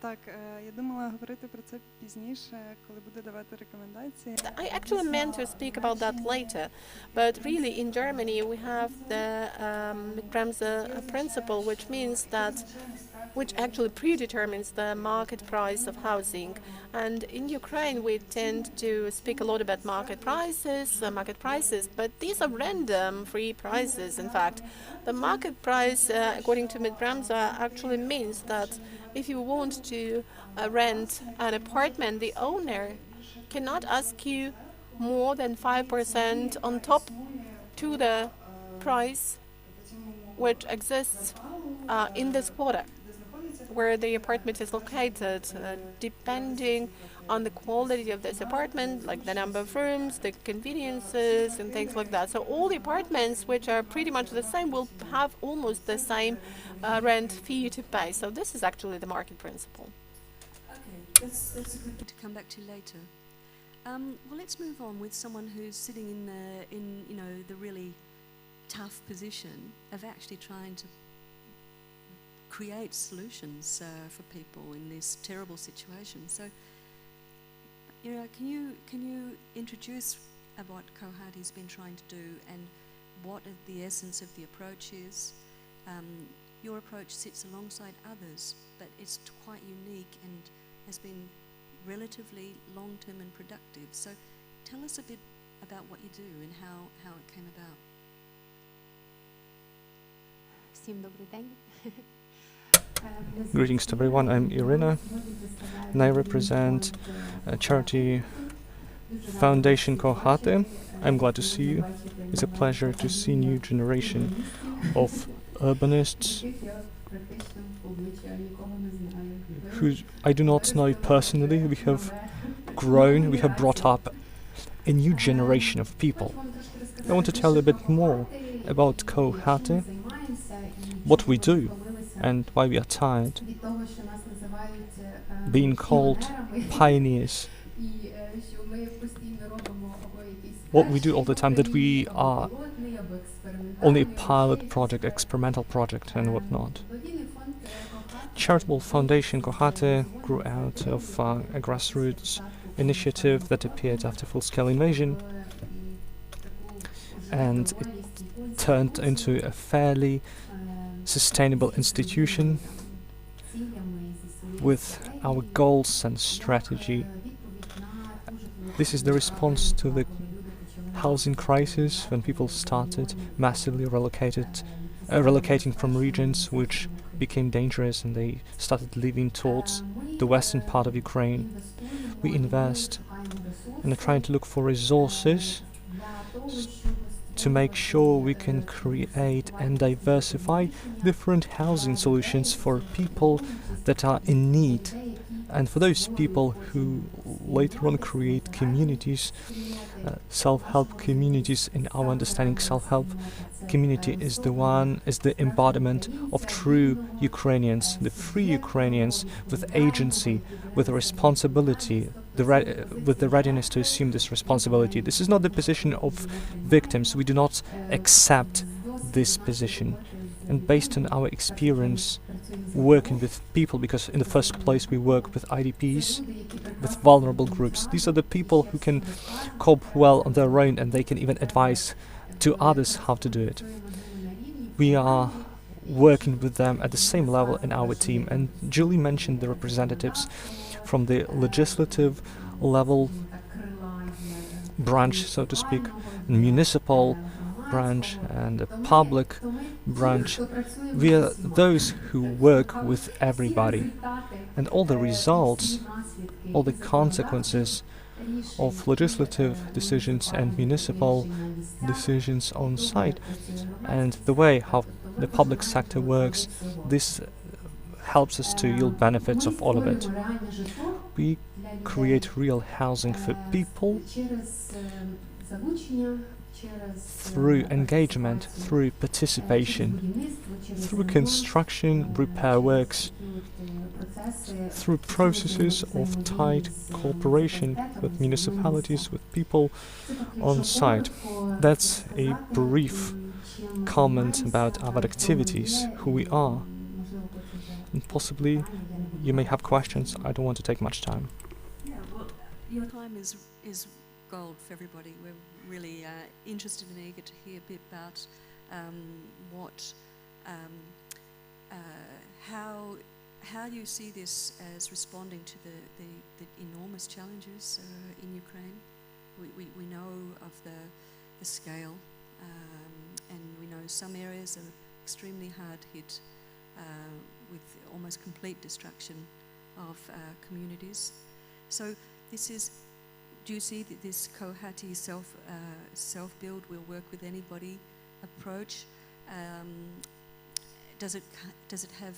[SPEAKER 6] Так, я думала говорити про це пізніше, коли буду давати рекомендації.
[SPEAKER 2] I actually meant to speak about that later, but really in Germany we have the Bremse principle, which means that, which actually predetermines the market price of housing. And in Ukraine we tend to speak a lot about market prices, but these are random free prices. In fact, the market price, according to Bremse, actually means that if you want to rent an apartment, the owner cannot ask you more than 5% on top to the price which exists in this quarter where the apartment is located, depending on the quality of this apartment, like the number of rooms, the conveniences, and things like that. So all the apartments which are pretty much the same will have almost the same rent fee to pay. So this is actually the market principle.
[SPEAKER 5] Okay, that's a good to come back to later. Well, let's move on with someone who's sitting in the really tough position of actually trying to create solutions for people in this terrible situation. So, can you introduce what Kohati's been trying to do and what the essence of the approach is? Your approach sits alongside others, but it's quite unique and has been relatively long-term and productive. So, tell us a bit about what you do and how it came about.
[SPEAKER 7] Всім добрий день.
[SPEAKER 3] Greetings to everyone, I'm Irina, and I represent a charity foundation Kohati. I'm glad to see you. It's a pleasure to see new generation of urbanists who I do not know personally. We have brought up a new generation of people. I want to tell you a bit more about Kohati, what we do, and why we are tired being called pioneers. What we do all the time, that we are only a pilot project, experimental project and whatnot. Charitable foundation Kohate grew out of a grassroots initiative that appeared after full-scale invasion, and it turned into a fairly sustainable institution with our goals and strategy. This is the response to the housing crisis, when people started massively relocating from regions which became dangerous, and they started living towards the western part of Ukraine. We invest and are trying to look for resources to make sure we can create and diversify different housing solutions for people that are in need, and for those people who later on create communities, self-help communities. In our understanding, self-help community is the embodiment of true Ukrainians, the free Ukrainians with agency, with responsibility, with the readiness to assume this responsibility. This is not the position of victims. We do not accept this position. And based on our experience working with people, because in the first place we work with IDPs, with vulnerable groups. These are the people who can cope well on their own, and they can even advise to others how to do it. We are working with them at the same level in our team, and Julie mentioned the representatives from the legislative level branch, so to speak, municipal branch and the public branch. We are those who work with everybody, and all the results, all the consequences of legislative decisions and municipal decisions on site, and the way how the public sector works, this helps us to yield benefits of all of it. We create real housing for people through engagement, through participation, through construction, repair works, through processes of tight cooperation with municipalities, with people on site. That's a brief comment about our activities, who we are. And possibly you may have questions. I don't want to take much time.
[SPEAKER 5] Yeah, well, your time is gold for everybody. We're really interested and eager to hear a bit about how you see this as responding to the enormous challenges in Ukraine. We know of the scale, and we know some areas are extremely hard hit with almost complete destruction of communities. So do you see that this Kohati self-build will work with anybody approach? Does it have?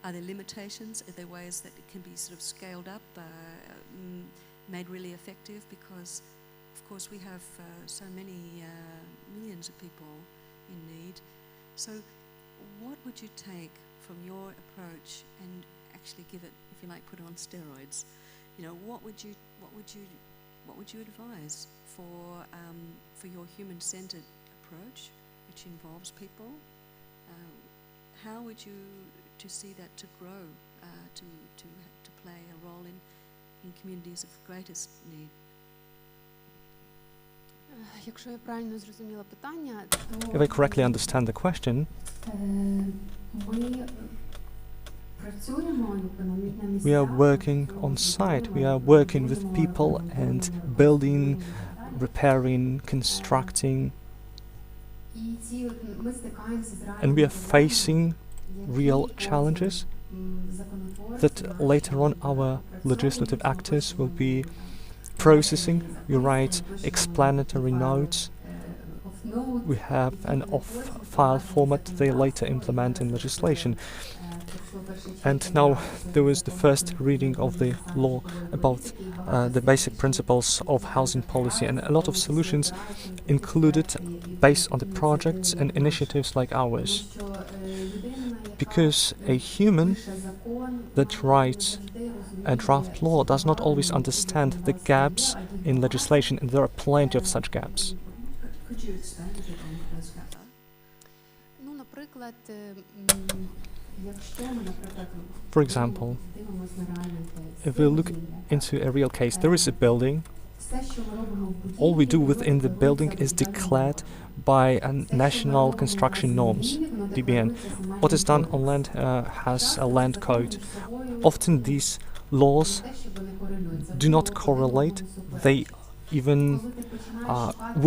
[SPEAKER 5] Are there limitations? Are there ways that it can be sort of scaled up, made really effective? Because, of course, we have so many millions of people in need. So, what would you take from your approach and actually give it, if you like, put it on steroids? You know, what would you advise for your human-centered approach, which involves people? How would you to see that to grow, to play a role in communities of greatest need?
[SPEAKER 7] Якщо я правильно зрозуміла питання,
[SPEAKER 3] If I correctly understand the question, we are working on site. We are working with people and building, repairing, constructing. And we are facing real challenges that later on our legislative actors will be processing. We write explanatory notes. We have an off-file format they later implement in legislation. And now there was the first reading of the law about the basic principles of housing policy, and a lot of solutions included based on the projects and initiatives like ours. because a human that writes a draft law does not always understand the gaps in legislation, and there are plenty of such gaps.
[SPEAKER 5] Could you expand a bit on those gaps?
[SPEAKER 7] Ну, наприклад, якщо ми, наприклад,
[SPEAKER 3] For example,
[SPEAKER 7] дивимося на реальний кейс,
[SPEAKER 3] if we look into a real case, there is a building.
[SPEAKER 7] все, що ми робимо в будівлі,
[SPEAKER 3] All we do within the building is declared by national construction norms, DBN. What is done on land has a land code. Often these laws do not correlate, they even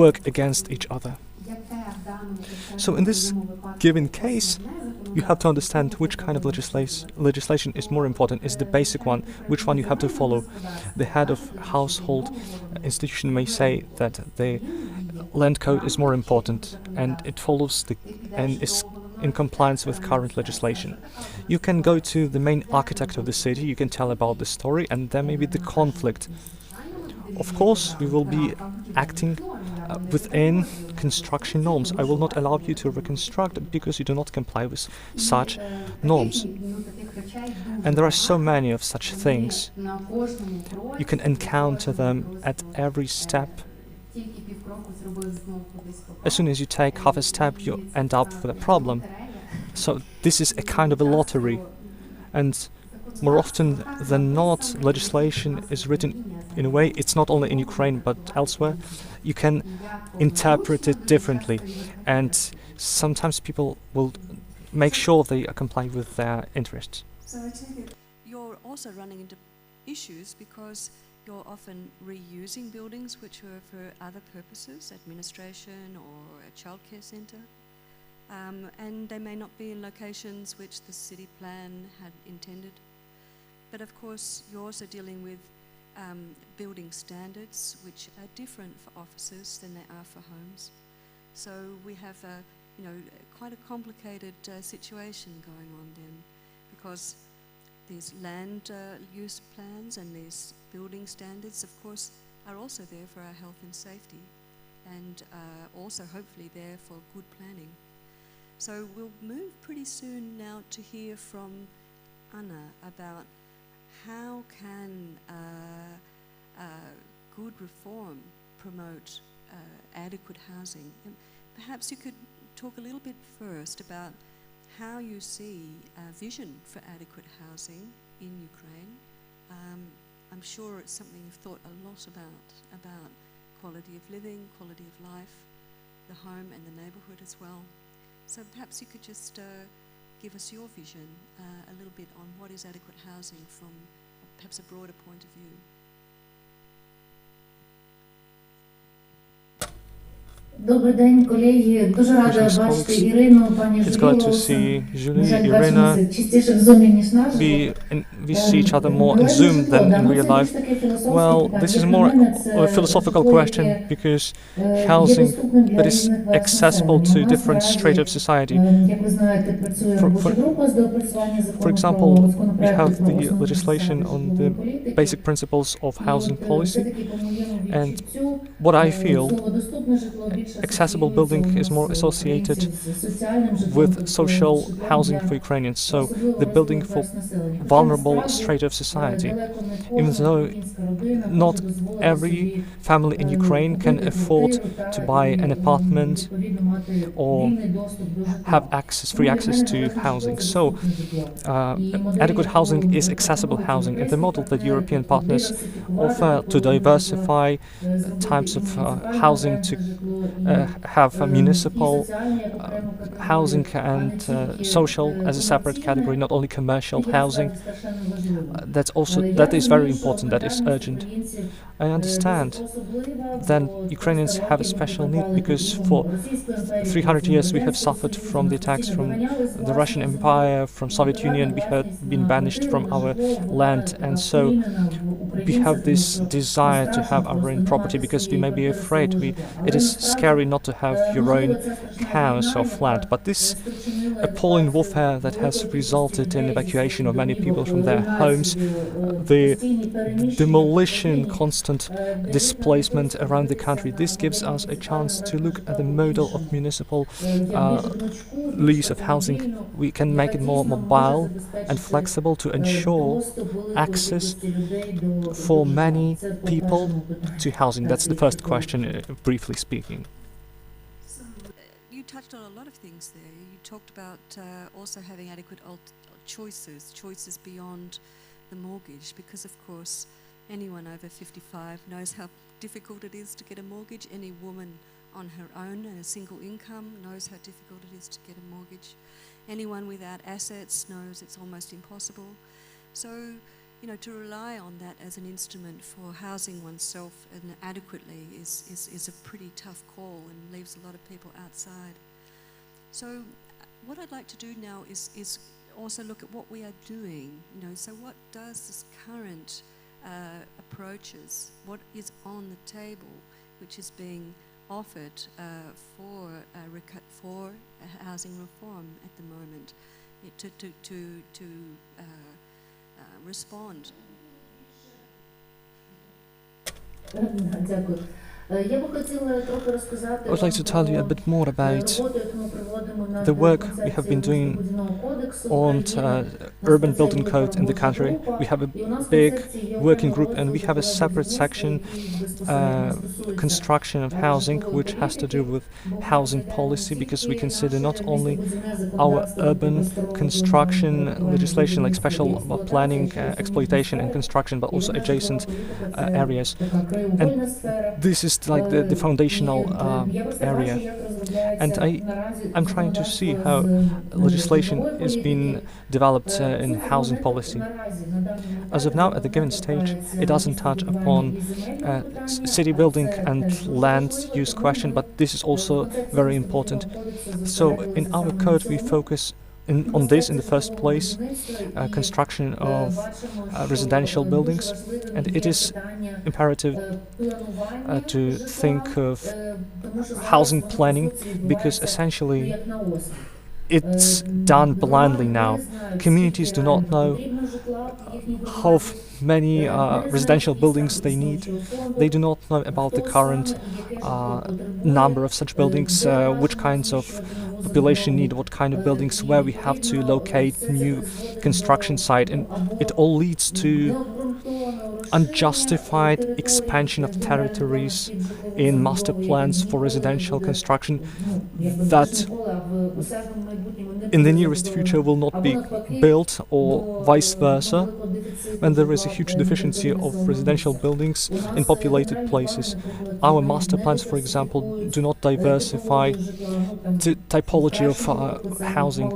[SPEAKER 3] work against each other. So in this given case, you have to understand which kind of legislation is more important, is the basic one, which one you have to follow. The head of household institution may say that the land code is more important and it follows and is in compliance with current legislation. You can go to the main architect of the city, you can tell about the story, and there may be the conflict. Of course, we will be acting within construction norms. I will not allow you to reconstruct because you do not comply with such norms. And there are so many of such things. You can encounter them at every step. As soon as you take half a step, you end up with a problem. So this is a kind of a lottery. And more often than not, legislation is written in a way, it's not only in Ukraine but elsewhere, you can interpret it differently. And sometimes people will make sure they comply with their interests.
[SPEAKER 5] So I take it you're also running into issues because you're often reusing buildings which were for other purposes, administration or a childcare centre, and they may not be in locations which the city plan had intended. But of course, you're also dealing with building standards which are different for offices than they are for homes. So we have quite a complicated situation going on then, because these land use plans and these building standards, of course, are also there for our health and safety, and also hopefully there for good planning. So we'll move pretty soon now to hear from Anna about how can good reform promote adequate housing. And perhaps you could talk a little bit first about how you see a vision for adequate housing in Ukraine. I'm sure it's something you've thought a lot about quality of living, quality of life, the home and the neighbourhood as well. So perhaps you could just give us your vision a little bit on what is adequate housing from perhaps a broader point of view.
[SPEAKER 8] Добрий день, колеги. Дуже рада бачити Ірину, пані
[SPEAKER 3] It's glad to see Julie, Irina.
[SPEAKER 8] частіше в Zoom, ніж наживо.
[SPEAKER 3] We see each other more in Zoom than in real life. Well, this is more a philosophical question because housing that is accessible to different strata of society. For example, we have the legislation on the basic principles of housing policy, and what I feel, accessible building is more associated with social housing for Ukrainians, so the building for vulnerable strata of society. Even though not every family in Ukraine can afford to buy an apartment or have free access to housing. So adequate housing is accessible housing, and the model that European partners offer to diversify types of housing to have municipal housing and social as a separate category, not only commercial housing. That is very important, that is urgent. I understand then Ukrainians have a special need because for 300 years we have suffered from the attacks from the Russian Empire, from Soviet Union. We have been banished from our land, and so we have this desire to have our own property because we may be afraid. It is scary not to have your own house or flat, but this appalling warfare that has resulted in evacuation of many people from their homes, the demolition, constant displacement around the country, this gives us a chance to look at the model of municipal lease of housing, we can make it more mobile and flexible to ensure access for many people to housing? That's the first question, briefly speaking.
[SPEAKER 5] You touched on a lot of things there. You talked about also having adequate choices beyond the mortgage, because of course anyone over 55 knows how difficult it is to get a mortgage. Any woman on her own and a single income knows how difficult it is to get a mortgage. Anyone without assets knows it's almost impossible. So, you know, to rely on that as an instrument for housing oneself and adequately is a pretty tough call and leaves a lot of people outside. So what I'd like to do now is also look at what we are doing, you know, so what does this current approaches, what is on the table, which is being offered for housing reform at the moment, to respond.
[SPEAKER 8] Дякую. Я би хотіла трохи розказати
[SPEAKER 3] I would like to tell you a bit more about
[SPEAKER 8] роботу, яку ми проводимо над
[SPEAKER 3] the work we have been doing
[SPEAKER 8] будівного кодексу
[SPEAKER 3] on
[SPEAKER 8] України.
[SPEAKER 3] urban building code in the country. We have a big working group and we have a separate section, construction of housing, which has to do with housing policy, because we consider not only our urban construction legislation, like special planning, exploitation and construction, but also adjacent areas. And this is like the foundational area. And I'm trying to see how legislation is being developed in housing policy. As of now, at the given stage, it doesn't touch upon city building and land use question, but this is also very important. So in our code, we focus on this in the first place, construction of residential buildings, and it is imperative to think of housing planning, because essentially it's done blindly now. Communities do not know how many residential buildings they need. They do not know about the current number of such buildings, which kinds of population need what kind of buildings, where we have to locate new construction site, and it all leads to unjustified expansion of territories in master plans for residential construction that in the nearest future will not be built, or vice versa, when there is a huge deficiency of residential buildings in populated places. Our master plans, for example, do not diversify the typology of housing.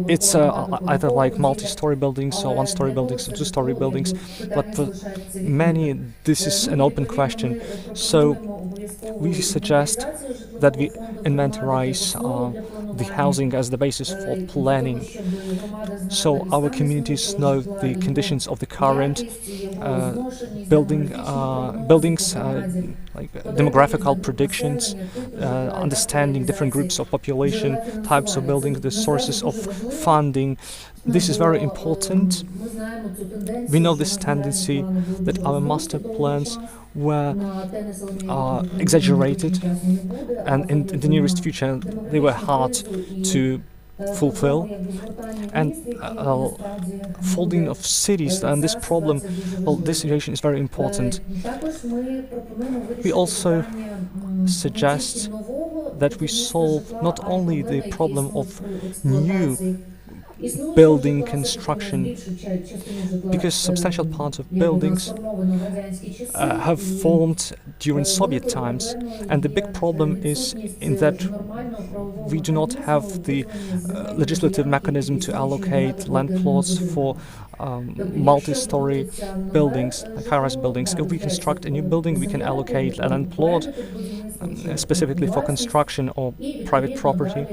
[SPEAKER 3] It's either like multi-story buildings or one-story buildings or two-story buildings, but for many this is an open question. So we suggest that we inventorize the housing as the basis for planning, so our communities know the conditions of the current buildings, like demographical predictions, understanding different groups of population, types of building, the sources of funding. This is very important. We know this tendency that our master plans were exaggerated, and in the nearest future they were hard to fulfill, and folding of cities and this problem, well, this situation is very important. We also suggest that we solve not only the problem of new building construction, because substantial part of buildings have formed during Soviet times, and the big problem is in that we do not have the legislative mechanism to allocate land plots for multi-story buildings, like high-rise buildings. If we construct a new building, we can allocate a land plot specifically for construction or private property,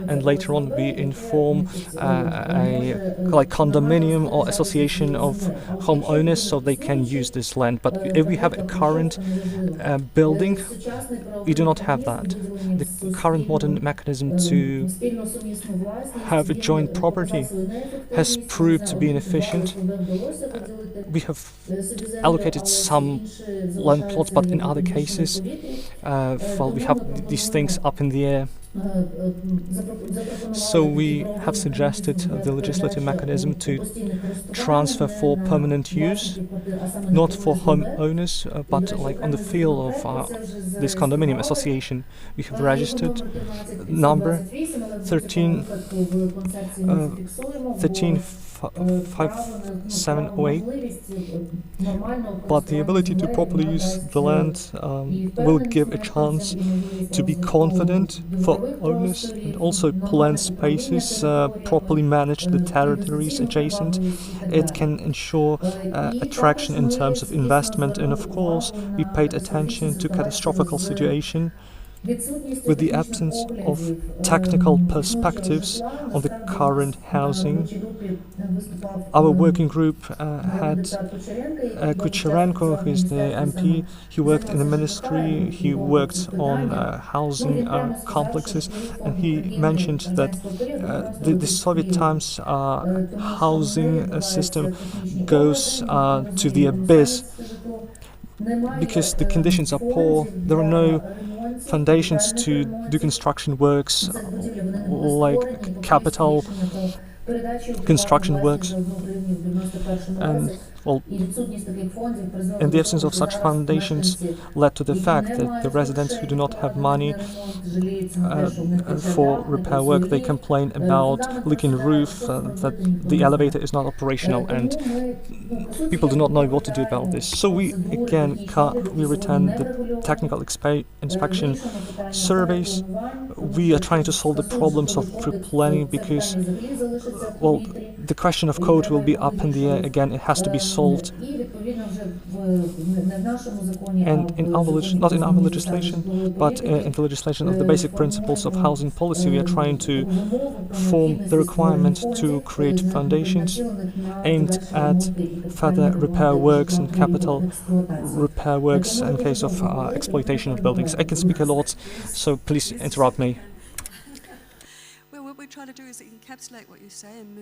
[SPEAKER 3] and later on we inform a like condominium or association of homeowners so they can use this land. But if we have a current building, we do not have that. The current modern mechanism to have a joint property has proved to be inefficient, we have allocated some land plots, but in other cases, well, we have these things up in the air. So we have suggested the legislative mechanism to transfer for permanent use, not for homeowners, but like on the field of this condominium association. We have registered number 135708, but the ability to properly use the land will give a chance to be confident for owners and also plan spaces, properly manage the territories adjacent. It can ensure attraction in terms of investment, and of course we paid attention to catastrophical situation with the absence of technical perspectives on the current housing. Our working group had Kucherenko, who is the MP. He worked in the ministry, he worked on housing complexes, and he mentioned that the Soviet times housing system goes to the abyss because the conditions are poor. There are no foundations to do construction works like capital construction works, and well, in the absence of such foundations led to the fact that the residents who do not have money for repair work, they complain about leaking roof, that the elevator is not operational, and people do not know what to do about this. So we again return the technical inspection surveys. We are trying to solve the problems of pre-planning because, well, the question of code will be up in the air again. It has to be solved. And in our not in our legislation, but in the legislation of the basic principles of housing policy, we are trying to form the requirement to create foundations aimed at further repair works and capital repair works in case of exploitation of buildings. I can speak a lot, so please interrupt me.
[SPEAKER 5] Well, what we try to do is encapsulate what you say and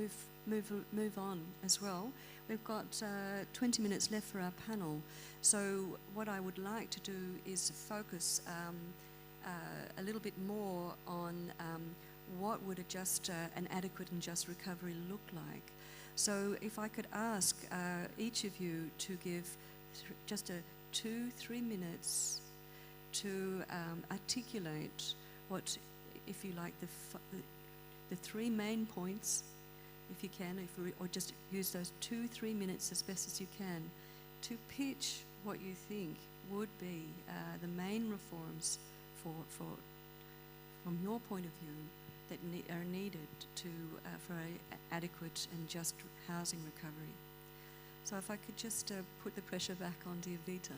[SPEAKER 5] move on as well. We've got 20 minutes left for our panel, so what I would like to do is focus a little bit more on what would an adequate and just recovery look like. So if I could ask each of you to give just 2-3 minutes to articulate what, if you like, the three main points, if you can, or just use those 2-3 minutes as best as you can to pitch what you think would be the main reforms from your point of view that are needed for an adequate and just housing recovery. So if I could just put the pressure back on dear Vita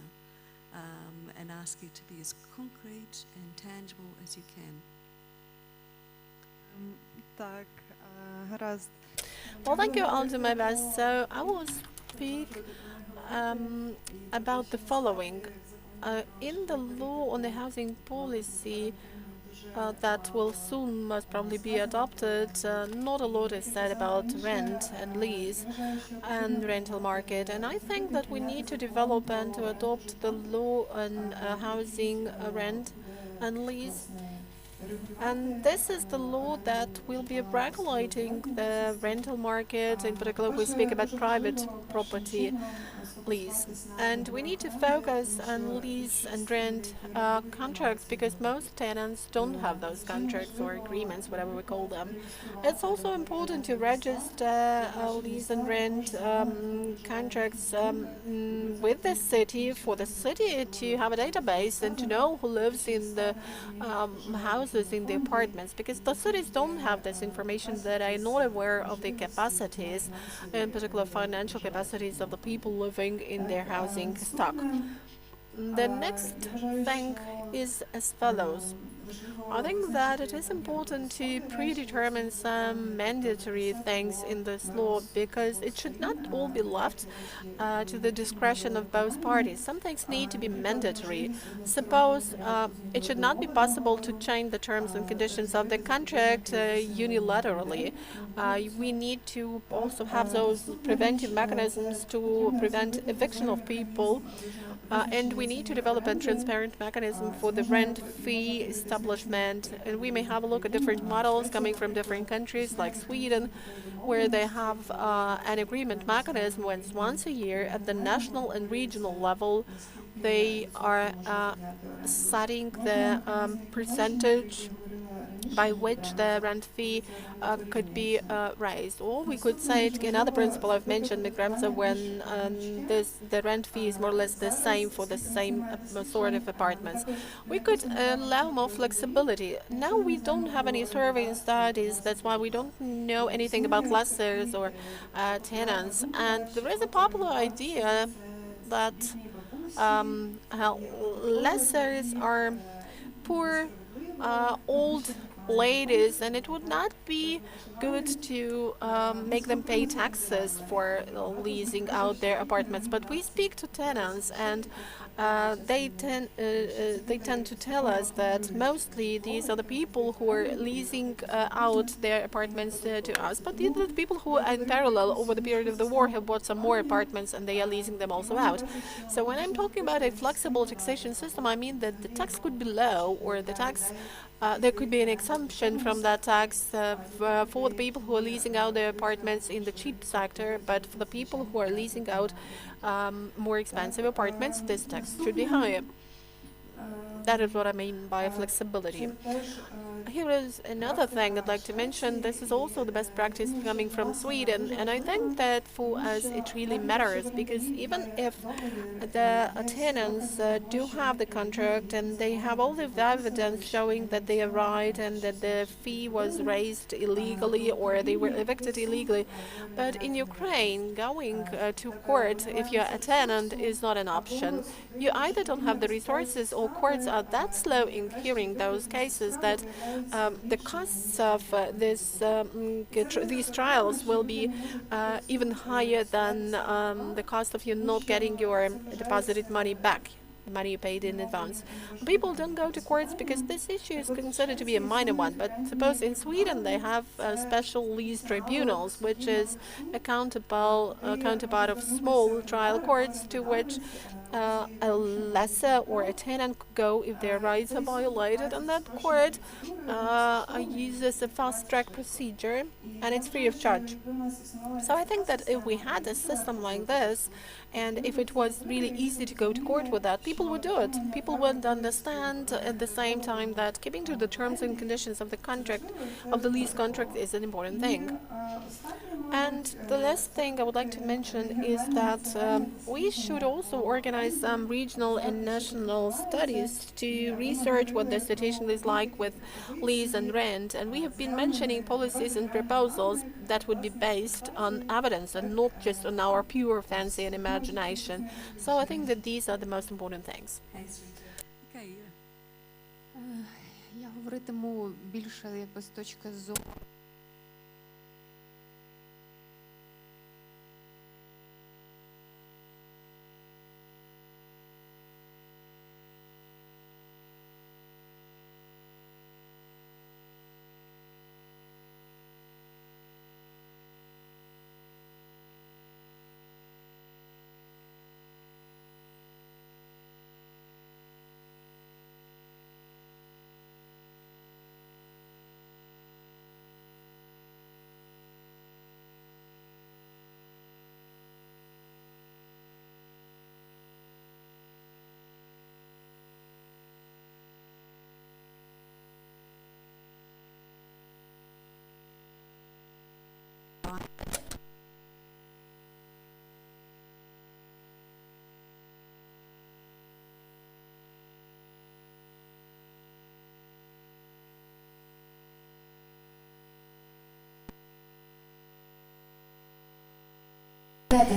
[SPEAKER 5] and ask you to be as concrete and tangible as you can.
[SPEAKER 6] Так, гаразд.
[SPEAKER 2] Well, thank you. I'll do my best. So I will speak about the following. In the law on the housing policy that will soon most probably be adopted, not a lot is said about rent and lease and rental market. And I think that we need to develop and to adopt the law on housing rent and lease. And this is the law that will be regulating the rental market. In particular, we speak about private property lease. And we need to focus on lease and rent contracts because most tenants don't have those contracts or agreements, whatever we call them. It's also important to register lease and rent contracts with the city, for the city to have a database and to know who lives in the houses, in the apartments, because the cities don't have this information. That are not aware of the capacities, in particular financial capacities of the people living in their housing stock. The next thing is as follows. I think that it is important to predetermine some mandatory things in this law because it should not all be left to the discretion of both parties. Some things need to be mandatory. Suppose it should not be possible to change the terms and conditions of the contract unilaterally. We need to also have those preventive mechanisms to prevent eviction of people. And we need to develop a transparent mechanism for the rent fee establishment. And we may have a look at different models coming from different countries like Sweden, where they have an agreement mechanism when once a year at the national and regional level they are setting the percentage by which the rent fee could be raised. Or we could say another principle I've mentioned, Migramza, when the rent fee is more or less the same for the same sort of apartments. We could allow more flexibility. Now we don't have any survey studies, that's why we don't know anything about lessors or tenants. And there is a popular idea that lessors are poor old ladies, and it would not be good to make them pay taxes for leasing out their apartments. But we speak to tenants, and they tend to tell us that mostly these are the people who are leasing out their apartments to us. But these are the people who, in parallel, over the period of the war, have bought some more apartments, and they are leasing them also out. So when I'm talking about a flexible taxation system, I mean that the tax could be low, or the tax there could be an exemption from that tax for the people who are leasing out their apartments in the cheap sector, but for the people who are leasing out more expensive apartments, this tax should be higher. That is what I mean by flexibility. Here is another thing I'd like to mention. This is also the best practice coming from Sweden, and I think that for us it really matters, because even if the tenants do have the contract and they have all the evidence showing that they are right and that the fee was raised illegally or they were evicted illegally, but in Ukraine, going to court if you're a tenant is not an option. You either don't have the resources, or courts are that slow in hearing those cases that the costs of these trials will be even higher than the cost of you not getting your deposited money back, the money you paid in advance. People don't go to courts because this issue is considered to be a minor one, but suppose in Sweden they have special lease tribunals, which is a counterpart of small trial courts to which a lessor or a tenant could go if their rights are violated, and that court uses a fast-track procedure, and it's free of charge. So I think that if we had a system like this, and if it was really easy to go to court with that, people would do it. People would understand at the same time that keeping to the terms and conditions of the contract, of the lease contract, is an important thing. And the last thing I would like to mention is that we should also organize some regional and national studies to research what the situation is like with lease and rent. And we have been mentioning policies and proposals that would be based on evidence and not just on our pure fancy and imagination. So I think that these are the most important things.
[SPEAKER 5] Okay,
[SPEAKER 7] Я говоритиму більше якось з точки зору.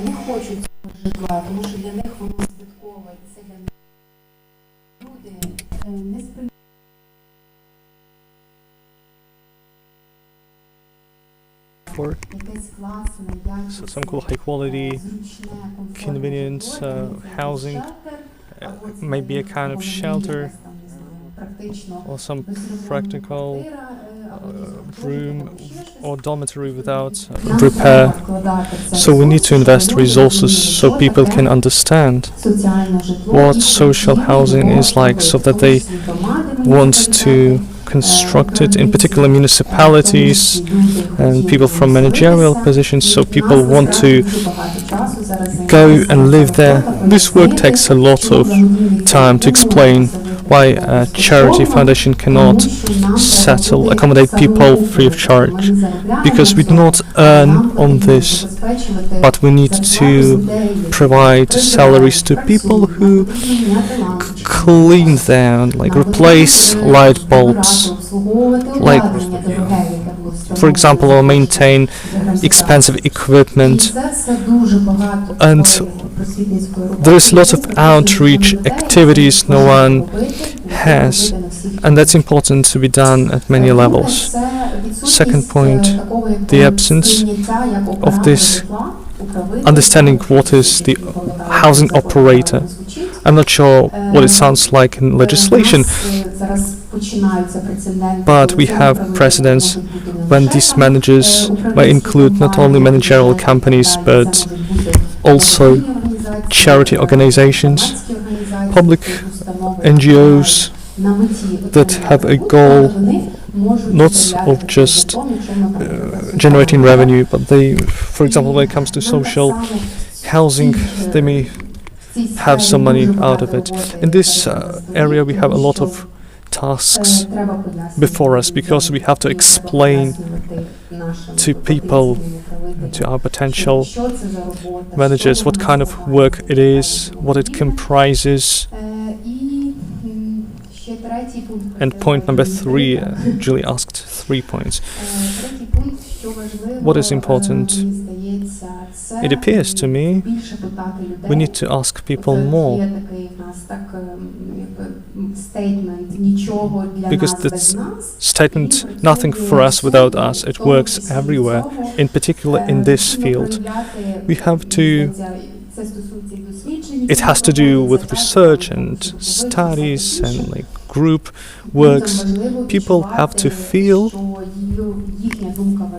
[SPEAKER 7] Не хочуть цього житла, тому що для них воно збиткове, і це для них люди не сприймають.
[SPEAKER 3] for. So some cool high quality, convenient housing, maybe a kind of shelter, or some practical room or dormitory without repair. So we need to invest resources so people can understand what social housing is like, so that they want to construct it, in particular municipalities and people from managerial positions, so people want to go and live there. This work takes a lot of time to explain why a charity foundation cannot accommodate people free of charge, because we do not earn on this, but we need to provide salaries to people who clean them, like replace light bulbs, like for example, or maintain expensive equipment. And there is lots of outreach activities no one has, and that's important to be done at many levels. Second point, the absence of this understanding what is the housing operator. I'm not sure what it sounds like in legislation, but we have precedents when these managers may include not only managerial companies but also charity organizations, public NGOs that have a goal not of just generating revenue, but they, for example, when it comes to social housing, they may have some money out of it. In this area we have a lot of tasks before us, because we have to explain to people, to our potential managers, what kind of work it is, what it comprises. And point number 3, Julie asked 3 points. What is important? It appears to me we need to ask people more, because this statement, nothing for us without us, it works everywhere, in particular in this field. We have to, it has to do with research and studies and like group works. People have to feel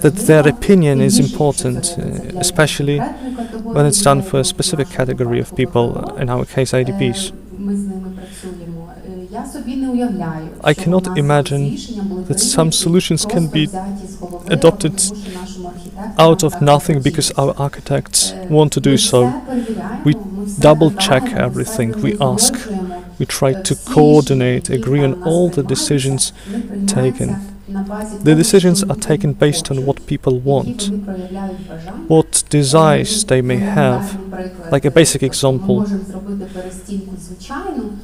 [SPEAKER 3] that their opinion is important, especially when it's done for a specific category of people, in our case IDPs. I cannot imagine that some solutions can be adopted out of nothing because our architects want to do so. We double check everything, we ask, we try to coordinate, agree on all the decisions taken. The decisions are taken based on what people want, what desires they may have. Like a basic example,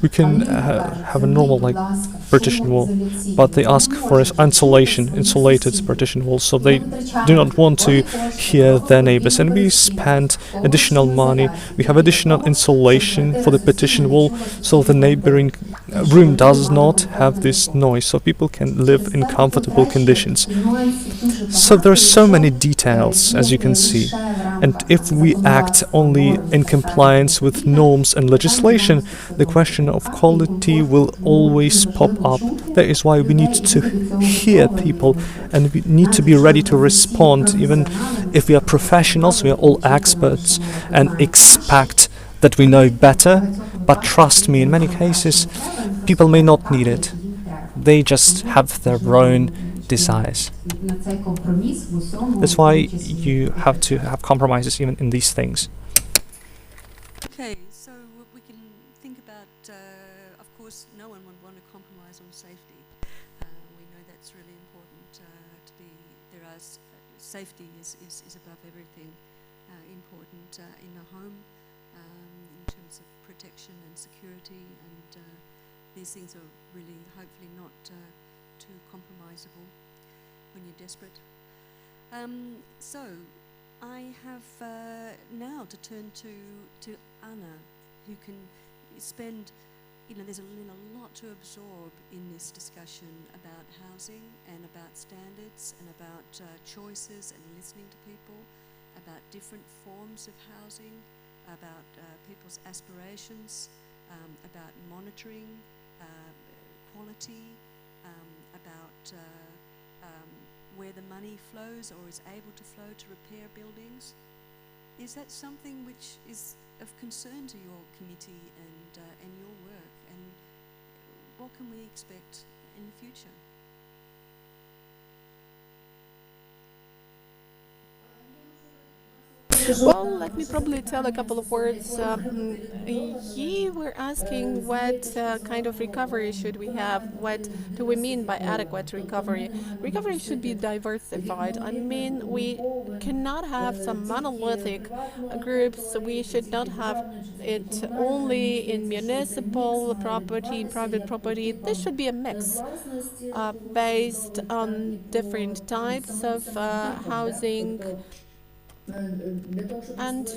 [SPEAKER 3] we can have a normal like partition wall, but they ask for insulated partition walls, so they do not want to hear their neighbors, and we spend additional money. We have additional insulation for the partition wall, so the neighboring room does not have this noise, so people can live in comfortable conditions. So there are so many details, as you can see, and if we act only in compliance with norms and legislation, the question of quality will always pop up. That is why we need to hear people, and we need to be ready to respond. Even if we are professionals, we are all experts and expect that we know better, but trust me, in many cases people may not need it. They just have their own desires. That's why you have to have compromises even in these things.
[SPEAKER 5] Okay, so we can think about, of course, no one would want to compromise on safety. We know that's really important to be, safety is above everything, important in the home, in terms of protection and security, and these things are really hopefully not too compromisable when you're desperate. So I have now to turn to Anna, who can spend there's been a lot to absorb in this discussion about housing and about standards and about choices and listening to people, about different forms of housing, about people's aspirations, about monitoring quality, about where the money flows or is able to flow to repair buildings. Is that something which is of concern to your committee and your work? And what can we expect in the future?
[SPEAKER 2] Well, let me probably tell a couple of words. You were asking what kind of recovery should we have? What do we mean by adequate recovery? Recovery should be diversified. I mean, we cannot have some monolithic groups. We should not have it only in municipal property, in private property. This should be a mix based on different types of housing. And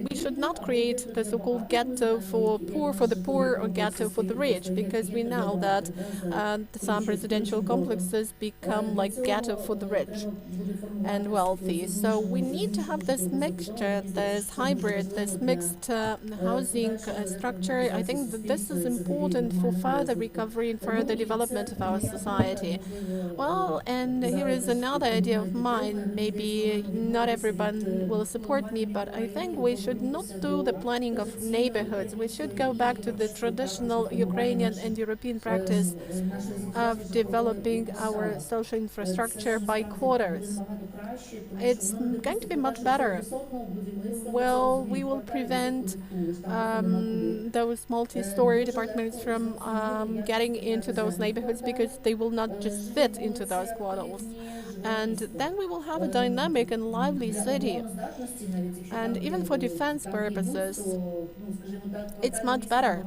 [SPEAKER 2] we should not create the so-called ghetto for the poor or ghetto for the rich, because we know that some residential complexes become like ghetto for the rich and wealthy. So we need to have this mixture, this hybrid, this mixed housing structure. I think that this is important for further recovery and further development of our society. Well, and here is another idea of mine. Maybe not everyone will support me, but I think we should not do the planning of neighborhoods. We should go back to the traditional Ukrainian and European practice of developing our social infrastructure by quarters. It's going to be much better. Well, we will prevent those multi-story apartments from getting into those neighborhoods because they will not just fit into those quarters. And then we will have a dynamic and lively city. And even for defense purposes, it's much better.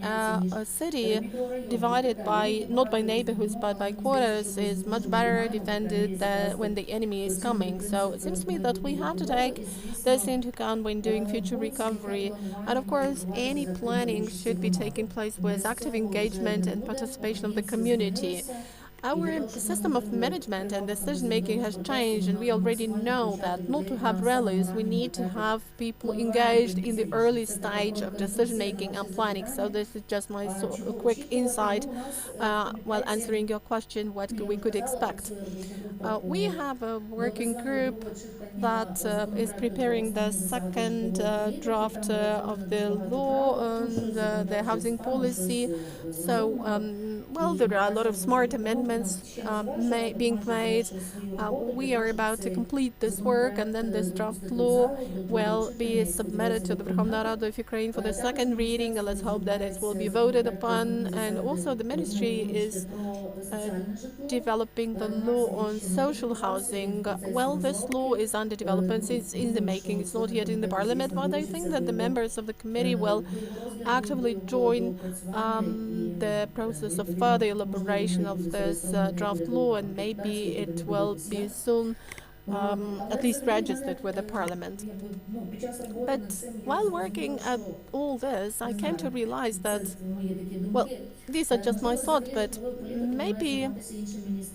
[SPEAKER 2] A city divided by, not by neighborhoods, but by quarters is much better defended when the enemy is coming. So it seems to me that we have to take this into account when doing future recovery. And of course, any planning should be taking place with active engagement and participation of the community. Our system of management and decision-making has changed, and we already know that not to have rallies, we need to have people engaged in the early stage of decision-making and planning. So this is just my quick insight while answering your question, what we could expect. We have a working group that is preparing the second draft of the law and the housing policy. So, well, there are a lot of smart amendments being made. We are about to complete this work, and then this draft law will be submitted to the Verkhovna Rada of Ukraine for the second reading, and let's hope that it will be voted upon. And also the ministry is developing the law on social housing. Well, this law is under development. It's in the making. It's not yet in the parliament, but I think that the members of the committee will actively join the process of further elaboration of this draft law, and maybe it will be soon at least registered with the parliament. But while working at all this, I came to realize that, well, these are just my thoughts, but maybe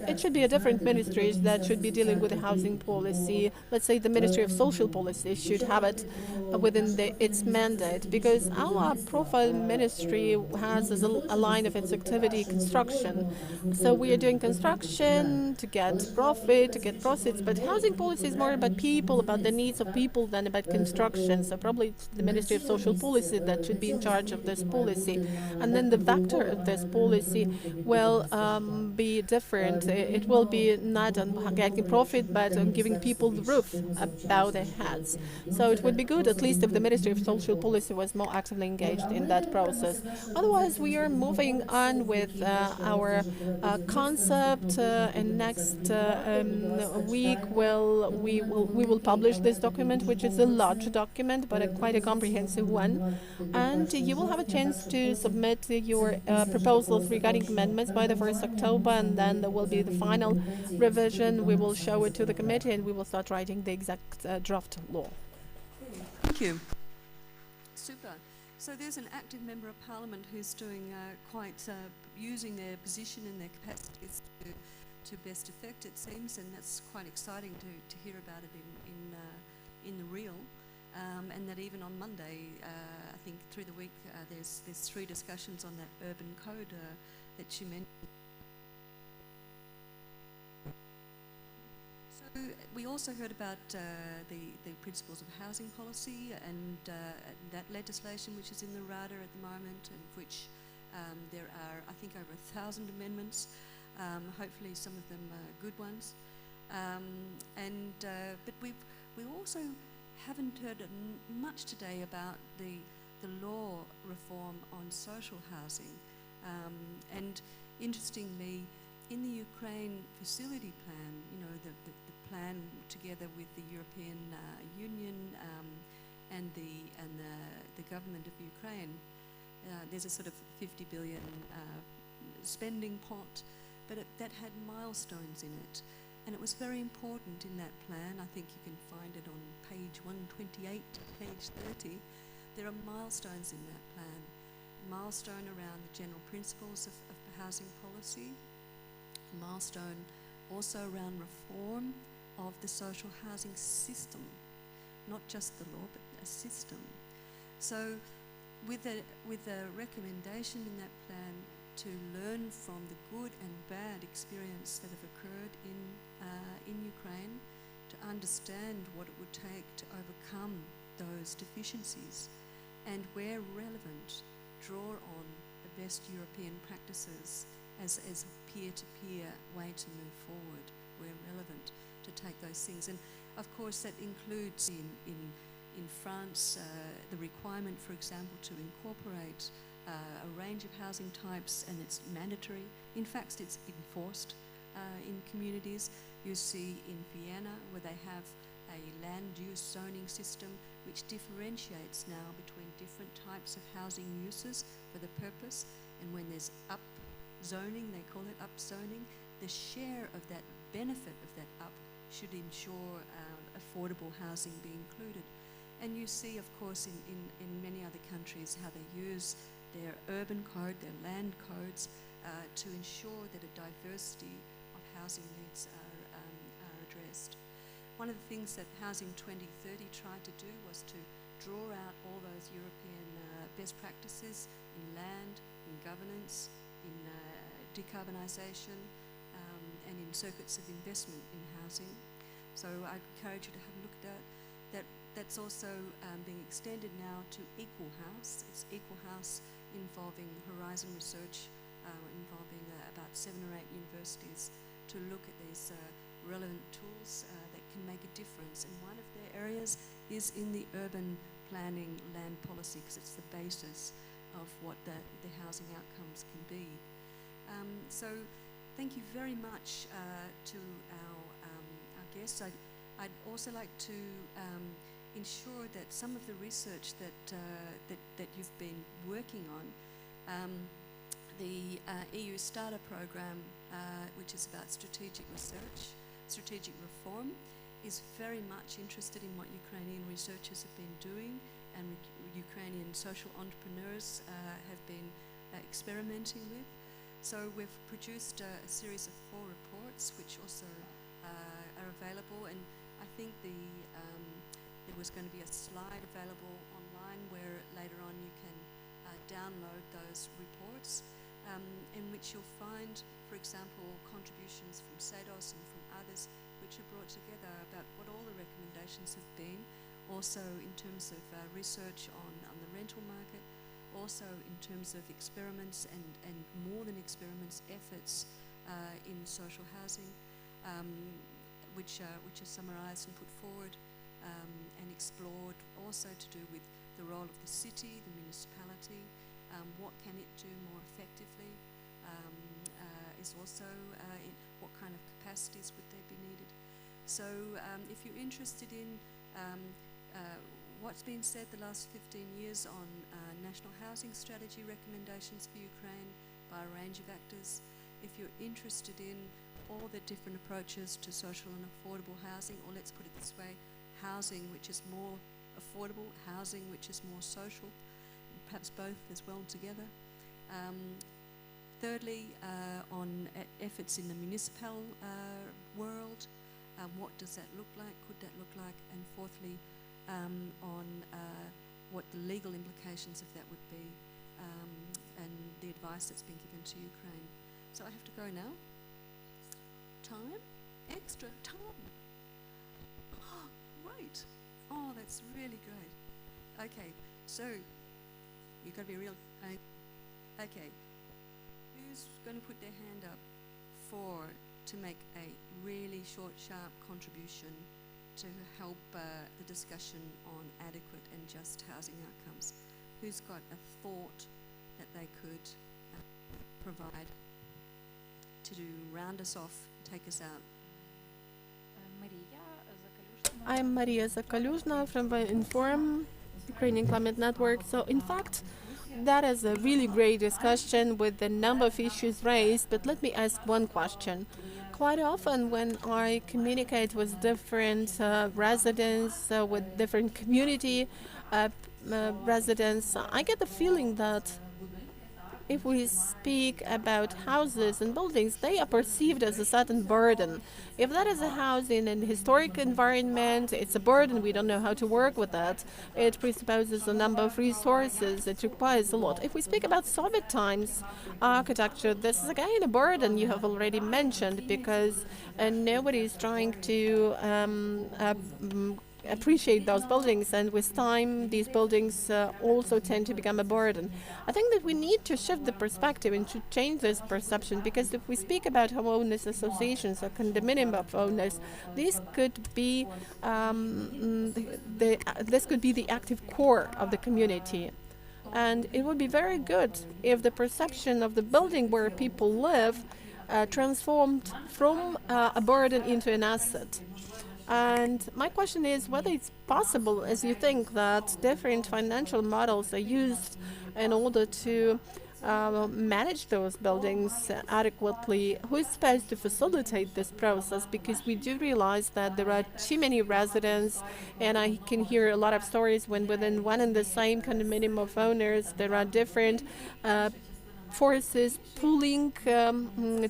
[SPEAKER 2] it should be a different ministry that should be dealing with the housing policy. Let's say the Ministry of Social Policy should have it within its mandate, because our profile ministry has as a line of its activity construction. So we are doing construction to get profit, to get profits, but housing policy is more about people, about the needs of people than about construction. So probably it's the Ministry of Social Policy that should be in charge of this policy. And then the vector of this policy will be different. It will be not on getting profit, but on giving people the roof above their heads. So it would be good, at least if the Ministry of Social Policy was more actively engaged in that process. Otherwise, we are moving on with our concept, and next week we will publish this document, which is a large document, but quite a comprehensive one. And you will have a chance to submit your proposals regarding amendments by the 1st October, and then there will be the final revision. We will show it to the committee, and we will start writing the exact draft law.
[SPEAKER 5] Thank you. Super. So there's an active member of parliament who's doing using their position and their capacities to best effect, it seems, and that's quite exciting to hear about it in the real. And that even on Monday, I think through the week, there's 3 discussions on that urban code that she mentioned. So we also heard about the principles of housing policy and that legislation which is in the RADA at the moment, and which there are, I think, over 1,000 amendments. Hopefully some of them are good ones. But we also haven't heard much today about the law reform on social housing. And interestingly, in the Ukraine facility plan, you know, the plan together with the European Union and the government of Ukraine, there's a sort of 50 billion spending pot, but that had milestones in it. And it was very important in that plan. I think you can find it on page 128 to page 30. There are milestones in that plan. Milestone around the general principles of housing policy. A milestone also around reform of the social housing system. Not just the law, but a system. So with a recommendation in that plan to learn from the good and bad experience that have occurred in Ukraine, to understand what it would take to overcome those deficiencies, and where relevant, draw on the best European practices as a peer-to-peer way to move forward, where relevant, to take those things. And of course that includes in France the requirement, for example, to incorporate a range of housing types, and it's mandatory. In fact, it's enforced in communities. You see in Vienna, where they have a land use zoning system which differentiates now between different types of housing uses for the purpose, and when there's up zoning, they call it up zoning, the share of that benefit of that up should ensure affordable housing be included. And you see, of course, in many other countries how they use their urban code, their land codes, to ensure that a diversity of housing needs are addressed. One of the things that Housing 2030 tried to do was to draw out all those European best practices in land, in governance, in decarbonisation, and in circuits of investment in housing. So I encourage you to have a look at that. That's also being extended now to Equal House. It's Equal House involving Horizon Research, involving about 7 or 8 universities, to look at these relevant tools that can make a difference. And one of their areas is in the urban planning land policy, because it's the basis of what the housing outcomes can be. So thank you very much to our guests. I'd also like to ensure that some of the research that you've been working on, the EU Starter Programme, which is about strategic research, strategic reform, is very much interested in what Ukrainian researchers have been doing, and Ukrainian social entrepreneurs have been experimenting with. So we've produced a series of 4 reports, which also are available, and I think there was going to be a slide available online where later on you can download those reports, in which you'll find, for example, contributions from SADOS and from others, which are brought together about what all the recommendations have been, also in terms of research on the rental market, also in terms of experiments and more than experiments, efforts in social housing, which are summarised and put forward and explored, also to do with the role of the city, the municipality, what can it do more effectively, is also what kind of capacities would they be needed. So if you're interested in what's been said the last 15 years on national housing strategy recommendations for Ukraine by a range of actors, if you're interested in all the different approaches to social and affordable housing, or let's put it this way, housing which is more affordable, housing which is more social, perhaps both as well together. Thirdly, on efforts in the municipal world, what does that look like? Could that look like? And fourthly, on what the legal implications of that would be, and the advice that's been given to Ukraine. So I have to go now. Time? Extra time. Oh, great. Oh, that's really great. Okay, so you've got to be real. Okay, who's going to put their hand up to make a really short, sharp contribution to help the discussion on adequate and just housing outcomes? Who's got a thought that they could provide to round us off, take us out?
[SPEAKER 2] I'm Maria Zakaluzhna from the Forum, Ukrainian Climate Network. So in fact, that is a really great discussion with the number of issues raised, but let me ask one question. Quite often when I communicate with different residents, with different community residents, I get the feeling that if we speak about houses and buildings, they are perceived as a certain burden. If that is a house in an historic environment, it's a burden. We don't know how to work with that. It presupposes a number of resources. It requires a lot. If we speak about Soviet times architecture, this is again a burden you have already mentioned, because nobody is trying to appreciate those buildings, and with time these buildings also tend to become a burden. I think that we need to shift the perspective and to change this perception, because if we speak about homeowners associations or condominium of owners, this could be this could be the active core of the community. And it would be very good if the perception of the building where people live transformed from a burden into an asset. And my question is whether it's possible, as you think, that different financial models are used in order to manage those buildings adequately. Who is supposed to facilitate this process? Because we do realize that there are too many residents, and I can hear a lot of stories when within one and the same condominium of owners there are different forces pulling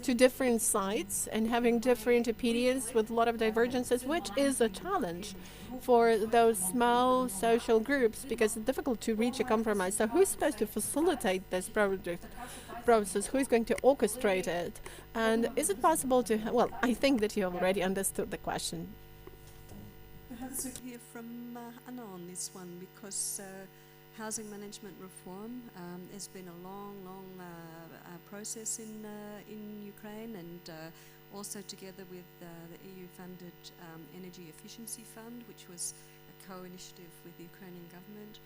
[SPEAKER 2] to different sides and having different opinions with a lot of divergences, which is a challenge for those small social groups, because it's difficult to reach a compromise. So who's supposed to facilitate this process? Who is going to orchestrate it? And is it possible to, well, I think that you have already understood the question.
[SPEAKER 5] Perhaps we hear from Anna on this one, because housing management reform has been a long process in Ukraine, and also together with the EU-funded Energy Efficiency Fund, which was a co-initiative with the Ukrainian government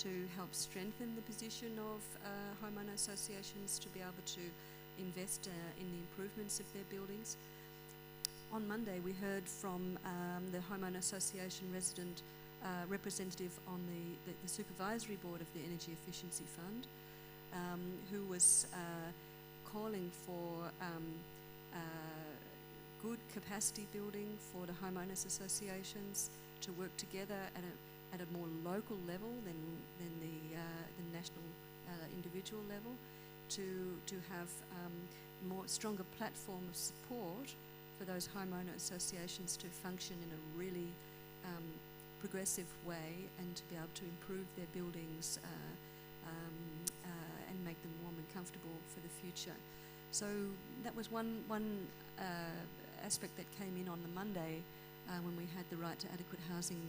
[SPEAKER 5] to help strengthen the position of homeowner associations to be able to invest in the improvements of their buildings. On Monday, we heard from the homeowner association representative on the supervisory board of the Energy Efficiency Fund, who was calling for good capacity building for the homeowners associations to work together at a more local level than the national individual level, to have more stronger platform of support for those homeowner associations to function in a really progressive way, and to be able to improve their buildings and make them warm and comfortable for the future. So that was one aspect that came in on the Monday when we had the Right to Adequate Housing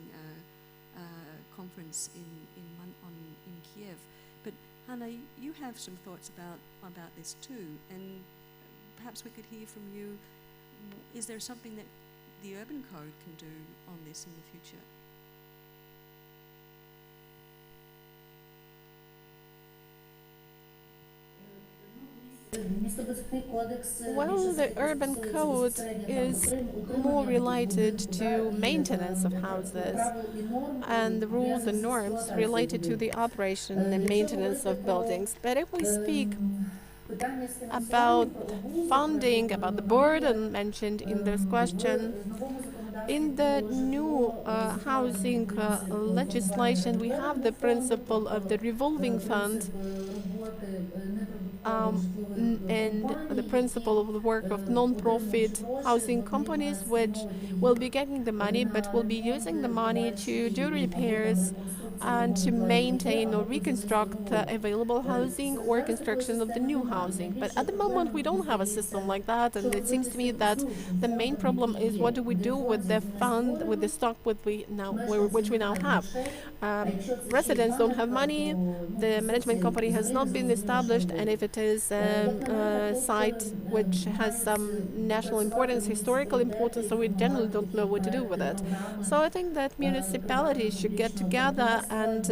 [SPEAKER 5] conference in Kiev. But Hanna, you have some thoughts about this too, and perhaps we could hear from you. Is there something that the Urban Code can do on this in the future?
[SPEAKER 2] Well, the Urban Code is more related to maintenance of houses, and the rules and norms related to the operation and maintenance of buildings. But if we speak about funding, about the burden mentioned in this question, In the new housing legislation, we have the principle of the revolving fund and the principle of the work of non-profit housing companies, which will be getting the money, but will be using the money to do repairs and to maintain or reconstruct available housing or construction of the new housing. But at the moment, we don't have a system like that, and it seems to me that the main problem is what do we do with the fund, with the stock which we now have. Residents don't have money, the management company has not been established, and if it is a site which has some national importance, historical importance, so we generally don't know what to do with it. So I think that municipalities should get together and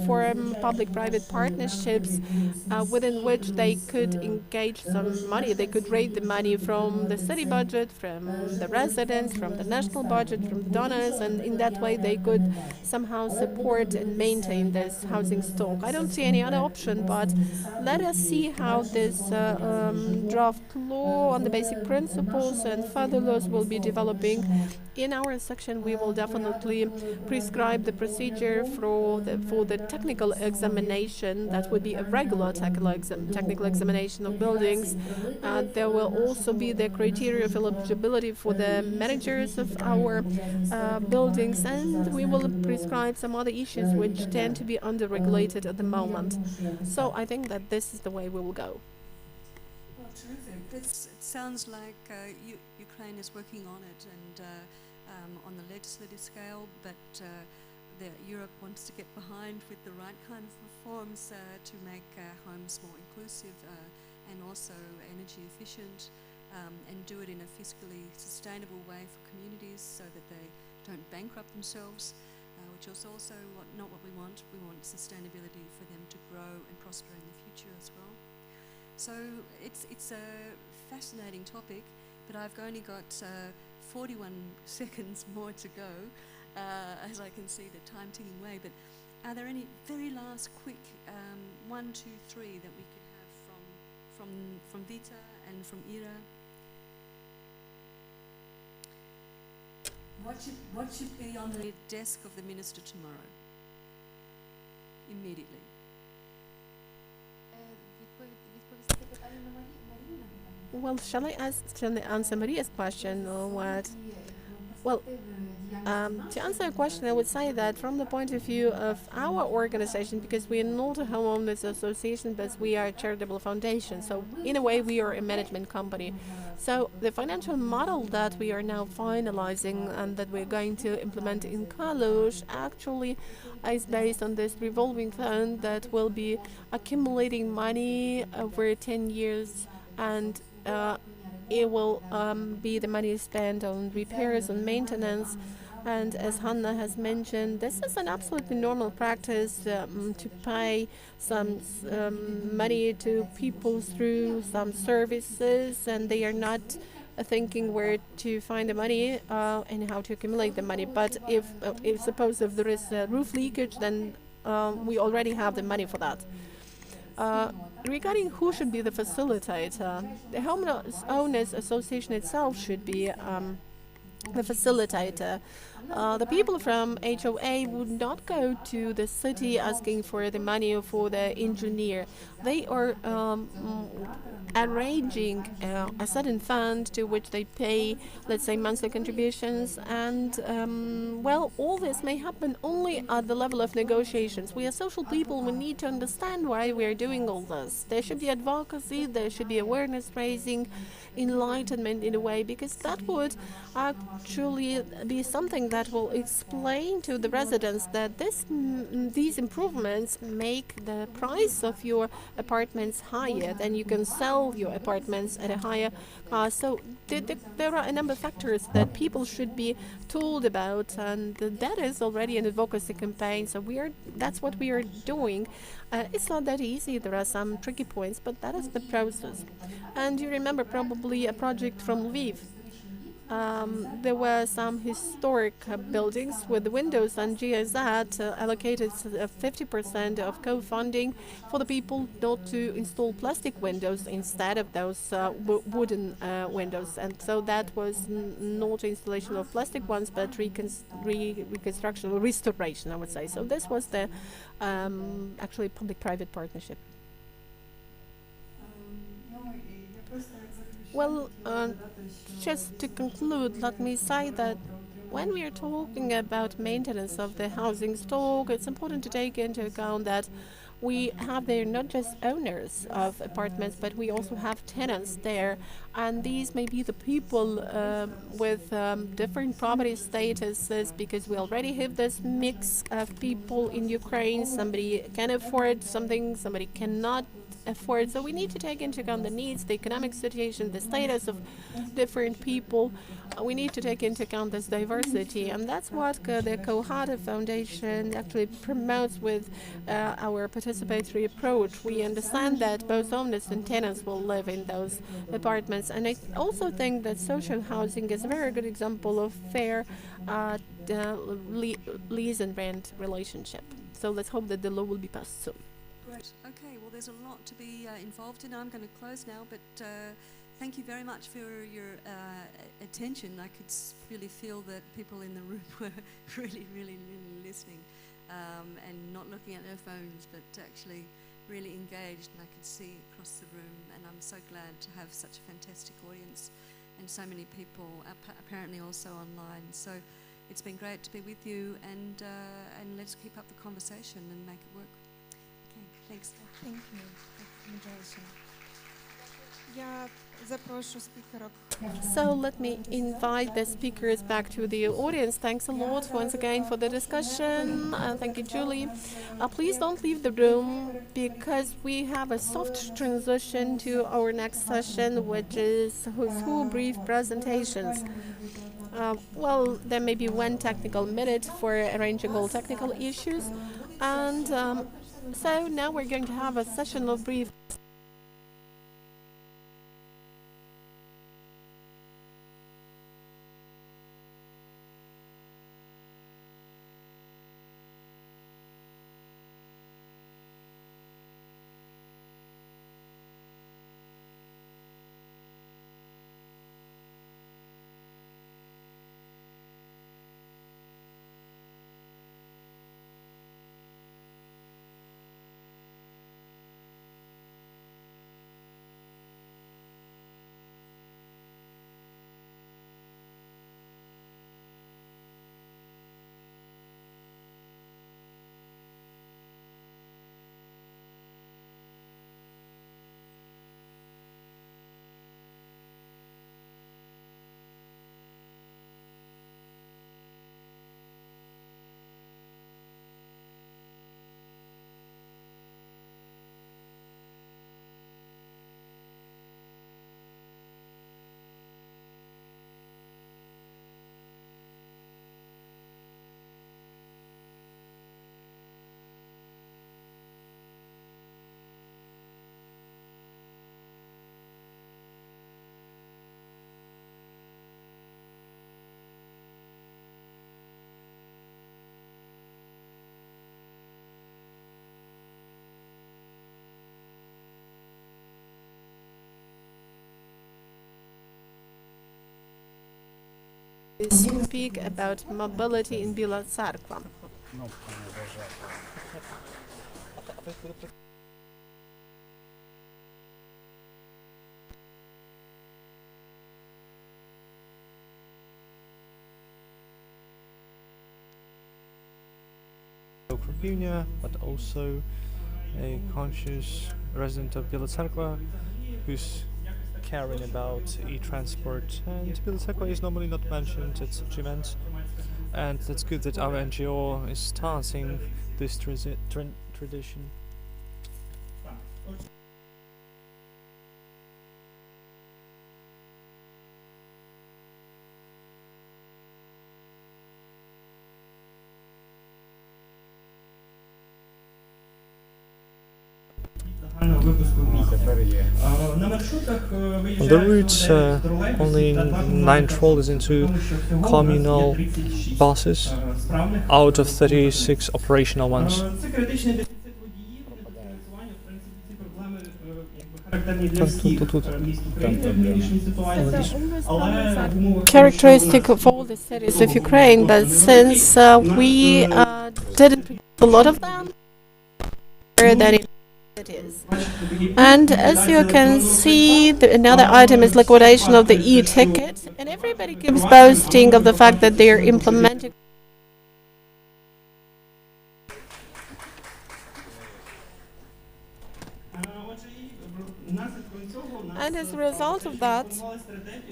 [SPEAKER 2] form public-private partnerships within which they could engage some money. They could raise the money from the city budget, from the residents, from the national budget, from the donors, and in that way they could somehow support and maintain this housing stock. I don't see any other option, but let us see how this draft law on the basic principles and further laws will be developing. In our section, we will definitely prescribe the procedure for the technical examination. That would be a regular technical examination of buildings. There will also be the criteria of eligibility for the managers of our buildings, and we will prescribe some other issues which tend to be under-regulated at the moment. So I think that this is the way we will go.
[SPEAKER 5] Well, terrific. It sounds like Ukraine is working on it and on the legislative scale, but Europe wants to get behind with the right kind of reforms to make homes more inclusive and also energy efficient, and do it in a fiscally sustainable way for communities so that they don't bankrupt themselves, which is also not what we want. We want sustainability for them to grow and prosper in the future as well. So it's a fascinating topic, but I've only got 41 seconds more to go, as I can see the time ticking away. But are there any very last quick 1, 2, 3 that we could have from Vita and from Ira? What should be on the desk of the minister tomorrow? Immediately.
[SPEAKER 2] Well, shall I answer Maria's question or what? Well, to answer your question, I would say that from the point of view of our organization, because we are not a homeowners association, but we are a charitable foundation. So in a way, we are a management company. So the financial model that we are now finalizing and that we're going to implement in Kalush actually is based on this revolving fund that will be accumulating money over 10 years, and it will be the money spent on repairs and maintenance. And as Hanna has mentioned, this is an absolutely normal practice to pay some money to people through some services, and they are not thinking where to find the money and how to accumulate the money. But if suppose if there is a roof leakage, then we already have the money for that. Regarding who should be the facilitator, the Homeowners Association itself should be the facilitator. The people from HOA would not go to the city asking for the money for the engineer. They are arranging a certain fund to which they pay, let's say, monthly contributions, and well, all this may happen only at the level of negotiations. We are social people, we need to understand why we are doing all this. There should be advocacy, there should be awareness raising, enlightenment in a way, because that would actually be something that will explain to the residents that these improvements make the price of your apartments higher, then you can sell your apartments at a higher cost. So there are a number of factors that people should be told about, and that is already an advocacy campaign. So that's what we are doing. It's not that easy. There are some tricky points, but that is the process. And you remember probably a project from Lviv. there were some historic buildings with windows, and GIZ allocated 50% of co-funding for the people not to install plastic windows instead of those wooden windows. And so that was not installation of plastic ones, but reconstruction or restoration, I would say. So this was the actually public-private partnership. Well, just to conclude, let me say that when we are talking about maintenance of the housing stock, it's important to take into account that we have there not just owners of apartments, but we also have tenants there. And these may be the people with different property statuses, because we already have this mix of people in Ukraine. Somebody can afford something, somebody cannot afford. So we need to take into account the needs, the economic situation, the status of different people. We need to take into account this diversity, and that's what the Kohata Foundation actually promotes with our participatory approach. We understand that both owners and tenants will live in those apartments, and I also think that social housing is a very good example of fair lease and rent relationship. So let's hope that the law will be passed soon.
[SPEAKER 5] Great. Okay, well, there's a lot to be involved in. I'm going to close now, but thank you very much for your attention. I could really feel that people in the room were really listening and not looking at their phones, but actually really engaged, and I could see across the room, and I'm so glad to have such a fantastic audience and so many people apparently also online. So it's been great to be with you, and let's keep up the conversation and make it work. Thanks.
[SPEAKER 4] Thank you. Я запрошу спікерок.
[SPEAKER 2] So let me invite the speakers back to the audience. Thanks a lot once again for the discussion. Thank you, Julie. Please don't leave the room, because we have a soft transition to our next session, which is Who's Who brief presentations. Well, there may be one technical minute for arranging all technical issues. And so now we're going to have a session of brief. Speak about mobility in Biała Czarkwa.
[SPEAKER 3] Ukrainian, but also a conscious resident of Biała Czarkwa who's caring about e-transport, and Biała Czarkwa is normally not mentioned at such events, and that's good that our NGO is starting this tradition. On the route, only 9 trolleys into communal buses out of 36 operational ones.
[SPEAKER 2] Characteristic of all the cities of Ukraine, but since we didn't produce a lot of them, than it is. And as you can see, another item is liquidation of the e-ticket, and everybody keeps boasting of the fact that they are implementing. And as a result of that,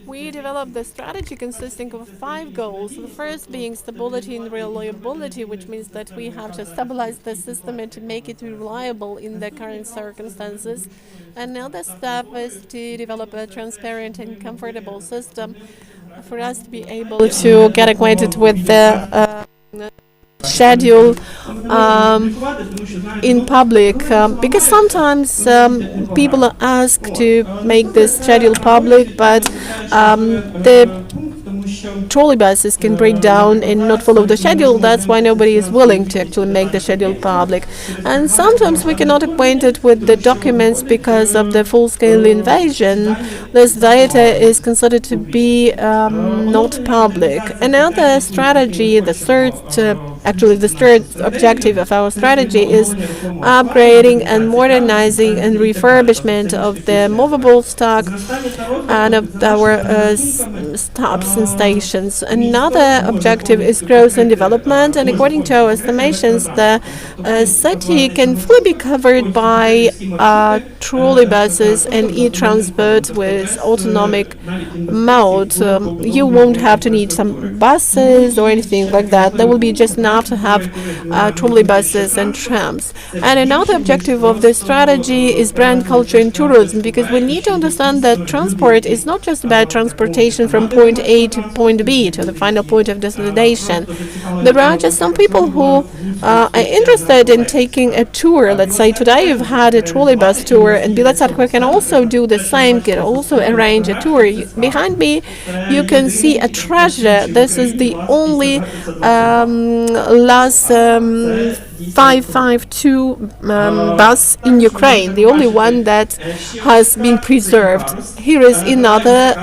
[SPEAKER 2] we developed the strategy consisting of 5 goals. The first being stability and reliability, which means that we have to stabilize the system and to make it reliable in the current circumstances. Another step is to develop a transparent and comfortable system for us to be able to get acquainted with the schedule in public, because sometimes people are asked to make this schedule public, but the trolley buses can break down and not follow the schedule. That's why nobody is willing to actually make the schedule public. And sometimes we cannot acquainted with the documents because of the full-scale invasion. This data is considered to be not public. Another strategy, the third objective of our strategy is upgrading and modernizing and refurbishment of the movable stock and of our stops and stations. Another objective is growth and development, and according to our estimations, the city can fully be covered by trolley buses and e-transport with autonomic mode. You won't have to need some buses or anything like that. There will be just enough to have trolley buses and trams. And another objective of this strategy is brand culture and tourism, because we need to understand that transport is not just about transportation from point A to point B, to the final point of destination. There are just some people who are interested in taking a tour. Let's say today you've had a trolley bus tour, and Bila Tserkva can also do the same, can also arrange a tour. Behind me you can see a treasure. This is the only last 552 bus in Ukraine, the only one that has been preserved. Here is another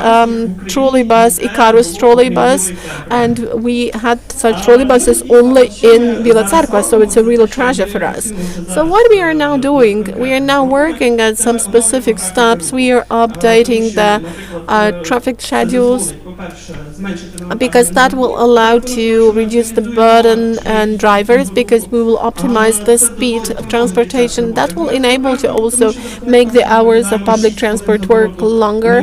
[SPEAKER 2] trolley bus, Icarus trolley bus, and we had such trolley buses only in Bila Tserkva, so it's a real treasure for us. So what we are now doing, we are now working at some specific steps. We are updating the traffic schedules, because that will allow to reduce the burden on drivers, because we will optimize the speed of transportation. That will enable to also make the hours of public transport work longer,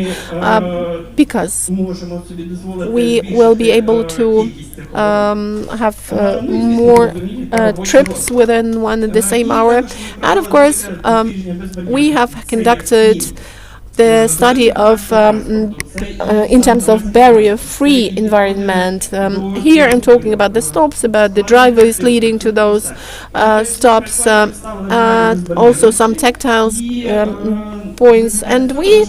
[SPEAKER 2] because we will be able to have more trips within one and the same hour. And of course, we have conducted the study of in terms of barrier-free environment. Here I'm talking about the stops, about the driveways leading to those stops, also some tactile points. And we,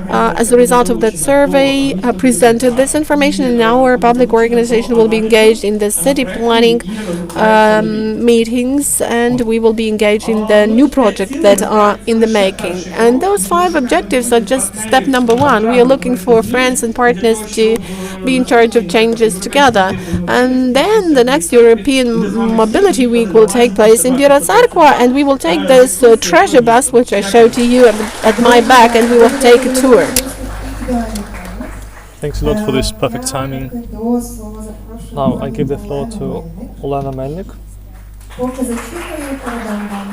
[SPEAKER 2] as a result of that survey, presented this information, and our public organization will be engaged in the city planning meetings, and we will be engaged in the new projects that are in the making. And those 5 objectives are just step number 1. We are looking for friends and partners to be in charge of changes together. And then the next European Mobility Week will take place in Bila Tserkva, and we will take this treasure bus, which I showed to you at my back, and we will take a tour.
[SPEAKER 3] Thanks a lot for this perfect timing. Now I give the floor to Olena Melnik.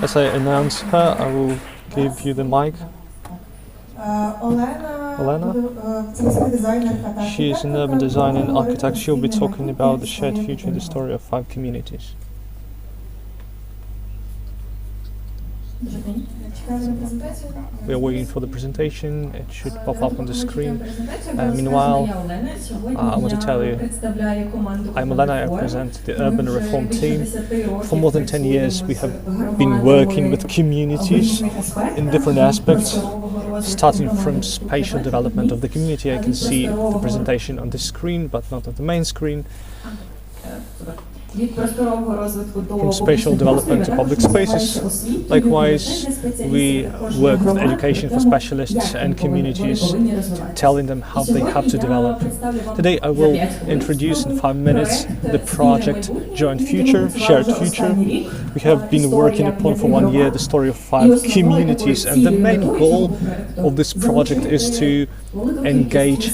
[SPEAKER 3] As I announce her, I will give you the mic. Olena, she is an urban designer and architect. She'll be talking about the shared future and the story of 5 communities. We are waiting for the presentation. It should pop up on the screen. Meanwhile, I want to tell you, I'm Elena, I represent the Urban Reform team. For more than 10 years, we have been working with communities in different aspects, starting from spatial development of the community. I can see the presentation on the screen, but not on the main screen. From spatial development to public spaces. Likewise, we work with education for specialists and communities, telling them how they have to develop. Today I will introduce in 5 minutes the project Joint Future, Shared Future. We have been working upon for 1 year the story of 5 communities, and the main goal of this project is to engage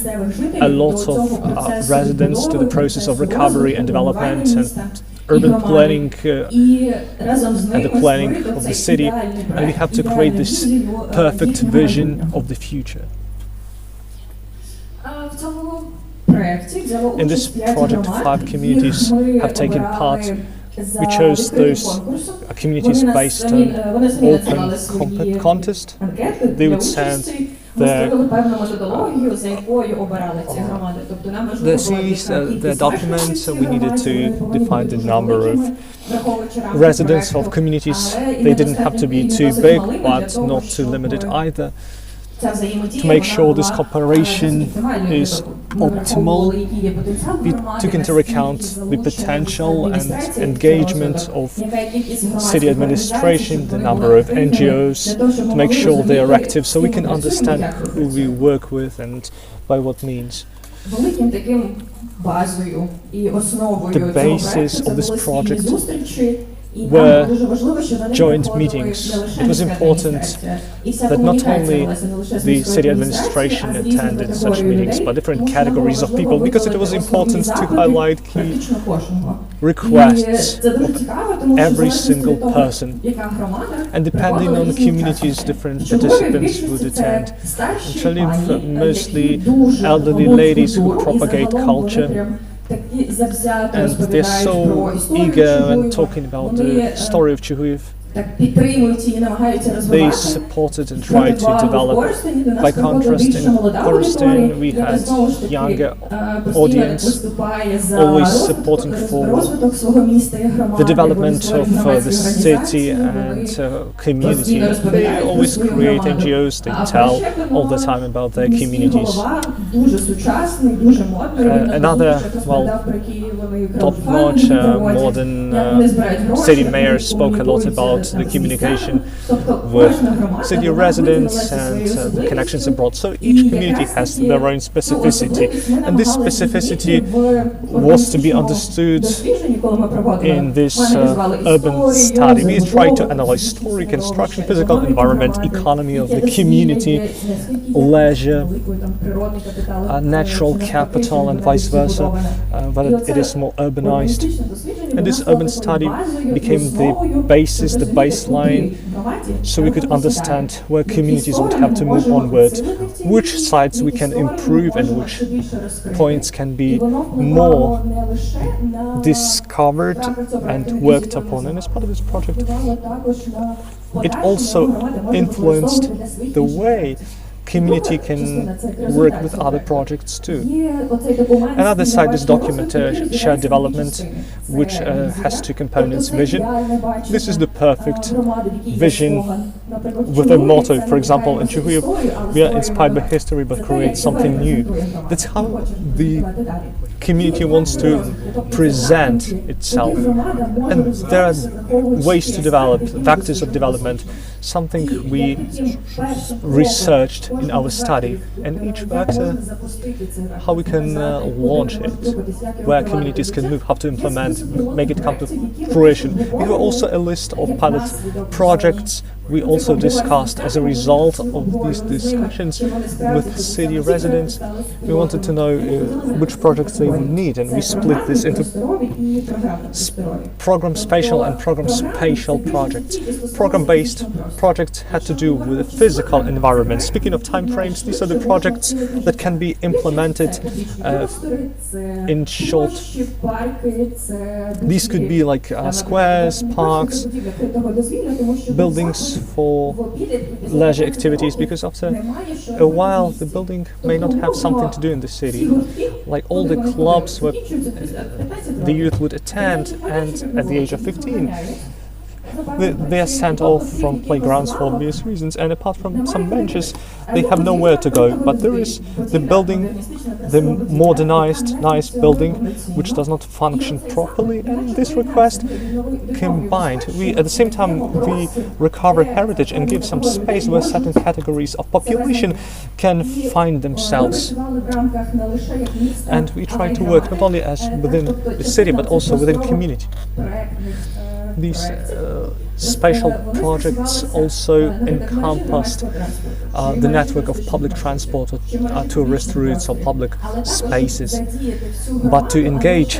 [SPEAKER 3] a lot of residents to the process of recovery and development and urban planning and the planning of the city, and we have to create this perfect vision of the future. In this project, 5 communities have taken part. We chose those communities based on open contest. They would send their CVs, their documents. We needed to define the number of residents of communities. They didn't have to be too big, but not too limited either. To make sure this cooperation is optimal, we took into account the potential and engagement of city administration, the number of NGOs, to make sure they are active so we can understand who we work with and by what means. The basis of this project were joint meetings. It was important that not only the city administration attended such meetings, but different categories of people, because it was important to highlight key requests of every single person. And depending on the communities, different participants would attend. Actually, mostly elderly ladies who propagate culture, and they're so eager and talking about the story of Chuhuyev. They supported and tried to develop. By contrast, in Thurston, we had younger audience, always supporting for the development of the city and community. They always create NGOs, they tell all the time about their communities. Another, top-notch, modern city mayor spoke a lot about the communication with city residents and the connections abroad. So each community has their own specificity, and this specificity was to be understood in this urban study. We tried to analyze story, construction, physical environment, economy of the community, leisure, natural capital, and vice versa, but it is more urbanized. And this urban study became the basis, the baseline, so we could understand where communities would have to move onward, which sites we can improve and which points can be more discovered and worked upon. And as part of this project, it also influenced the way community can work with other projects too. Another side is document shared development, which has 2 components: vision. This is the perfect vision with a motto. For example, in Chuhuyev, we are inspired by history but create something new. That's how the community wants to present itself. And there are ways to develop, vectors of development, something we researched in our study. And each vector, how we can launch it, where communities can move, how to implement, make it come to fruition. We have also a list of pilot projects we also discussed as a result of these discussions with city residents. We wanted to know which projects they would need, and we split this into program spatial and program spatial projects. Program-based projects had to do with the physical environment. Speaking of time frames, these are the projects that can be implemented in short. These could be like squares, parks, buildings space for leisure activities, because after a while the building may not have something to do in the city, like all the clubs where the youth would attend, and at the age of 15 they are sent off from playgrounds for obvious reasons, and apart from some benches they have nowhere to go. But there is the building, the modernized, nice building, which does not function properly, and this request combined, we at the same time we recover heritage and give some space where certain categories of population can find themselves. And we try to work not only as within the city but also within community. These spatial projects also encompassed the network of public transport, or tourist routes, or public spaces, but to engage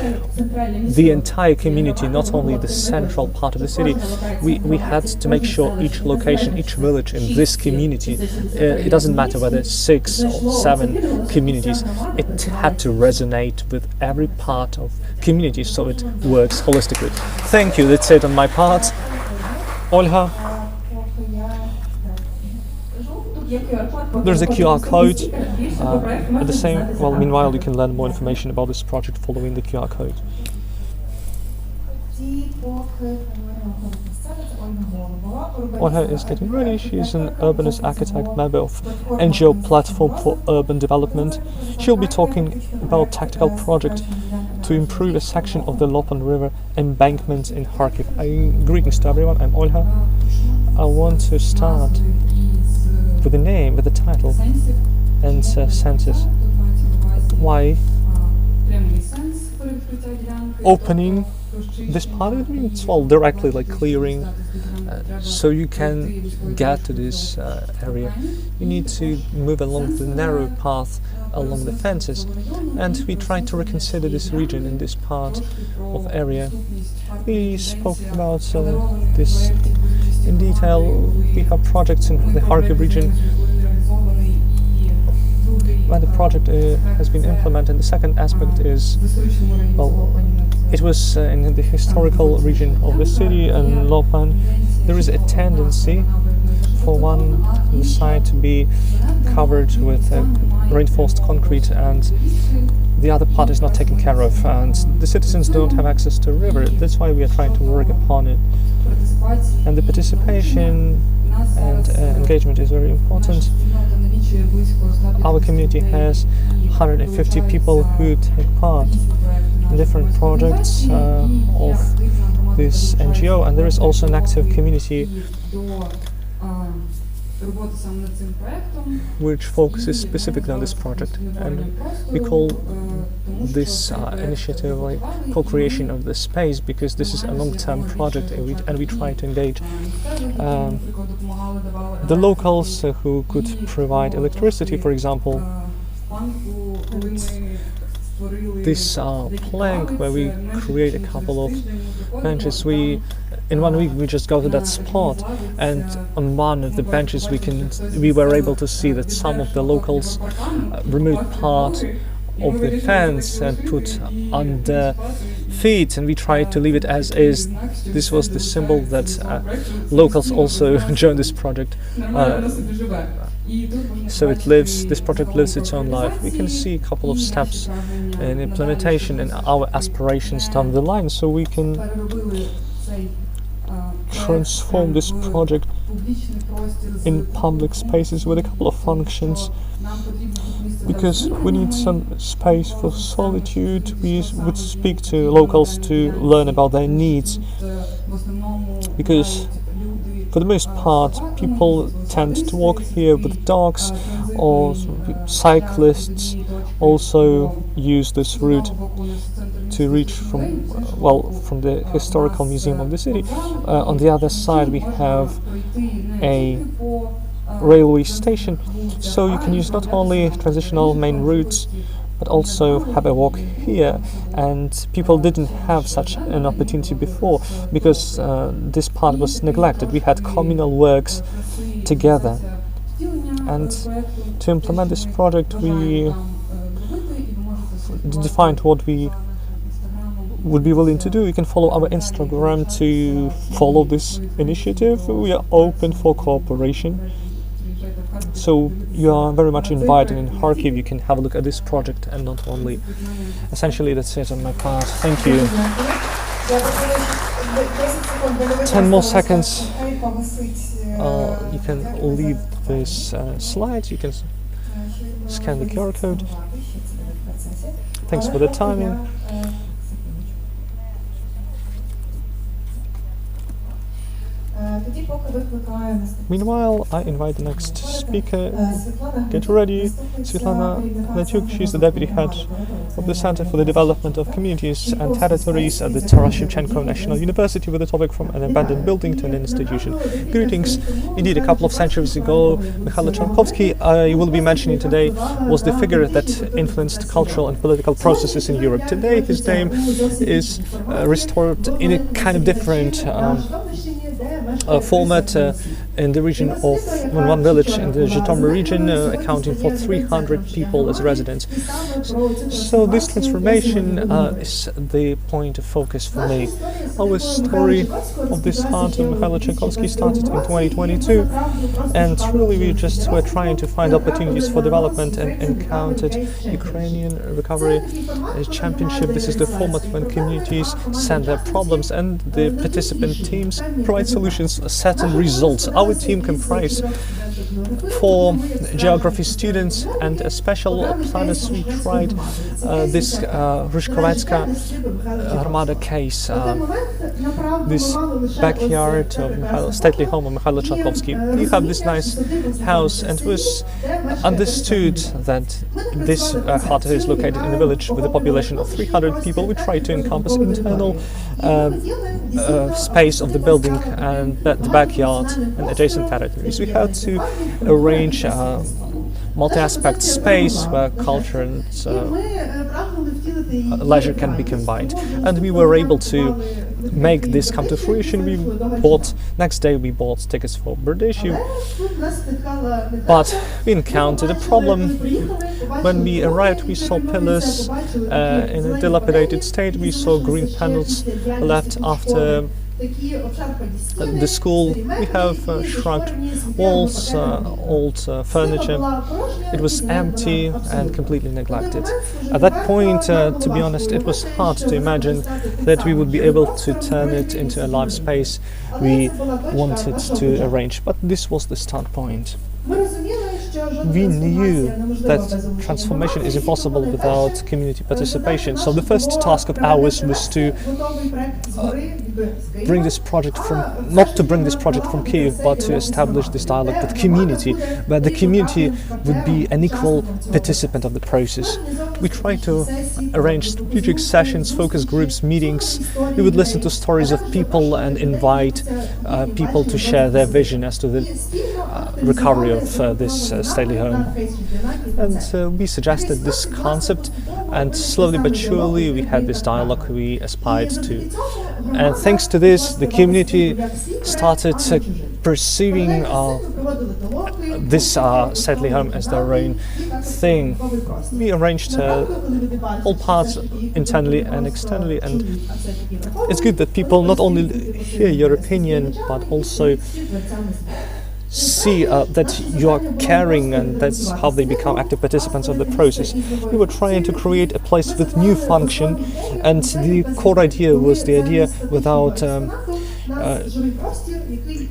[SPEAKER 3] the entire community, not only the central part of the city. We had to make sure each location, each village in this community, it doesn't matter whether 6 or 7 communities, it had to resonate with every part of community so it works holistically. Thank you, that's it on my part. Olha, there's a QR code. At the same, well, meanwhile, you can learn more information about this project following the QR code. Olha is getting ready. She is an urbanist architect, member of NGO Platform for Urban Development. She'll be talking about tactical project to improve a section of the Lopan River embankment in Kharkiv. Greetings to everyone, I'm Olha. I want to start with the name, with the title and census. Why opening this part? It means, well, directly like clearing, so you can get to this area. You need to move along the narrow path along the fences, and we try to reconsider this region in this part of area. We spoke about this in detail. We have projects in the Kharkiv region where the project has been implemented. The second aspect is, well, it was in the historical region of the city and Lopan. There is a tendency for one side to be covered with reinforced concrete and the other part is not taken care of, and the citizens don't have access to a river. That's why we are trying to work upon it. And the participation and engagement is very important. Our community has 150 people who take part in different projects of this NGO, and there is also an active community which focuses specifically on this project, and we call this initiative like co-creation of the space, because this is a long-term project, and we try to engage the locals who could provide electricity, for example. This plank where we create a couple of benches, in 1 week we just go to that spot, and on one of the benches we were able to see that some of the locals removed part of the fence and put under feet, and we tried to leave it as is. This was the symbol that locals also joined this project. So this project lives its own life. We can see a couple of steps in implementation and our aspirations down the line, so we can transform this project in public spaces with a couple of functions, because we need some space for solitude. We would speak to locals to learn about their needs, because for the most part people tend to walk here with dogs, or cyclists also use this route to reach from the historical museum of the city. On the other side we have a railway station, so you can use not only transitional main routes but also have a walk here, and people didn't have such an opportunity before because this part was neglected. We had communal works together, and to implement this project we defined what we would be willing to do, you can follow our Instagram to follow this initiative. We are open for cooperation. So you are very much invited in Kharkiv. You can have a look at this project and not only. Essentially, that's it on my part. Thank you. 10 more seconds. You can leave this slide. You can scan the QR code. Thanks for the timing. Meanwhile, I invite the next speaker. Get ready. Svetlana Natyuk, she's the deputy head of the Center for the Development of Communities and Territories at the Taras Shevchenko National University, with a topic from an abandoned building to an institution. Greetings. Indeed, a couple of centuries ago, Mikhail Chodorkovsky, I will be mentioning today, was the figure that influenced cultural and political processes in Europe. Today, his name is restored in a kind of different format in the region of one village in the Zhytomyr region, accounting for 300 people as residents. So this transformation is the point of focus for me. Our story of this heart of Mikhail Chodorkovsky started in 2022, and really we just were trying to find opportunities for development and encountered Ukrainian Recovery Championship. This is the format when communities send their problems and the participant teams provide solutions, certain results. Our team comprised 4 geography students and a special planners. We tried this Ryshkovetska Armada case, this backyard of stately home of Mikhail Chodorkovsky. We have this nice house, and it was understood that this hut is located in a village with a population of 300 people. We tried to encompass internal space of the building and the backyard and adjacent territories. We had to arrange multi-aspect space where culture and leisure can be combined, and we were able to make this come to fruition. Next day we bought tickets for Berdyshev, but we encountered a problem. When we arrived, we saw pillars in a dilapidated state. We saw green panels left after the school. We have shrugged walls, old furniture. It was empty and completely neglected. At that point, to be honest, it was hard to imagine that we would be able to turn it into a live space we wanted to arrange, but this was the start point. We knew that transformation is impossible without community participation. So the first task of ours was to bring this project not to bring this project from Kiev, but to establish this dialogue with the community, where the community would be an equal participant of the process. We tried to arrange strategic sessions, focus groups, meetings. We would listen to stories of people and invite people to share their vision as to the recovery of this stately home. And we suggested this concept, and slowly but surely we had this dialogue we aspired to. And thanks to this, the community started perceiving this stately home as their own thing. We arranged all parts internally and externally, and it's good that people not only hear your opinion but also see that you are caring, and that's how they become active participants of the process. We were trying to create a place with new function, and the core idea was the idea without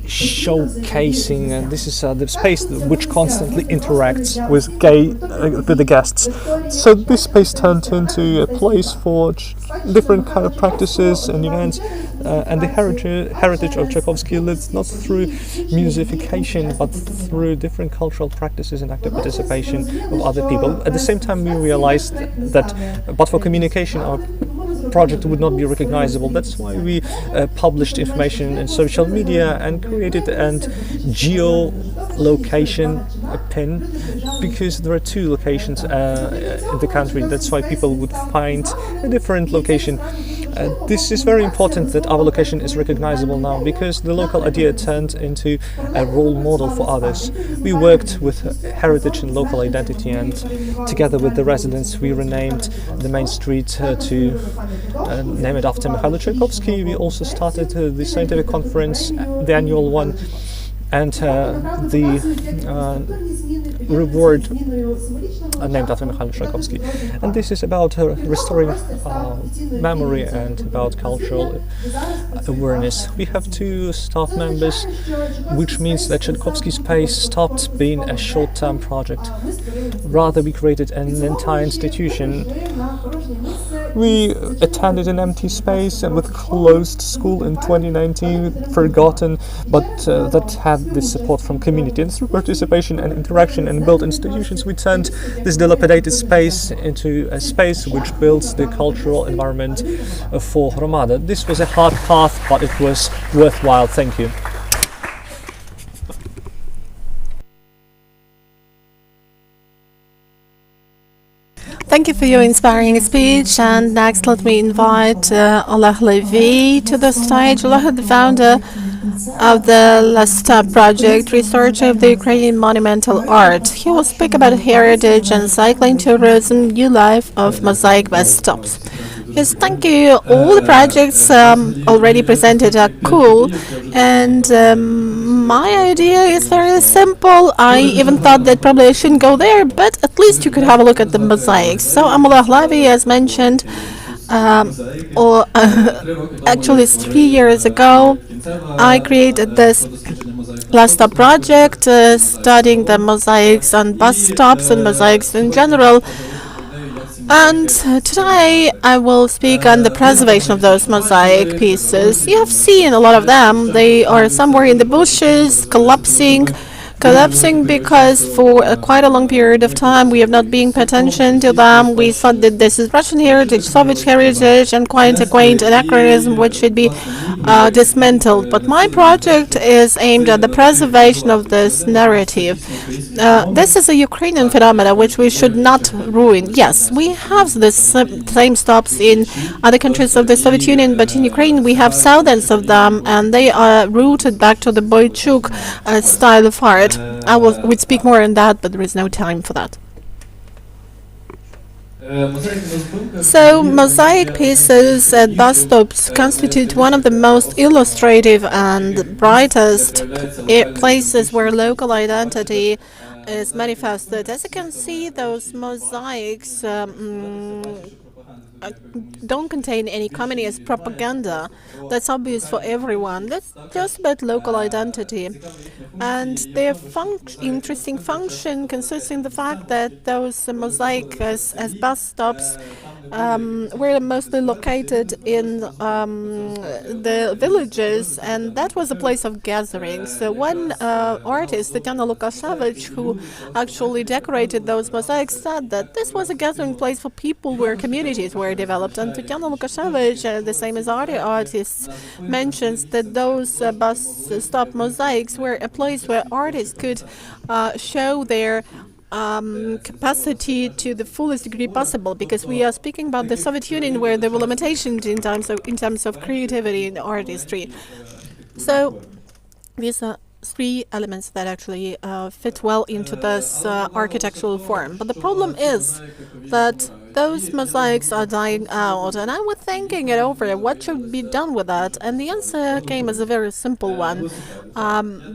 [SPEAKER 3] showcasing, and this is the space which constantly interacts with the guests. So this space turned into a place for different kind of practices and events, and the heritage of Chodorkovsky lives not through musification but through different cultural practices and active participation of other people. At the same time, we realized that but for communication our project would not be recognizable. That's why we published information in social media and created an geolocation pin, because there are 2 locations in the country. That's why people would find a different location This is very important that our location is recognizable now, because the local idea turned into a role model for others. We worked with heritage and local identity, and together with the residents we renamed the main street to name it after Mikhail Tchaikovsky. We also started the scientific conference, the annual one, and the reward named after Mikhail Tchaikovsky. And this is about restoring memory and about cultural awareness. We have 2 staff members, which means that Tchaikovsky Space stopped being a short-term project. Rather, we created an entire institution. We attended an empty space and with closed school in 2019, forgotten, but that had the support from community. And through participation and interaction and built institutions, we turned this dilapidated space into a space which builds the cultural environment for Hromada. This was a hard path, but it was worthwhile. Thank you.
[SPEAKER 2] Thank you for your inspiring speech. And next, let me invite Oleg Levy to the stage. Oleg is the founder of the Lasta project, researcher of the Ukrainian monumental art. He will speak about heritage and cycling tourism, new life of mosaic bus stops. Yes, thank you. All the projects already presented are cool, and my idea is very simple. I even thought that probably I shouldn't go there, but at least you could have a look at the mosaics. So I'm Oleg Levy, as mentioned, actually it's 3 years ago. I created this Lasta project, studying the mosaics on bus stops and mosaics in general. And today I will speak on the preservation of those mosaic pieces. You have seen a lot of them. They are somewhere in the bushes, collapsing because for quite a long period of time we have not been paying attention to them. We thought that this is Russian heritage, Soviet heritage, and quite a quaint anachronism which should be dismantled. But my project is aimed at the preservation of this narrative. This is a Ukrainian phenomenon which we should not ruin. Yes, we have the same stops in other countries of the Soviet Union, but in Ukraine we have thousands of them, and they are rooted back to the Boychuk style of art. I would speak more on that, but there is no time for that. So, mosaic pieces at bus stops constitute one of the most illustrative and brightest places where local identity is manifested. As you can see, those mosaics don't contain any communist propaganda. That's obvious for everyone. That's just about local identity. And their interesting function consists in the fact that those mosaics as bus stops were mostly located in the villages, and that was a place of gathering. So one artist, Tatiana Lukashevich, who actually decorated those mosaics, said that this was a gathering place for people where communities were developed. And Tatiana Lukashevich, the same as other artists, mentions that those bus stop mosaics were a place where artists could show their capacity to the fullest degree possible, because we are speaking about the Soviet Union, where there were limitations in terms of creativity and artistry. So these are 3 elements that actually fit well into this architectural form. But the problem is that those mosaics are dying out, and I was thinking it over, what should be done with that? And the answer came as a very simple one.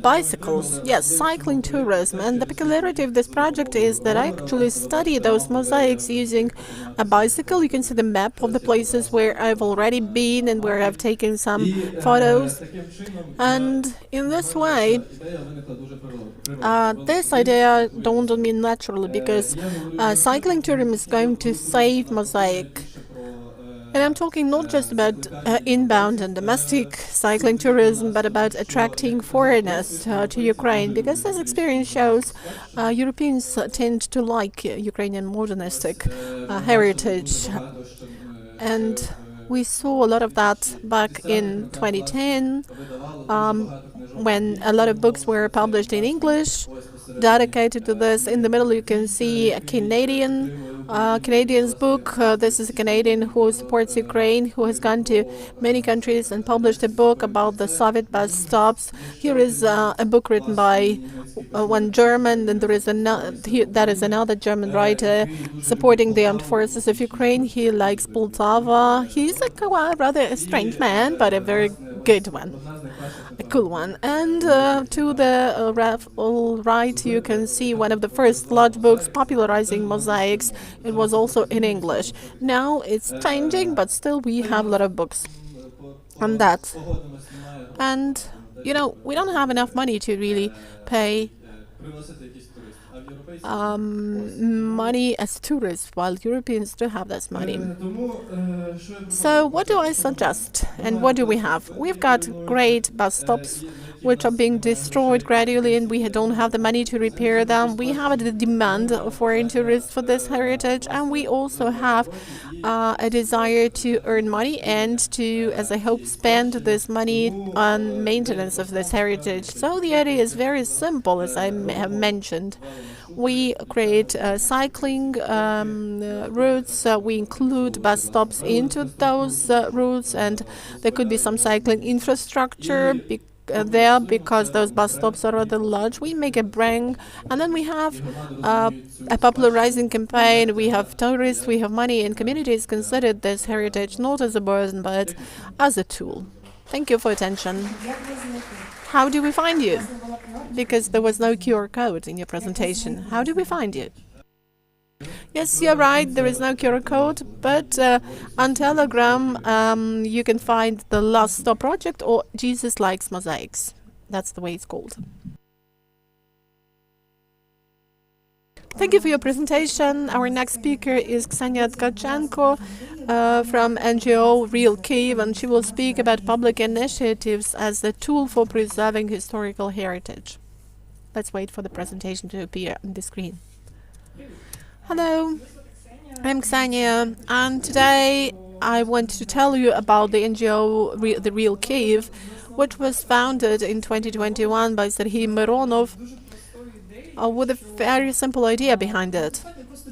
[SPEAKER 2] Bicycles, yes, cycling tourism. And the peculiarity of this project is that I actually study those mosaics using a bicycle. You can see the map of the places where I've already been and where I've taken some photos. And in this way, this idea dawned on me naturally, because cycling tourism is going to save mosaic. And I'm talking not just about inbound and domestic cycling tourism, but about attracting foreigners to Ukraine, because this experience shows Europeans tend to like Ukrainian modernistic heritage. And we saw a lot of that back in 2010, when a lot of books were published in English dedicated to this. In the middle you can see a Canadian Canadian's book. This is a Canadian who supports Ukraine, who has gone to many countries and published a book about the Soviet bus stops. Here is a book written by one German, and there is that is another German writer supporting the armed forces of Ukraine. He likes Poltava. He's rather a strange man, but a very good one. A cool one. And to the right, you can see one of the first large books popularizing mosaics. It was also in English. Now it's changing, but still we have a lot of books on that. And, you know, we don't have enough money to really pay money as tourists, while Europeans do have this money. So what do I suggest? And what do we have? We've got great bus stops which are being destroyed gradually, and we don't have the money to repair them. We have the demand of foreign tourists for this heritage, and we also have a desire to earn money and to, as I hope, spend this money on maintenance of this heritage. So the idea is very simple, as I have mentioned. We create cycling routes. We include bus stops into those routes, and there could be some cycling infrastructure there because those bus stops are rather large. We make a brand, and then we have a popularizing campaign. We have tourists, we have money, and communities consider this heritage not as a burden but as a tool. Thank you for attention. How do we find you? Because there was no QR code in your presentation. How do we find you? Yes, you're right, there is no QR code, but on Telegram you can find the Last Stop Project or Jesus Likes Mosaics. That's the way it's called. Thank you for your presentation. Our next speaker is Ksenia Tkachenko from NGO Real Kyiv, and she will speak about public initiatives as a tool for preserving historical heritage. Let's wait for the presentation to appear on the screen. Hello, I'm Ksenia, and today I want to tell you about the NGO The Real Kyiv, which was founded in 2021 by Serhiy Mironov with a very simple idea behind it.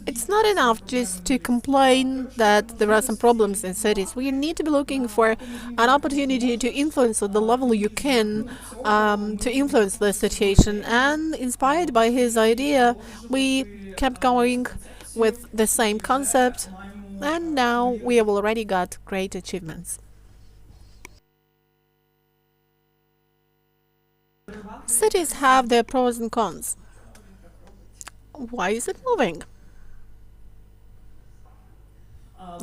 [SPEAKER 2] It's not enough just to complain that there are some problems in cities. We need to be looking for an opportunity to influence at the level you can to influence the situation. And inspired by his idea, we kept going with the same concept, and now we have already got great achievements. Cities have their pros and cons. Why is it moving?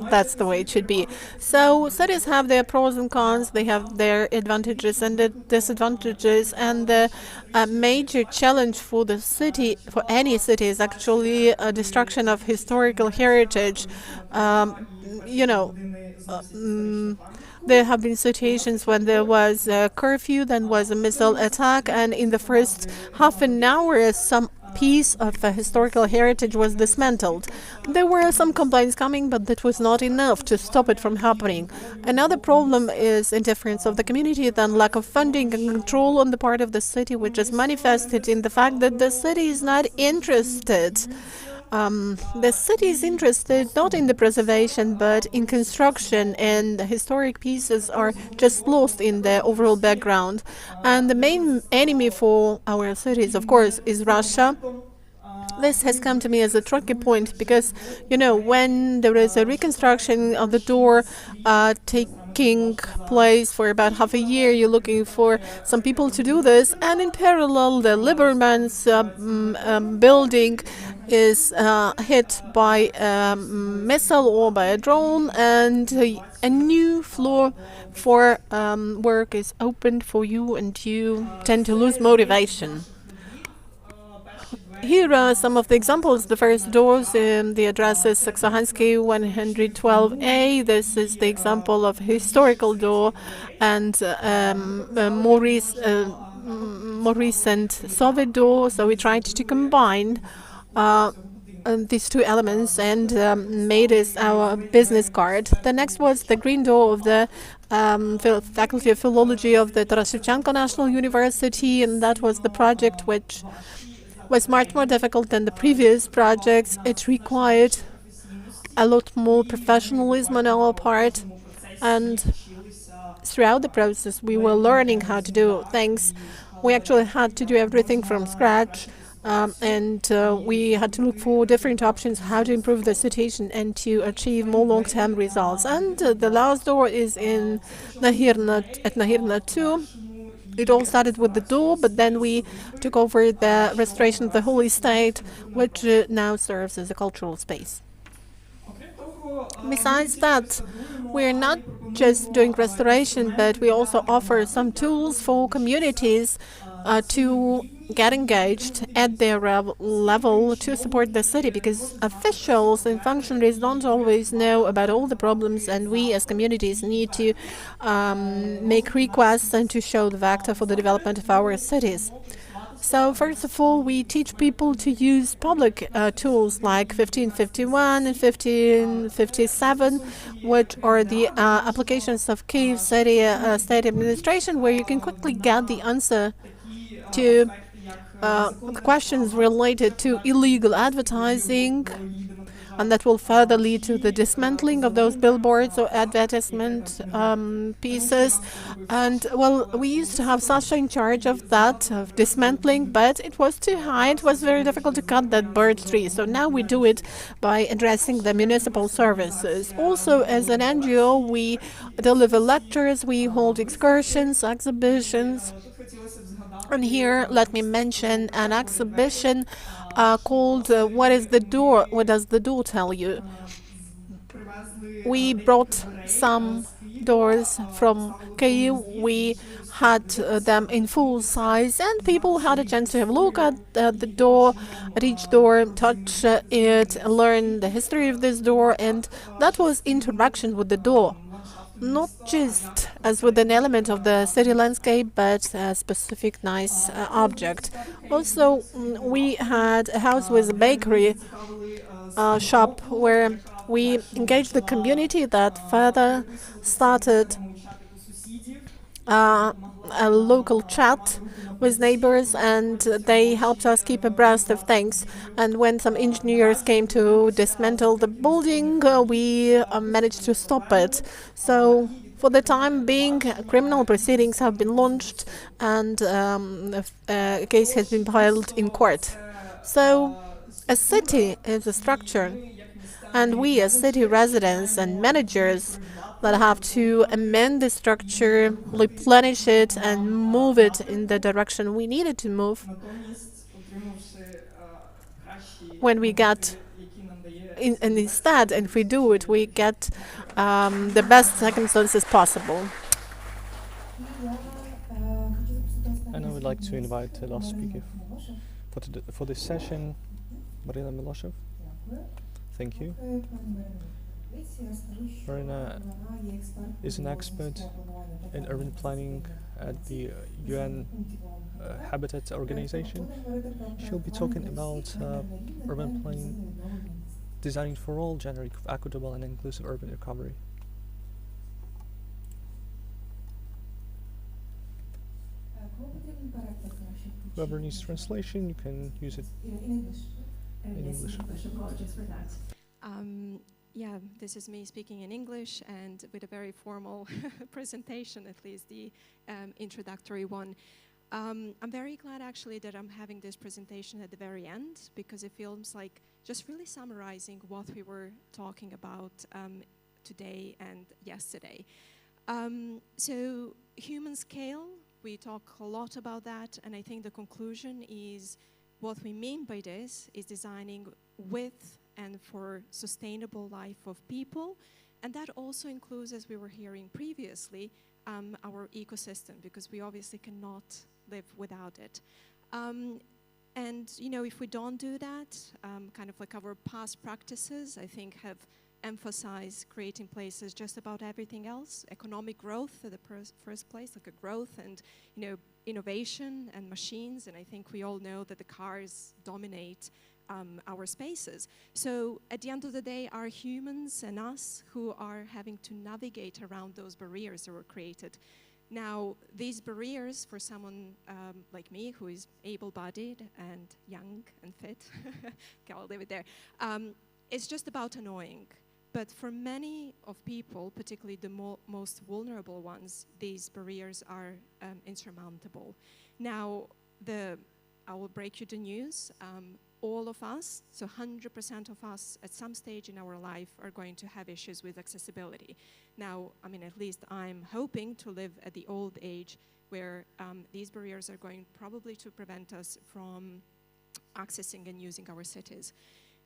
[SPEAKER 2] That's the way it should be. So cities have their pros and cons, they have their advantages and the disadvantages, and the major challenge for the city, for any city, is actually a destruction of historical heritage. There have been situations when there was a curfew, then was a missile attack, and in the first half an hour some piece of historical heritage was dismantled. There were some complaints coming, but that was not enough to stop it from happening. Another problem is indifference of the community, then lack of funding and control on the part of the city, which is manifested in the fact that the city is not interested. The city is interested not in the preservation but in construction, and the historic pieces are just lost in the overall background. And the main enemy for our cities, of course, is Russia. This has come to me as a tricky point because, when there is a reconstruction of the door taking place for about half a year, you're looking for some people to do this, and in parallel the Liberman's building is hit by a missile or by a drone, and a new floor for work is opened for you, and you tend to lose motivation. Here are some of the examples. The first doors, the address is Saksahansky 112A. This is the example of historical door, and more recent Soviet door. So we tried to combine these two elements and made it our business card. The next was the green door of the Faculty of Philology of the Taras Shevchenko National University, and that was the project which was much more difficult than the previous projects. It required a lot more professionalism on our part, and throughout the process we were learning how to do things. We actually had to do everything from scratch, and we had to look for different options how to improve the situation and to achieve more long-term results. And the last door is in Nahirna, at Nahirna 2. It all started with the door, but then we took over the restoration of the whole estate, which now serves as a cultural space. Besides that, we're not just doing restoration, but we also offer some tools for communities to get engaged at their level to support the city, because officials and functionaries don't always know about all the problems, and we as communities need to make requests and to show the vector for the development of our cities. So first of all, we teach people to use public tools like 1551 and 1557, which are the applications of Kyiv City State Administration, where you can quickly get the answer to questions related to illegal advertising, and that will further lead to the dismantling of those billboards or advertisement pieces. And well, we used to have Sasha in charge of that, of dismantling, but it was too high. It was very difficult to cut that birch tree. So now we do it by addressing the municipal services. Also, as an NGO, we deliver lectures, we hold excursions, exhibitions. And here, let me mention an exhibition called What is the Door? What does the door tell you? We brought some doors from Kyiv. We had them in full size, and people had a chance to have a look at the door, at each door, touch it, learn the history of this door, and that was interaction with the door. Not just as with an element of the city landscape, but a specific nice object. Also, we had a house with a bakery shop where we engaged the community that further started a local chat with neighbors, and they helped us keep abreast of things. And when some engineers came to dismantle the building, we managed to stop it. So for the time being, criminal proceedings have been launched, and a case has been filed in court. So a city is a structure, and we as city residents and managers that have to amend the structure, replenish it, and move it in the direction we need it to move. When we get and instead, if we do it, we get the best circumstances possible.
[SPEAKER 3] And I would like to invite the last speaker for this session, Marina Miloshev. Thank you. Marina is an expert in urban planning at the UN Habitat Organization. She'll be talking about urban planning, designing for all, gender equitable and inclusive urban recovery. Whoever needs translation, you can use it in English.
[SPEAKER 9] Yeah, this is me speaking in English, and with a very formal presentation, at least the introductory one. I'm very glad actually that I'm having this presentation at the very end, because it feels like just really summarizing what we were talking about today and yesterday. So human scale, we talk a lot about that, and I think the conclusion is what we mean by this is designing with and for sustainable life of people. And that also includes, as we were hearing previously, our ecosystem, because we obviously cannot live without it. And you know, if we don't do that, kind of like our past practices, I think have emphasized creating places just about everything else, economic growth at the first place, like a growth and, you know, innovation and machines. And I think we all know that the cars dominate our spaces. So at the end of the day, are humans and us who are having to navigate around those barriers that were created. Now, these barriers for someone like me, who is able-bodied and young and fit, okay, I'll leave it there, it's just about annoying. But for many of people, particularly the most vulnerable ones, these barriers are insurmountable. Now, I will break you the news. All of us, so 100% of us at some stage in our life are going to have issues with accessibility. Now, I mean, at least I'm hoping to live at the old age where these barriers are going probably to prevent us from accessing and using our cities.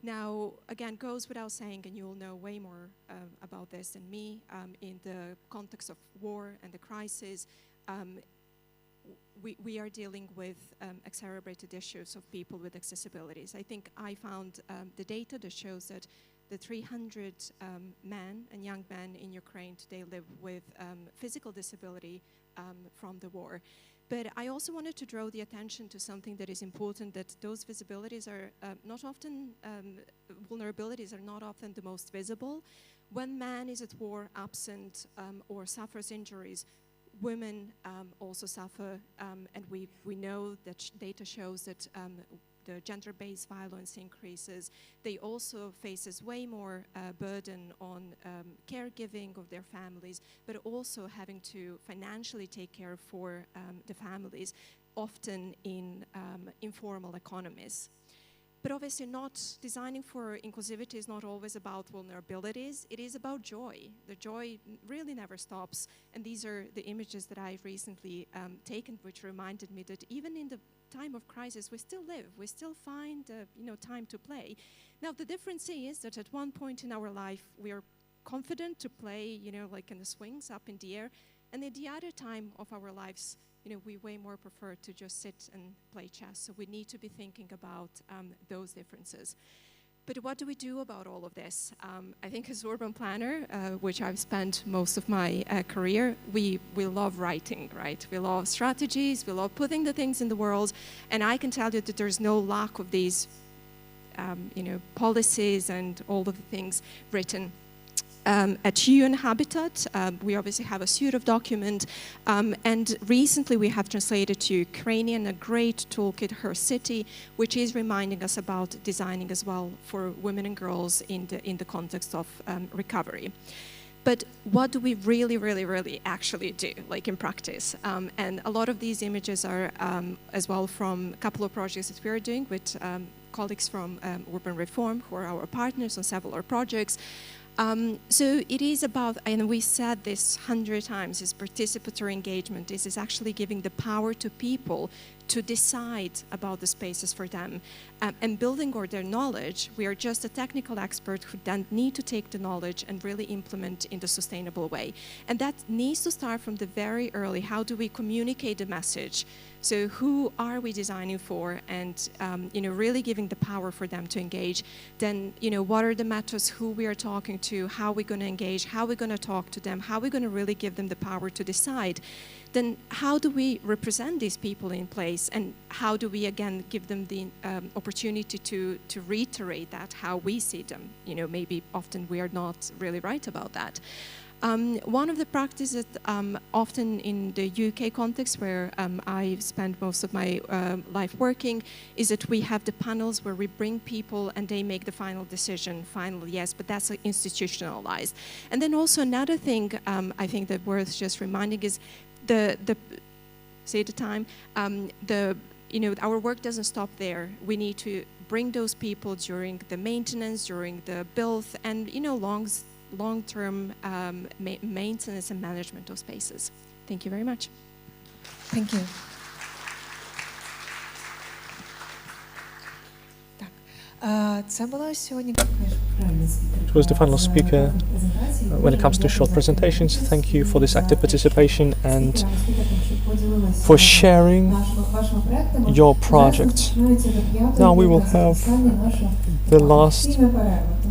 [SPEAKER 9] Now, again, goes without saying, and you'll know way more about this than me, in the context of war and the crisis, we are dealing with exacerbated issues of people with accessibilities. I think I found the data that shows that the 300 men and young men in Ukraine today live with physical disability from the war. But I also wanted to draw the attention to something that is important, that those visibilities are not often, vulnerabilities are not often the most visible. When man is at war, absent, or suffers injuries, women also suffer, and we know that data shows that the gender-based violence increases. They also faces way more burden on caregiving of their families, but also having to financially take care for the families, often in informal economies. But obviously not designing for inclusivity is not always about vulnerabilities, it is about joy. The joy really never stops. And these are the images that I've recently taken, which reminded me that even in the time of crisis, we still live, we still find time to play. Now the difference is that at one point in our life, we are confident to play, like in the swings up in the air. And at the other time of our lives, we way more prefer to just sit and play chess. So we need to be thinking about those differences. But what do we do about all of this? I think as urban planner, which I've spent most of my career, we love writing, right? We love strategies, we love putting the things in the world, and I can tell you that there's no lack of these, policies and all of the things written. At UN Habitat, we obviously have a suite of documents, and recently we have translated to Ukrainian a great toolkit, Her City, which is reminding us about designing as well for women and girls in the context of recovery. But what do we really actually do, like in practice? And a lot of these images are as well from a couple of projects that we are doing with colleagues from Urban Reform, who are our partners on several projects. So it is about, and we said this 100 times, is participatory engagement. This is actually giving the power to people to decide about the spaces for them. And building on their knowledge, we are just a technical expert who then need to take the knowledge and really implement in the sustainable way. And that needs to start from the very early. How do we communicate the message? So who are we designing for? And really giving the power for them to engage. Then, what are the methods, who we are talking to, how we're going to engage, how we're going to talk to them, how we're going to really give them the power to decide. Then how do we represent these people in place, and how do we again give them the opportunity to reiterate that, how we see them? Maybe often we are not really right about that. One of the practices often in the UK context, where I spend most of my life working, is that we have the panels where we bring people and they make the final decision, final yes, but that's institutionalized. And then also another thing I think that worth just reminding is our work doesn't stop there. We need to bring those people during the maintenance, during the build, and long-term maintenance and management of spaces. Thank you very much.
[SPEAKER 7] Thank you. Це була сьогодні.
[SPEAKER 3] It was the final speaker when it comes to short presentations. Thank you for this active participation and for sharing your project. Now we will have the last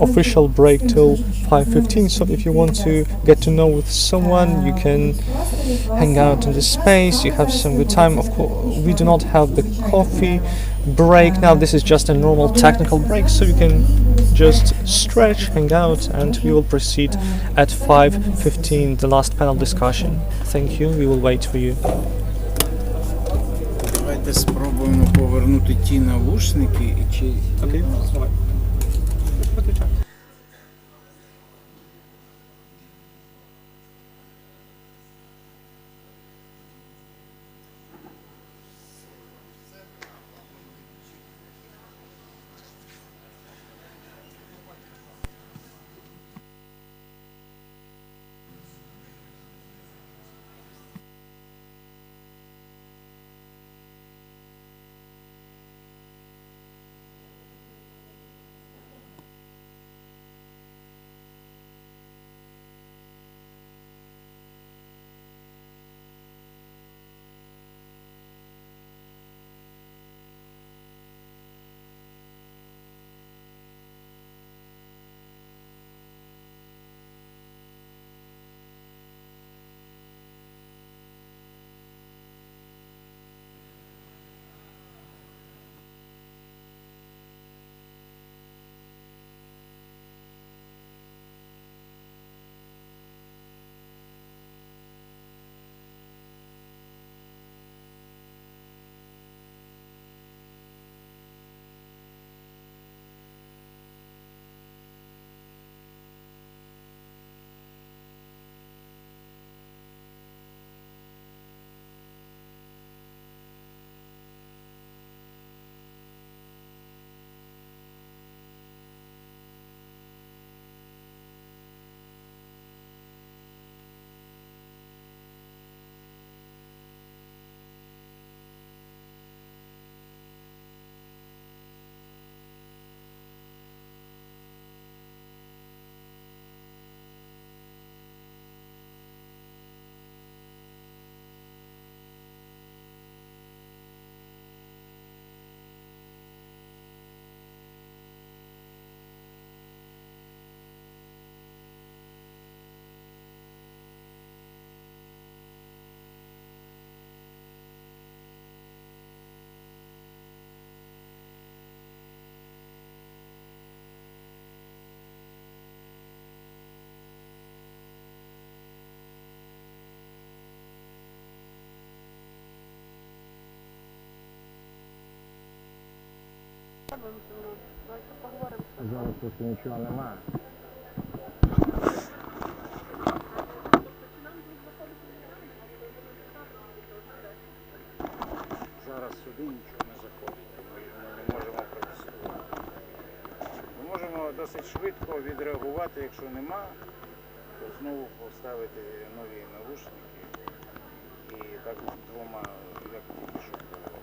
[SPEAKER 3] official break till 5:15, so if you want to get to know with someone, you can hang out in the space, you have some good time. Of course, we do not have the coffee break now. This is just a normal technical break, so you can just stretch, hang out, and we will proceed at 5:15, the last panel discussion. Thank you, we will wait for you.
[SPEAKER 10] Давайте спробуємо повернути ті навушники і чи...
[SPEAKER 3] Okay,
[SPEAKER 2] вимкнено. Давайте поговоримо.
[SPEAKER 10] Зараз тут нічого немає. Зараз сюди нічого не заходить, тому ми не можемо протестувати. Ми можемо досить швидко відреагувати, якщо нема, то знову поставити нові навушники і так двома, як тільки що було.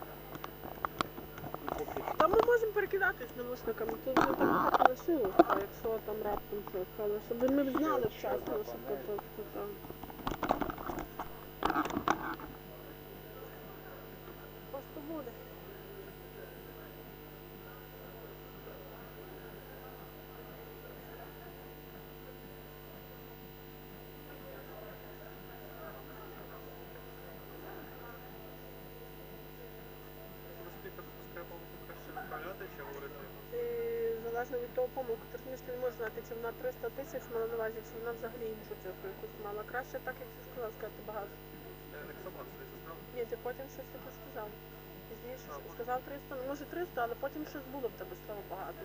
[SPEAKER 10] Ну, поки що.
[SPEAKER 2] Та ми можемо перекидатись навушниками, тут не так лишилося, якщо там раптом щось, але щоб ми знали вчасно, щоб там. Просто буде. Залежно від того помилку, ти розумієш, ти не можеш знати, чи вона 300 тисяч мала на увазі, чи вона взагалі іншу цифру якусь мала. Краще так, як ти сказав, сказати багато. Ні, ти потім щось таке сказав. Пізніше сказав 300, ну може 300, але потім щось було в тебе слово багато.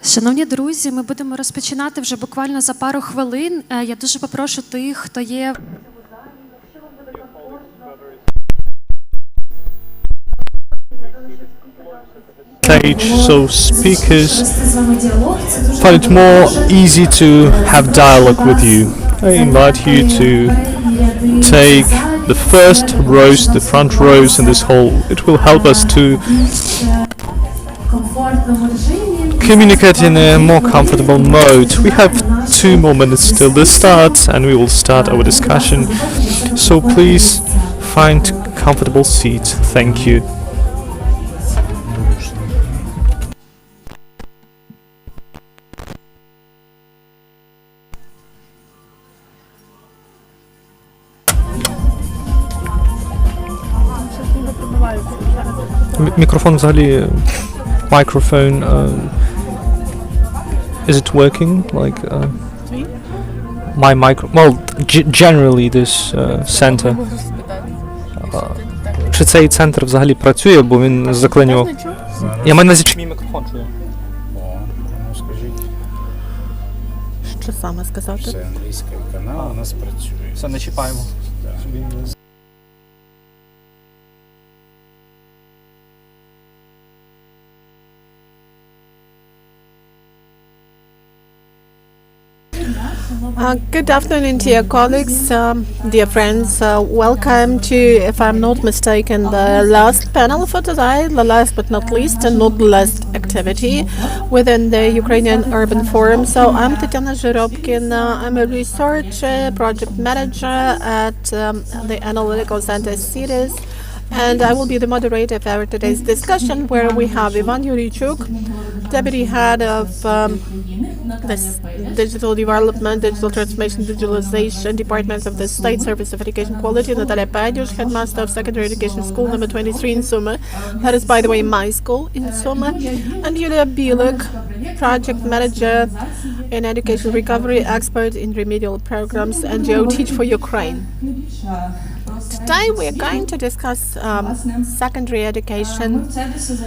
[SPEAKER 1] Шановні друзі, ми будемо розпочинати вже буквально за пару хвилин. Я дуже попрошу тих, хто є
[SPEAKER 3] stage, so speakers find it more easy to have dialogue with you. I invite you to take the first rows, the front rows in this hall. It will help us to communicate in a more comfortable mode. We have 2 more minutes till the start and we will start our discussion. So please find comfortable seats. Thank you. Мікрофон взагалі, microphone, is it working? Like my micro, well, generally this center. Чи цей центр взагалі працює, бо він заклинював? Я маю на увазі, чи мій мікрофон чує.
[SPEAKER 10] О, ну скажіть,
[SPEAKER 2] Що саме сказати?
[SPEAKER 10] це англійський канал, у нас працює.
[SPEAKER 3] Все, не чіпаємо.
[SPEAKER 2] Good afternoon, dear colleagues, dear friends. Welcome to, if I'm not mistaken, the last panel for today, the last but not least, and not the last activity within the Ukrainian Urban Forum. So I'm Tatiana Zhirobkin. I'm a research project manager at the Analytical Center CITES. And I will be the moderator for today's discussion, where we have Ivan Yurichuk, Deputy Head of the Digital Development, Digital Transformation, Digitalization Department of the State Service of Education Quality, Natalia Padyush, Headmaster of Secondary Education School number 23 in Sumy. That is, by the way, my school in Sumy. And Yulia Bielek, Project Manager in Education Recovery, Expert in Remedial Programs, NGO Teach for Ukraine. Today we are going to discuss secondary education,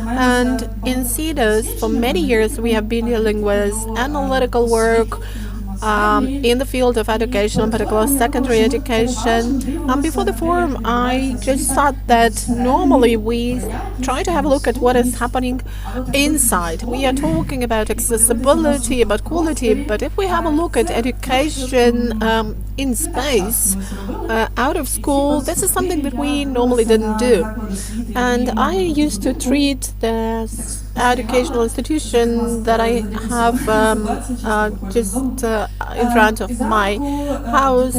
[SPEAKER 2] and in CEDAS for many years we have been dealing with analytical work in the field of education, in particular secondary education. Before the forum I just thought that normally we try to have a look at what is happening inside. We are talking about accessibility, about quality, but if we have a look at education in space, out of school, this is something that we normally didn't do. And I used to treat the educational institution that I have just in front of my house.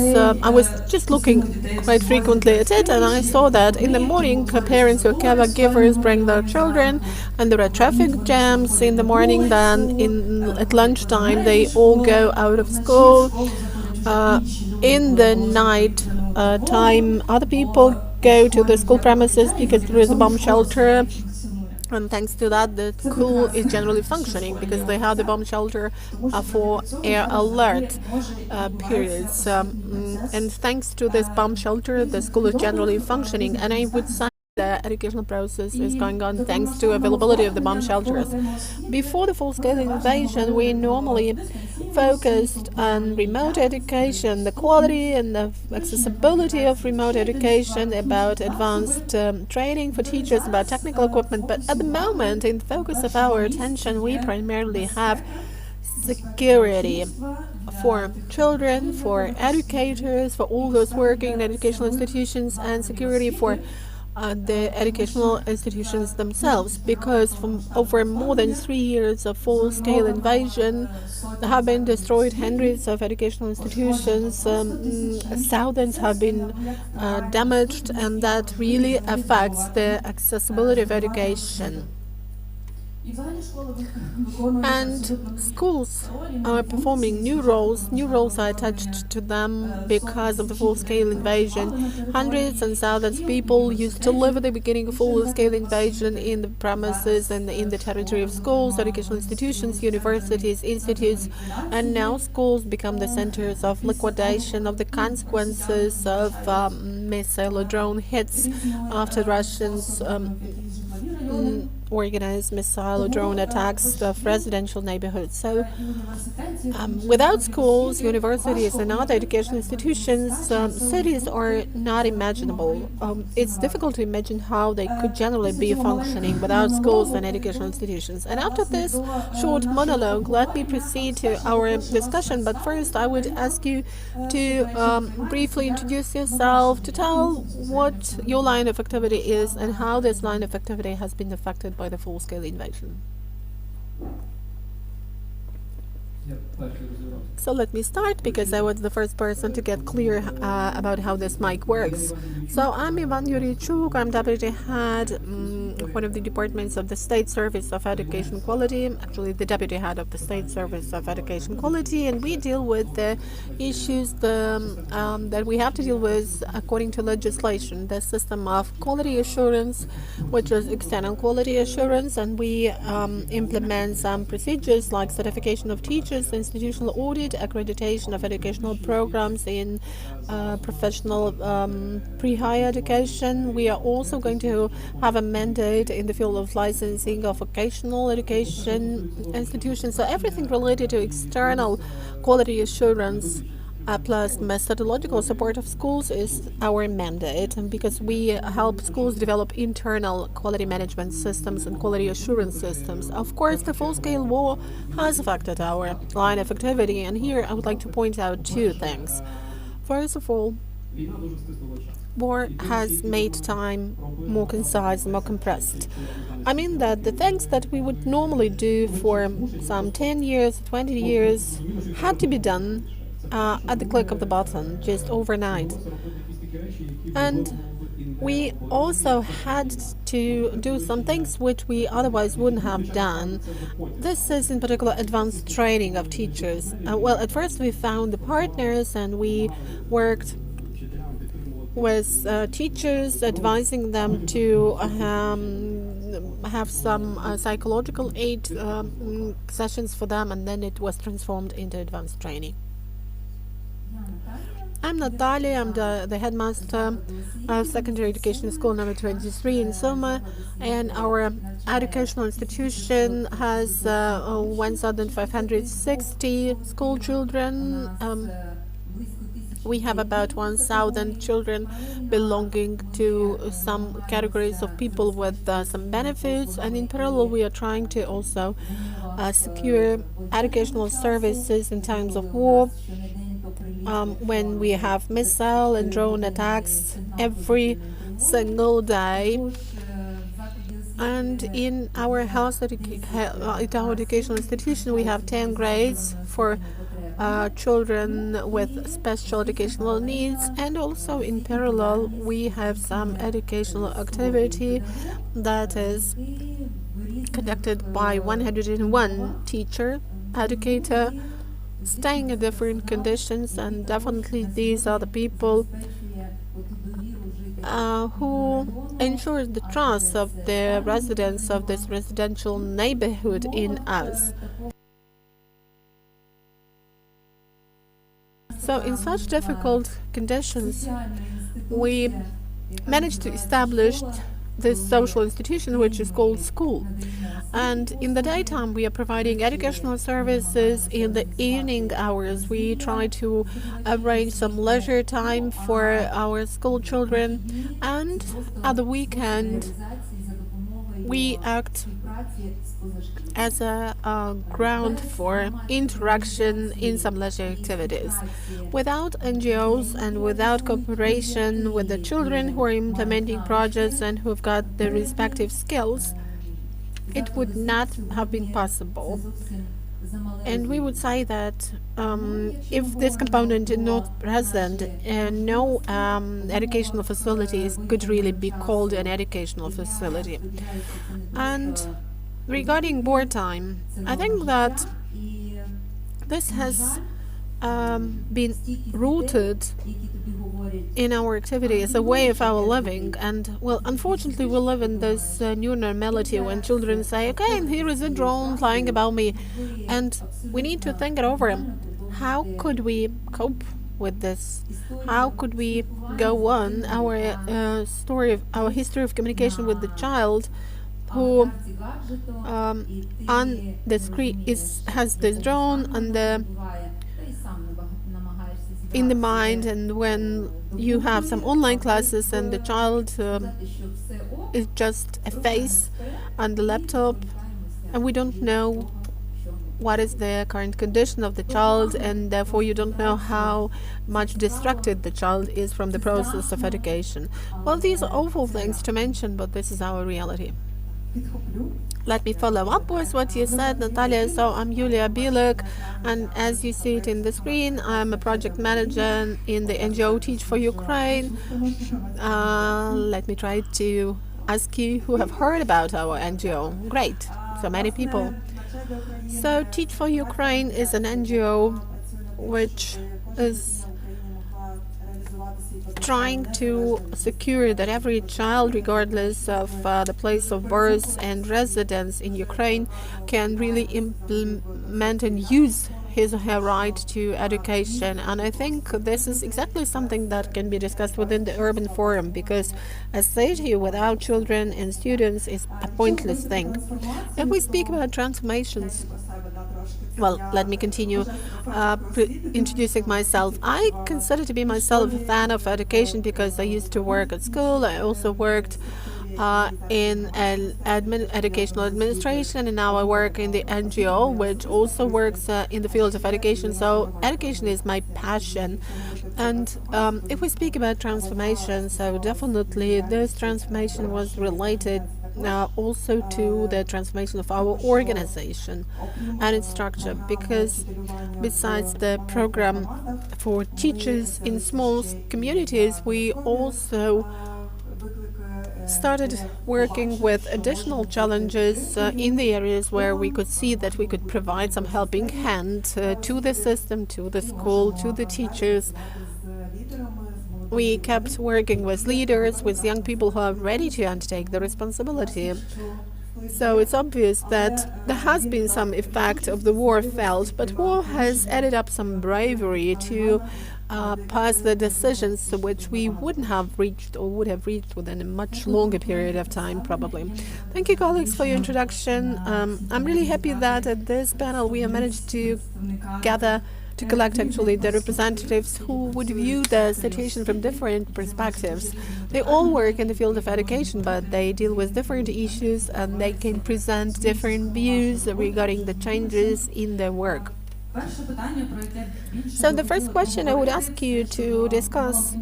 [SPEAKER 2] I was just looking quite frequently at it, and I saw that in the morning parents or caregivers bring their children, and there are traffic jams in the morning. Then at lunchtime they all go out of school. In the night time, other people go to the school premises because there is a bomb shelter. And thanks to that, the school is generally functioning because they have the bomb shelter for air alert periods. And thanks to this bomb shelter, the school is generally functioning. And I would say the educational process is going on thanks to availability of the bomb shelters. Before the full-scale invasion, we normally focused on remote education, the quality and the accessibility of remote education, about advanced training for teachers, about technical equipment. But at the moment, in the focus of our attention, we primarily have security for children, for educators, for all those working in educational institutions, and security for the educational institutions themselves, because from over more than 3 years of full-scale invasion there have been destroyed hundreds of educational institutions, thousands have been damaged, and that really affects the accessibility of education. And schools are performing new roles are attached to them because of the full-scale invasion. Hundreds and thousands of people used to live at the beginning of full-scale invasion in the premises and in the territory of schools, educational institutions, universities, institutes, and now schools become the centers of liquidation of the consequences of missile or drone hits after Russians organize missile or drone attacks of residential neighborhoods. So without schools, universities, and other educational institutions, cities are not imaginable. It's difficult to imagine how they could generally be functioning without schools and educational institutions. And after this short monologue, let me proceed to our discussion. But first, I would ask you to briefly introduce yourself, to tell what your line of activity is and how this line of activity has been affected by the full-scale invasion. So let me start, because I was the first person to get clear about how this mic works. So I'm Ivan Yurichuk. I'm deputy head of one of the departments of the State Service of Education Quality, actually the deputy head of the State Service of Education Quality, and we deal with the issues that we have to deal with according to legislation, the system of quality assurance, which is external quality assurance, and we implement some procedures like certification of teachers, institutional audit, accreditation of educational programs in professional pre-higher education. We are also going to have a mandate in the field of licensing of vocational education institutions. So everything related to external quality assurance plus methodological support of schools is our mandate, and because we help schools develop internal quality management systems and quality assurance systems. Of course, the full-scale war has affected our line of activity, and here I would like to point out two things. First of all, war has made time more concise, more compressed. I mean that the things that we would normally do for some 10 years, 20 years had to be done at the click of the button, just overnight. And we also had to do some things which we otherwise wouldn't have done. This is in particular advanced training of teachers. Well, at first we found the partners and we worked with teachers, advising them to have some psychological aid sessions for them, and then it was transformed into advanced training. I'm Natalia, I'm the headmaster of secondary education school number 23 in Soma, and our educational institution has 1,560 school children. We have about 1,000 children belonging to some categories of people with some benefits, and in parallel we are trying to also secure educational services in times of war. When we have missile and drone attacks every single day. And in our educational institution, we have 10 grades for children with special educational needs, and also in parallel we have some educational activity that is conducted by 101 teacher, educator, staying in different conditions, and definitely these are the people who ensure the trust of the residents of this residential neighborhood in us. So in such difficult conditions, we managed to establish this social institution, which is called school. And in the daytime, we are providing educational services. In the evening hours, we try to arrange some leisure time for our school children. And at the weekend, we act as a ground for interaction in some leisure activities. Without NGOs and without cooperation with the children who are implementing projects and who've got the respective skills, it would not have been possible. And we would say that if this component is not present, no educational facilities could really be called an educational facility. And regarding wartime, I think that this has been rooted in our activity as a way of our living. And well, unfortunately we live in this new normality when children say, okay, and here is a drone flying above me, and we need to think it over. How could we cope with this? How could we go on our story of our history of communication with the child
[SPEAKER 11] who on the screen has this drone on in the mind, and when you have some online classes and the child is just a face on the laptop, and we don't know what is the current condition of the child, and therefore you don't know how much distracted the child is from the process of education. Well, these are awful things to mention, but this is our reality. Let me follow up with what you said, Natalia. So I'm Yulia Bilek, and as you see it in the screen, I'm a project manager in the NGO Teach for Ukraine. Let me try to ask you who have heard about our NGO. Great, so many people. So Teach for Ukraine is an NGO which is trying to secure that every child, regardless of the place of birth and residence in Ukraine, can really implement and use his or her right to education. And I think this is exactly something that can be discussed within the Urban Forum, because a city without children and students is a pointless thing. If we speak about transformations, well, let me continue introducing myself. I consider to be myself a fan of education because I used to work at school. I also worked in an educational administration, and now I work in the NGO, which also works in the field of education. So education is my passion. And if we speak about transformation, so definitely this transformation was related also to the transformation of our organization and its structure, because besides the program for teachers in small communities, we also started working with additional challenges in the areas where we could see that we could provide some helping hand to the system, to the school, to the teachers. We kept working with leaders, with young people who are ready to undertake the responsibility. So it's obvious that there has been some effect of the war felt, but war has added up some bravery to pass the decisions which we wouldn't have reached or would have reached within a much longer period of time, probably. Thank you, colleagues, for your introduction. I'm really happy that at this panel we have managed to collect actually the representatives who would view the situation from different perspectives. They all work in the field of education, but they deal with different issues and they can present different views regarding the changes in their work. So the first question I would ask you to discuss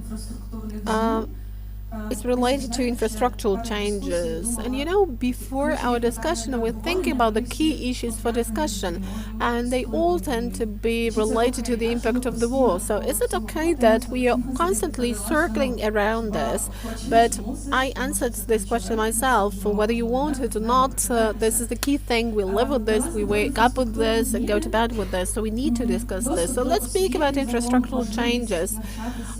[SPEAKER 11] is related to infrastructural changes. And you know, before our discussion, we're thinking about the key issues for discussion, and they all tend to be related to the impact of the war. So is it okay that we are constantly circling around this? But I answered this question myself, whether you want it or not. This is the key thing. We live with this, we wake up with this and go to bed with this, so we need to discuss this. So let's speak about infrastructural changes.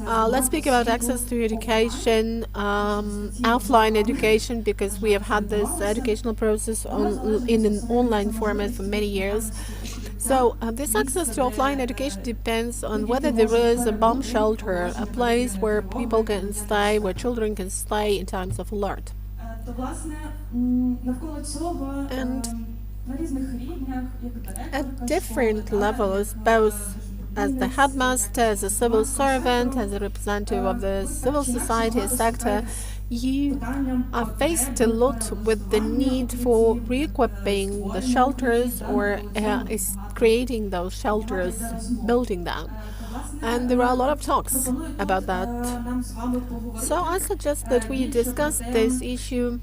[SPEAKER 11] Let's speak about access to education, offline education, because we have had this educational process in an online format for many years. So this access to offline education depends on whether there is a bomb shelter, a place where people can stay, where children can stay in times of alert. And at different levels, both as the headmaster, as a civil servant, as a representative of the civil society sector, you are faced a lot with the need for re-equipping the shelters or is creating those shelters, building them. And there are a lot of talks about that. So I suggest that we discuss this issue,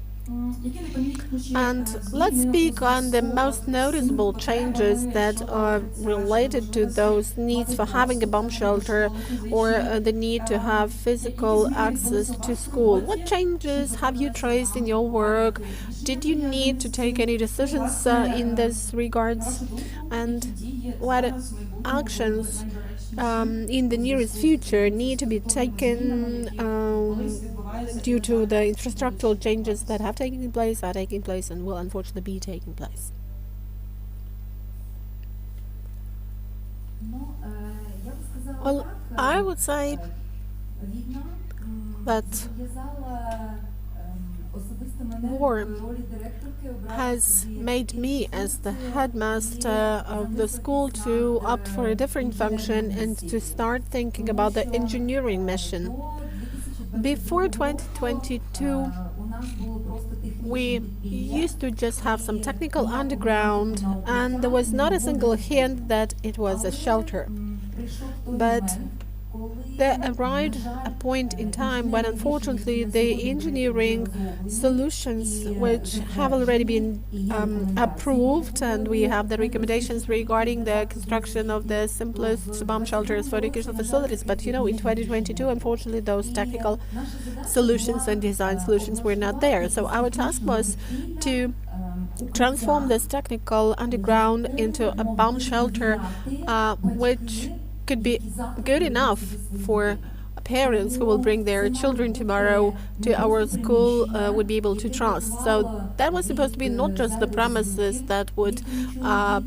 [SPEAKER 11] and let's speak on the most noticeable changes that are related to those needs for having a bomb shelter or the need to have physical access to school. What changes have you traced in your work? Did you need to take any decisions in this regards? And what actions in the nearest future need to be taken due to the infrastructural changes that have taken place, are taking place, and will unfortunately be taking place? Well, I would say that war has made me, as the headmaster of the school, to opt for a different function and to start thinking about the engineering mission. Before 2022, we used to just have some technical underground, and there was not a single hint that it was a shelter. But there arrived a point in time when, unfortunately, the engineering solutions, which have already been approved, and we have the recommendations regarding the construction of the simplest bomb shelters for educational facilities. But, in 2022, unfortunately, those technical solutions and design solutions were not there. So our task was to transform this technical underground into a bomb shelter, which could be good enough for parents who will bring their children tomorrow to our school would be able to trust. So that was supposed to be not just the premises that would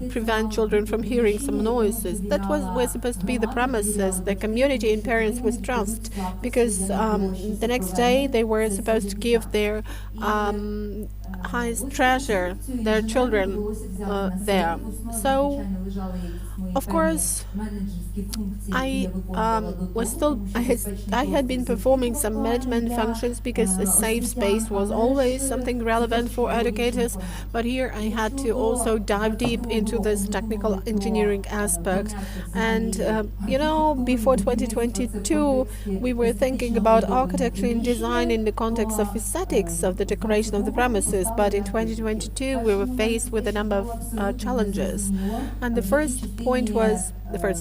[SPEAKER 11] prevent children from hearing some noises. That were supposed to be the premises the community and parents would trust, because the next day they were supposed to give their highest treasure, their children, there. So, of course, I had been performing some management functions because a safe space was always something relevant for educators, but here I had to also dive deep into this technical engineering aspect. And before 2022, we were thinking about architecture and design in the context of aesthetics of the decoration of the premises, but in 2022 we were faced with a number of challenges. And the first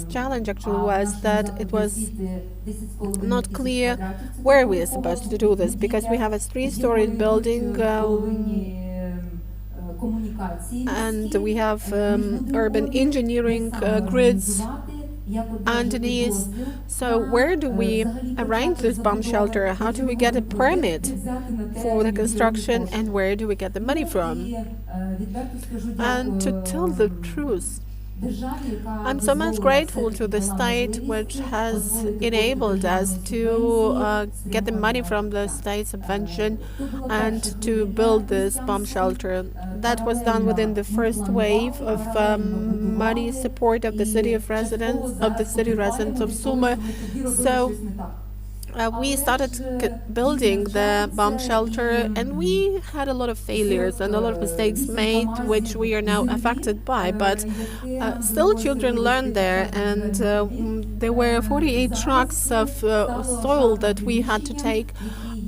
[SPEAKER 11] challenge actually was that it was not clear where we are supposed to do this, because we have a 3-story building and we have urban engineering grids underneath. So where do we arrange this bomb shelter? How do we get a permit for the construction, and where do we get the money from? And to tell the truth, I'm so much grateful to the state, which has enabled us to get the money from the state subvention and to build this bomb shelter. That was done within the first wave of money support of the city residents of Sumy. So we started building the bomb shelter, and we had a lot of failures and a lot of mistakes made, which we are now affected by. But still, children learn there, and there were 48 trucks of soil that we had to take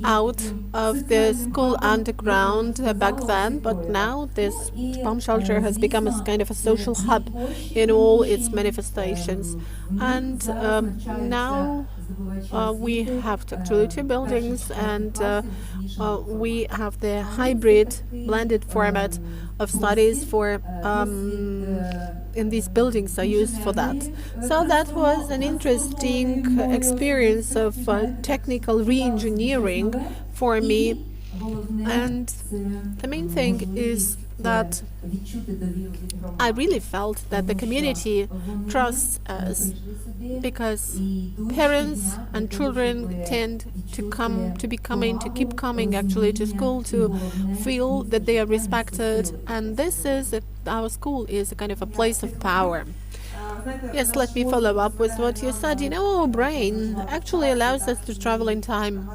[SPEAKER 11] out of the school underground back then. But now this bomb shelter has become a kind of a social hub in all its manifestations. And now we have actually 2 buildings, and we have the hybrid blended format of studies for in these buildings are used for that. So that was an interesting experience of technical re-engineering for me. And the main thing is that I really felt that the community trusts us, because parents and children tend to keep coming actually to school, to feel that they are respected, and our school is a kind of a place of power. Yes, let me follow up with what you said. Our brain actually allows us to travel in time.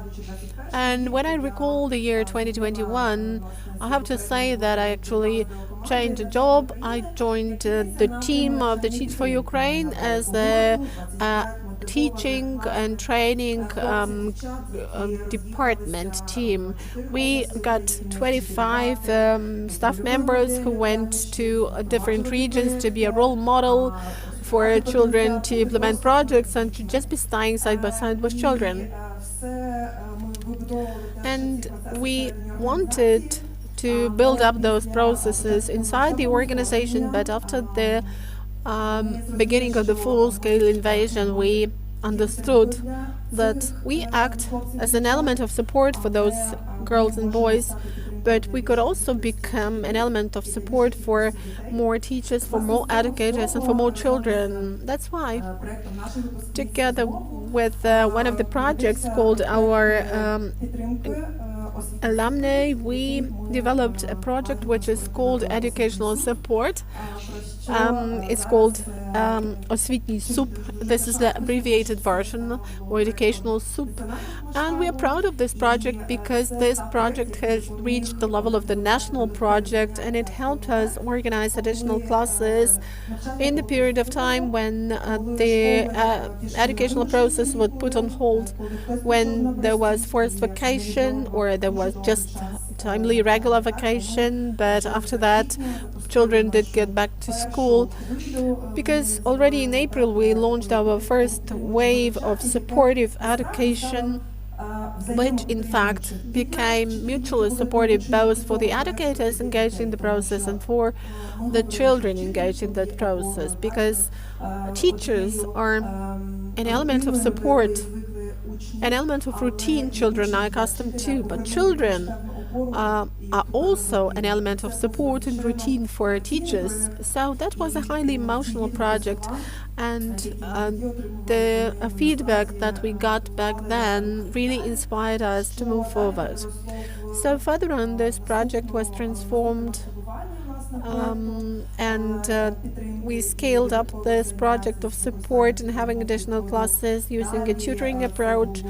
[SPEAKER 11] And when I recall the year 2021, I have to say that I actually changed a job. I joined the team of the Teach for Ukraine as a teaching and training department team. We got 25 staff members who went to different regions to be a role model for children, to implement projects and to just be staying side by side with children. And we wanted to build up those processes inside the organization, but after the beginning of the full-scale invasion, we understood that we act as an element of support for those girls and boys, but we could also become an element of support for more teachers, for more educators, and for more children. That's why, together with one of the projects called our alumni, we developed a project which is called Educational Support. It's called Освітній суп. This is the abbreviated version, or Educational Soup. And we are proud of this project because this project has reached the level of the national project, and it helped us organize additional classes in the period of time when the educational process was put on hold, when there was forced vacation or there was just timely regular vacation, but after that children did get back to school, because already in April we launched our first wave of supportive education, which in fact became mutually supportive both for the educators engaged in the process and for the children engaged in that process, because teachers are an element of support, an element of routine children are accustomed to, but children are also an element of support and routine for teachers. So that was a highly emotional project, and the feedback that we got back then really inspired us to move forward. So further on, this project was transformed, and we scaled up this project of support and having additional classes using a tutoring approach.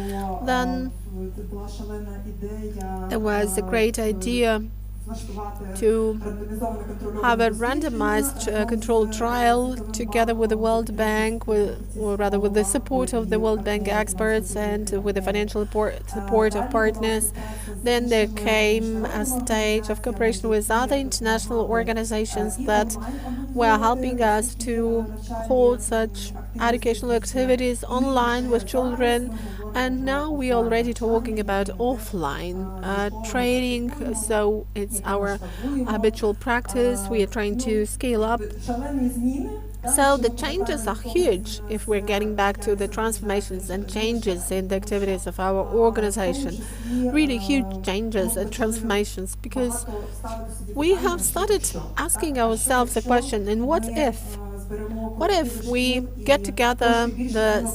[SPEAKER 11] Then there was a great idea to have a randomized controlled trial together with the World Bank, or rather with the support of the World Bank experts and with the financial support of partners. Then there came a stage of cooperation with other international organizations that were helping us to hold such educational activities online with children. And now we are already talking about offline training, so it's our habitual practice. We are trying to scale up. So the changes are huge if we're getting back to the transformations and changes in the activities of our organization. Really huge changes and transformations, because we have started asking ourselves the question, and what if? What if we get together the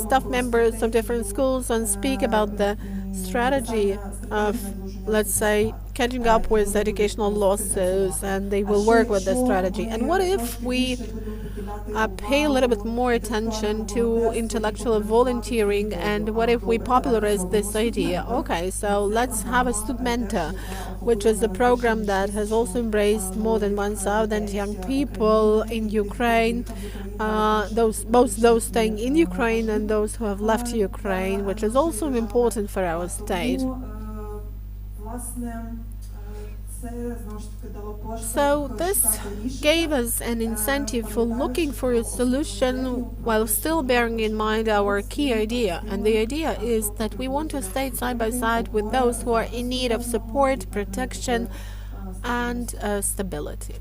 [SPEAKER 11] staff members of different schools and speak about the strategy of, let's say, catching up with educational losses, and they will work with the strategy? And what if we pay a little bit more attention to intellectual volunteering, and what if we popularize this idea? Okay, so let's have a student mentor, which is a program that has also embraced more than 1,000 young people in Ukraine, both those staying in Ukraine and those who have left Ukraine, which is also important for our state. So this gave us an incentive for looking for a solution while still bearing in mind our key idea. And the idea is that we want to stay side by side with those who are in need of support, protection, and stability.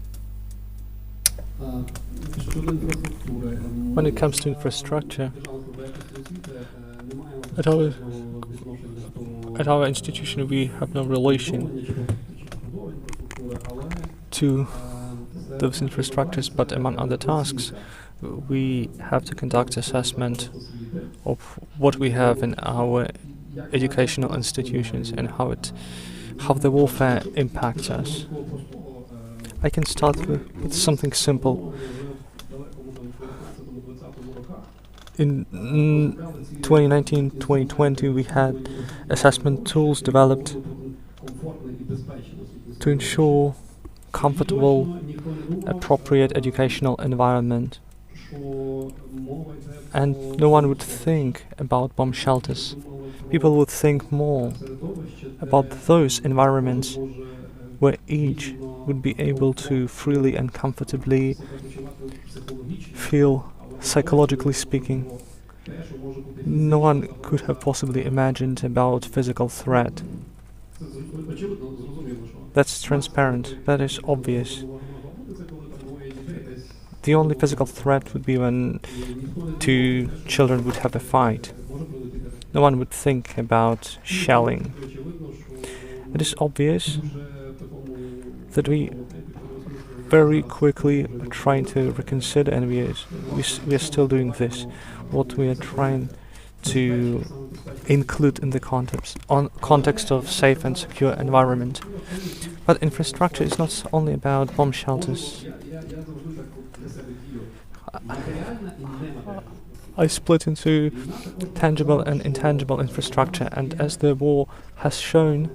[SPEAKER 3] When it comes to infrastructure, at our institution we have no relation to those infrastructures, but among other tasks we have to conduct assessment of what we have in our educational institutions and how the warfare impacts us. I can start with something simple. In 2019-2020 we had assessment tools developed to ensure comfortable, appropriate educational environment. And no one would think about bomb shelters. People would think more about those environments where each would be able to freely and comfortably feel, psychologically speaking. No one could have possibly imagined about physical threat. That's transparent, that is obvious. The only physical threat would be when two children would have a fight. No one would think about shelling. It is obvious that we very quickly are trying to reconsider, and we are still doing this. What we are trying to include in the context of safe and secure environment. But infrastructure is not only about bomb shelters. I split into tangible and intangible infrastructure, and as the war has shown,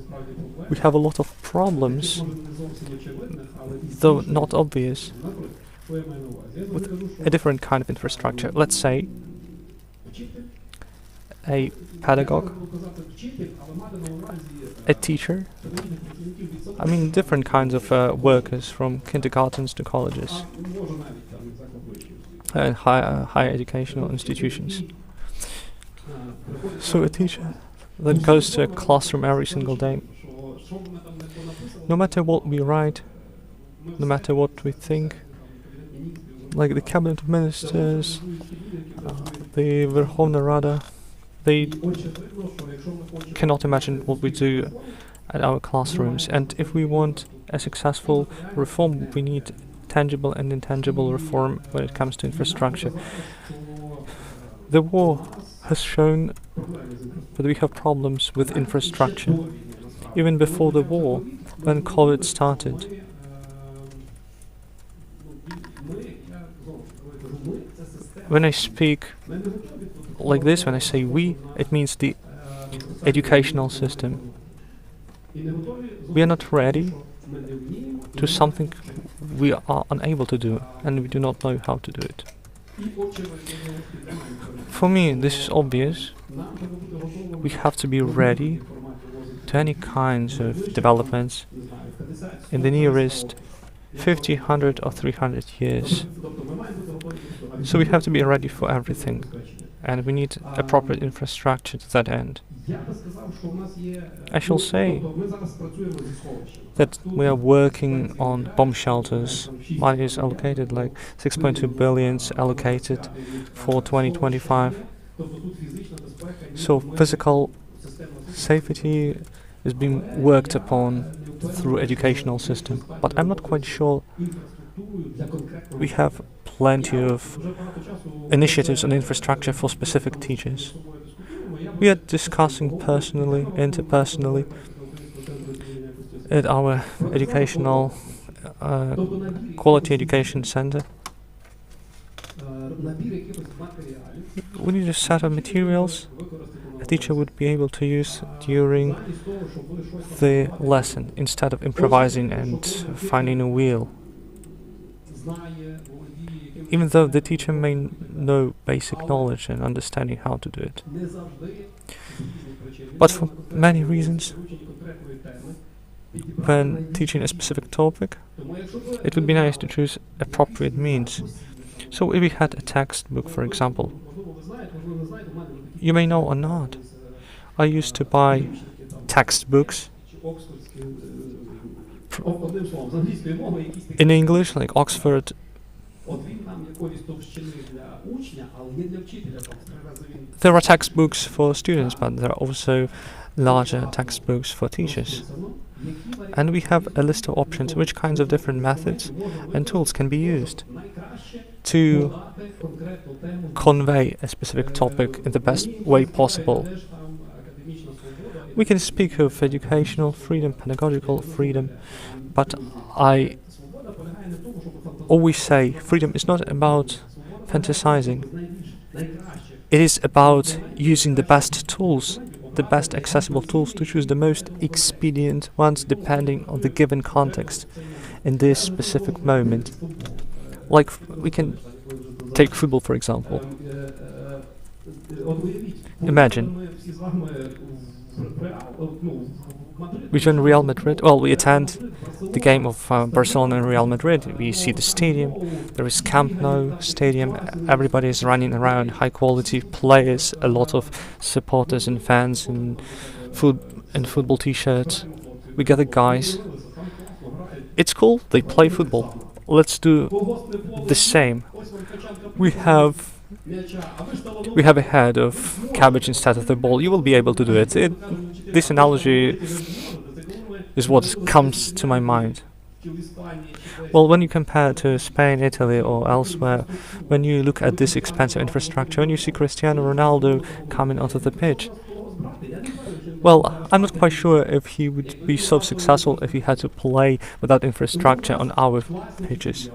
[SPEAKER 3] we have a lot of problems, though not obvious, with a different kind of infrastructure. Let's say a pedagogue, a teacher, I mean different kinds of workers from kindergartens to colleges and higher educational institutions. So a teacher that goes to a classroom every single day, no matter what we write, no matter what we think, like the cabinet of ministers, the Verkhovna Rada, they cannot imagine what we do at our classrooms. And if we want a successful reform, we need tangible and intangible reform when it comes to infrastructure. The war has shown that we have problems with infrastructure. Even before the war, when COVID started, when I speak like this, when I say we, it means the educational system. We are not ready to something we are unable to do, and we do not know how to do it. For me, this is obvious. We have to be ready to any kinds of developments in the nearest 50, 100 or 300 years. So we have to be ready for everything, and we need appropriate infrastructure to that end. I shall say that we are working on bomb shelters. Money is allocated, like 6.2 billion allocated for 2025. So physical safety is being worked upon through educational system, but I'm not quite sure we have plenty of initiatives on infrastructure for specific teachers. We are discussing personally, interpersonally, at our educational quality education center. We need a set of materials a teacher would be able to use during the lesson instead of improvising and finding a wheel. Even though the teacher may know basic knowledge and understanding how to do it. But for many reasons, when teaching a specific topic, it would be nice to choose appropriate means. So if we had a textbook, for example, you may know or not, I used to buy textbooks in English, like Oxford. There are textbooks for students, but there are also larger textbooks for teachers. And we have a list of options, which kinds of different methods and tools can be used to convey a specific topic in the best way possible. We can speak of educational freedom, pedagogical freedom, but I always say freedom is not about fantasizing. It is about using the best tools, the best accessible tools, to choose the most expedient ones depending on the given context in this specific moment. Like, we can take football, for example. Imagine we join Real Madrid. Well, we attend the game of Barcelona and Real Madrid. We see the stadium. There is Camp Nou stadium. Everybody is running around. High quality players. A lot of supporters and fans in football t-shirts. We gather guys. It's cool. They play football. Let's do the same. We have a head of cabbage instead of the ball. You will be able to do it. This analogy is what comes to my mind. Well, when you compare to Spain, Italy, or elsewhere, when you look at this expensive infrastructure, when you see Cristiano Ronaldo coming onto the pitch, Well, I'm not quite sure if he would be so successful if he had to play without infrastructure on our pitches.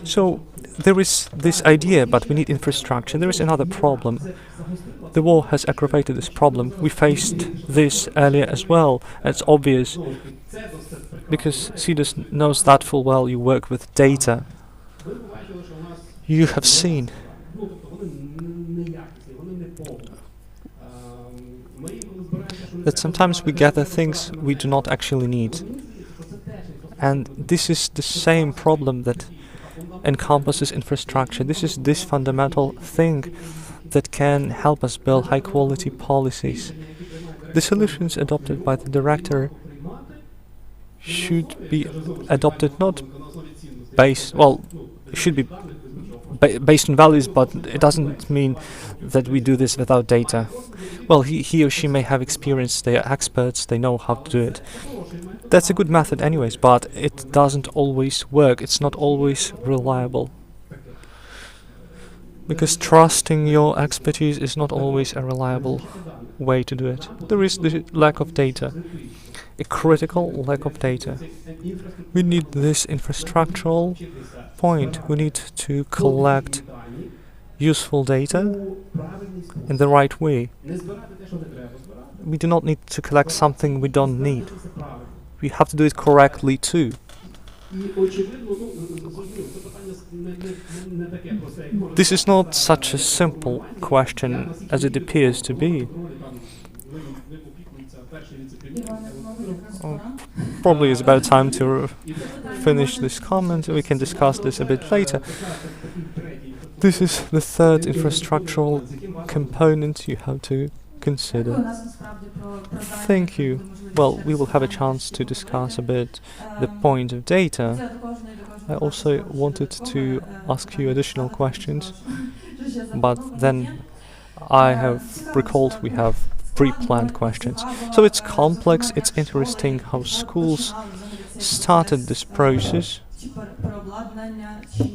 [SPEAKER 3] So there is this idea, but we need infrastructure. There is another problem. The war has aggravated this problem. We faced this earlier as well. It's obvious because CEDAS knows that full well. You work with data. You have seen that sometimes we gather things we do not actually need. And this is the same problem that encompasses infrastructure. This is this fundamental thing that can help us build high quality policies. The solutions adopted by the director should be adopted not based, well, should be based on values, but it doesn't mean that we do this without data. Well, he or she may have experience, they are experts, they know how to do it. That's a good method anyways, but it doesn't always work, it's not always reliable. Because trusting your expertise is not always a reliable way to do it. There is the lack of data, a critical lack of data. We need this infrastructural point. We need to collect useful data in the right way. We do not need to collect something we don't need. We have to do it correctly too. This is not such a simple question as it appears to be. Probably it's about time to finish this comment. We can discuss this a bit later. This is the third infrastructural component you have to consider. Thank you. Well, we will have a chance to discuss a bit the point of data. I also wanted to ask you additional questions, but then I have recalled we have pre-planned questions. So it's complex, it's interesting how schools started this process,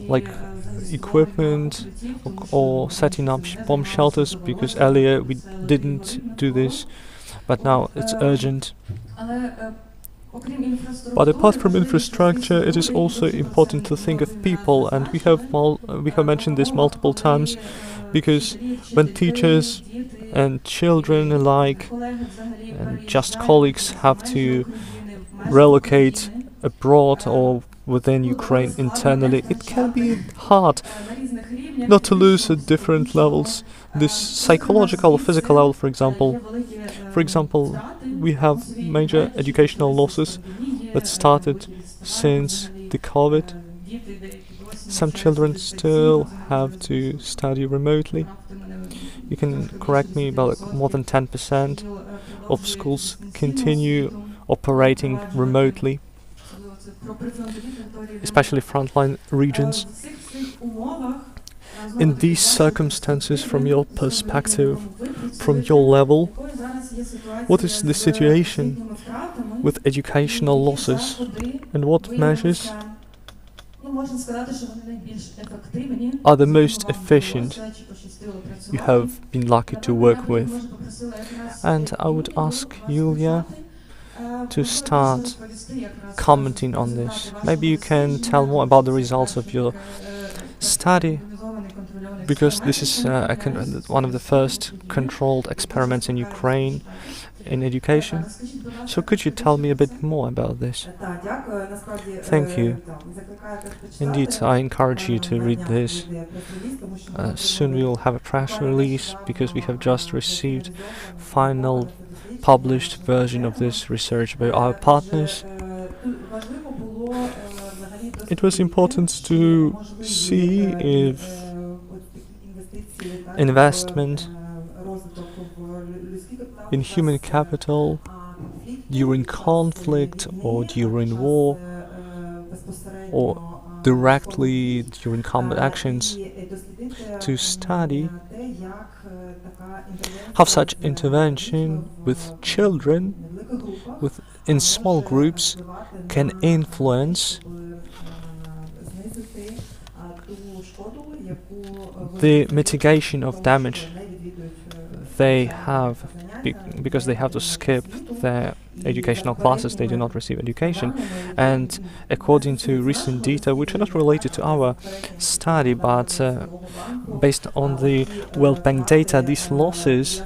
[SPEAKER 3] like equipment or setting up bomb shelters, because earlier we didn't do this, but now it's urgent. But apart from infrastructure, it is also important to think of people, and we have mentioned this multiple times, because when teachers and children alike and just colleagues have to relocate abroad or within Ukraine internally, it can be hard not to lose at different levels. This psychological or physical level, for example. For example, we have major educational losses that started since the COVID. Some children still have to study remotely. You can correct me, but more than 10% of schools continue operating remotely, especially frontline regions. In these circumstances, from your perspective, from your level, what is the situation with educational losses, and what measures are the most efficient you have been lucky to work with? And I would ask Yulia to start commenting on this. Maybe you can tell more about the results of your study, because this is one of the first controlled experiments in Ukraine in education. So could you tell me a bit more about this? Thank you. Indeed, I encourage you to read this. Soon we will have a press release, because we have just received final published version of this research by our partners. It was important to see if investment in human capital during conflict or during war or directly during combat actions, to study how such intervention with children in small groups can influence the mitigation of damage they have because they have to skip their educational classes, they do not receive education. And according to recent data, which are not related to our study, but based on the World Bank data, these losses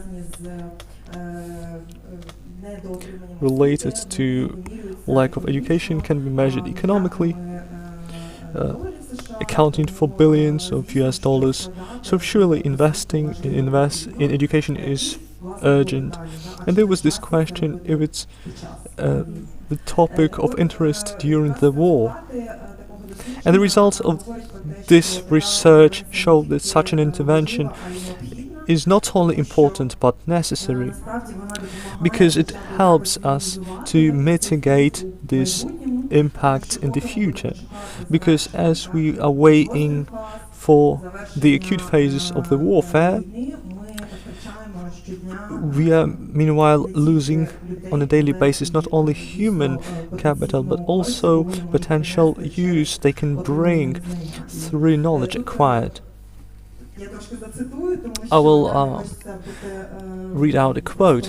[SPEAKER 3] related to lack of education can be measured economically, accounting for billions of US dollars. So surely investing in education is urgent. And there was this question if it's the topic of interest during the war. And the results of this research show that such an intervention is not only important but necessary, because it helps us to mitigate this impact in the future. Because as we are waiting for the acute phases of the warfare, we are meanwhile losing on a daily basis not only human capital but also potential use they can bring through knowledge acquired. I will read out a quote,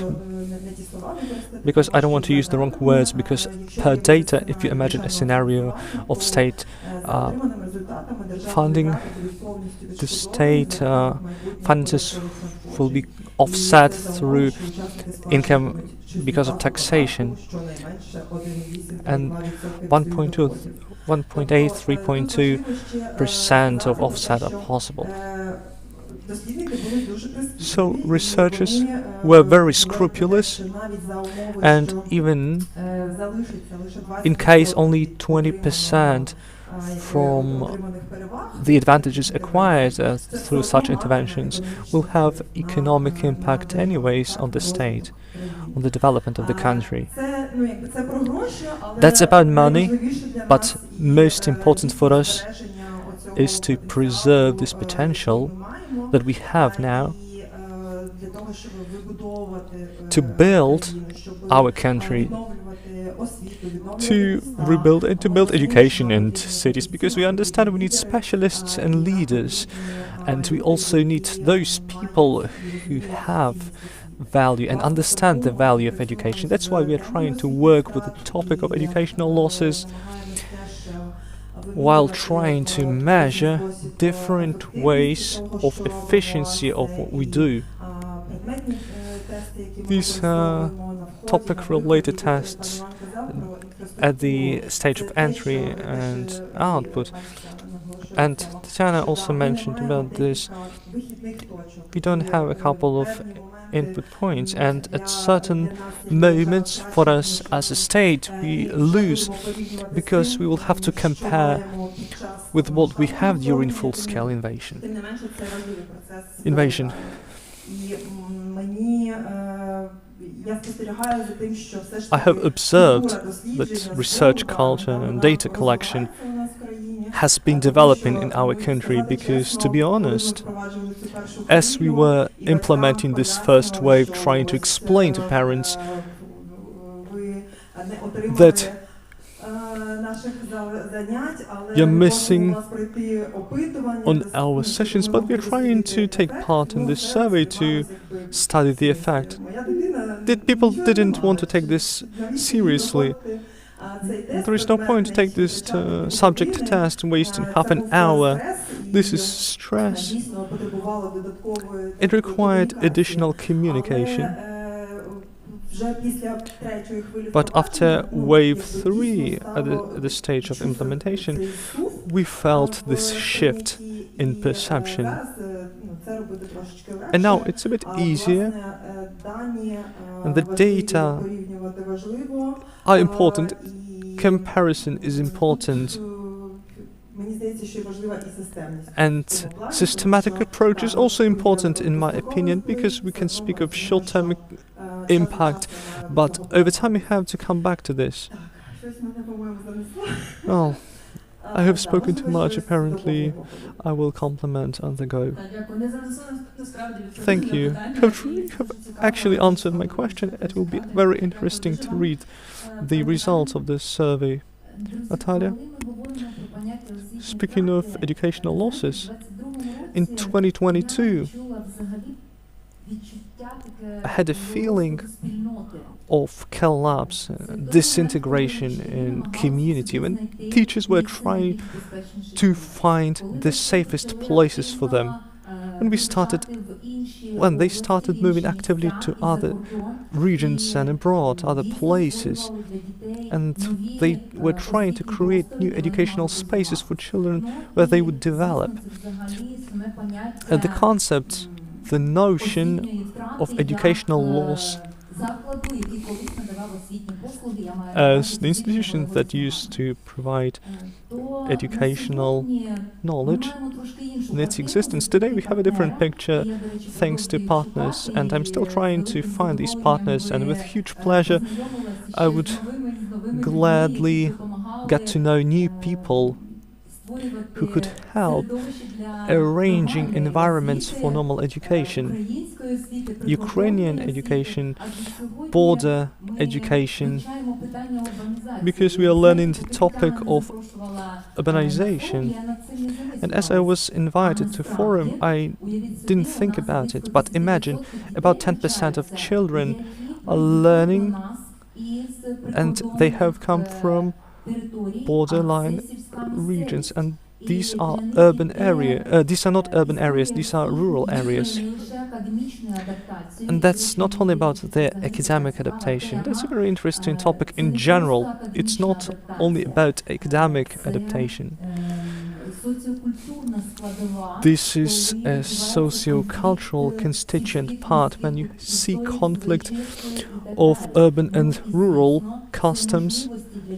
[SPEAKER 3] because I don't want to use the wrong words, because per data, if you imagine a scenario of state funding, the state finances will be offset through income because of taxation, and 1.8, 3.2% of offset are possible. So researchers were very scrupulous, and even in case only 20% from the advantages acquired through such interventions will have economic impact anyways on the state, on the development of the country. That's about money, but most important for us is to preserve this potential that we have now to build our country, to rebuild and to build education and cities, because we understand we need specialists and leaders, and we also need those people who have value and understand the value of education. That's why we are trying to work with the topic of educational losses while trying to measure different ways of efficiency of what we do. These topic-related tests at the stage of entry and output. And Tatiana also mentioned about this. We don't have a couple of input points, and at certain moments for us as a state we lose, because we will have to compare with what we have during full-scale invasion. I have observed that research culture and data collection has been developing in our country, because, to be honest, as we were implementing this first wave, trying to explain to parents that you're missing on our sessions, but we're trying to take part in this survey to study the effect. People didn't want to take this seriously. There is no point to take this subject test and wasting half an hour. This is stress. It required additional communication. But after wave 3, at the stage of implementation, we felt this shift in perception. And now it's a bit easier, and the data are important. Comparison is important, and systematic approach is also important in my opinion, because we can speak of short-term impact, but over time we have to come back to this. Well, I have spoken too much apparently. I will compliment on the go. Thank you. You have actually answered my question. It will be very interesting to read the results of this survey. Natalia? Speaking of educational losses, in 2022, had a feeling of collapse, disintegration in community, when teachers were trying to find the safest places for them. When they started moving actively to other regions and abroad, other places, and they were trying to create new educational spaces for children where they would develop. The concept, the notion of educational loss as the institutions that used to provide educational knowledge in its existence. Today we have a different picture thanks to partners, and I'm still trying to find these partners, and with huge pleasure I would gladly get to know new people who could help arranging environments for normal education, Ukrainian education, border education, because we are learning the topic of urbanization. And as I was invited to forum, I didn't think about it, but imagine about 10% of children are learning, and they have come from borderline regions, and these are urban area. These are not urban areas, these are rural areas. And that's not only about their academic adaptation. That's a very interesting topic in general. It's not only about academic adaptation. This is a socio-cultural constituent part when you see conflict of urban and rural customs,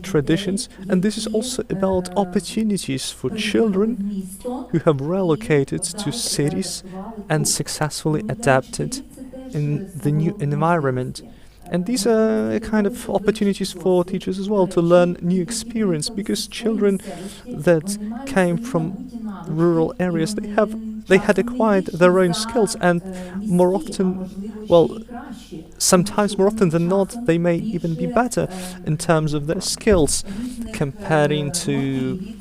[SPEAKER 3] traditions, and this is also about opportunities for children who have relocated to cities and successfully adapted in the new environment. And these are a kind of opportunities for teachers as well to learn new experience, because children that came from rural areas, they had acquired their own skills, and more often, sometimes more often than not, they may even be better in terms of their skills comparing to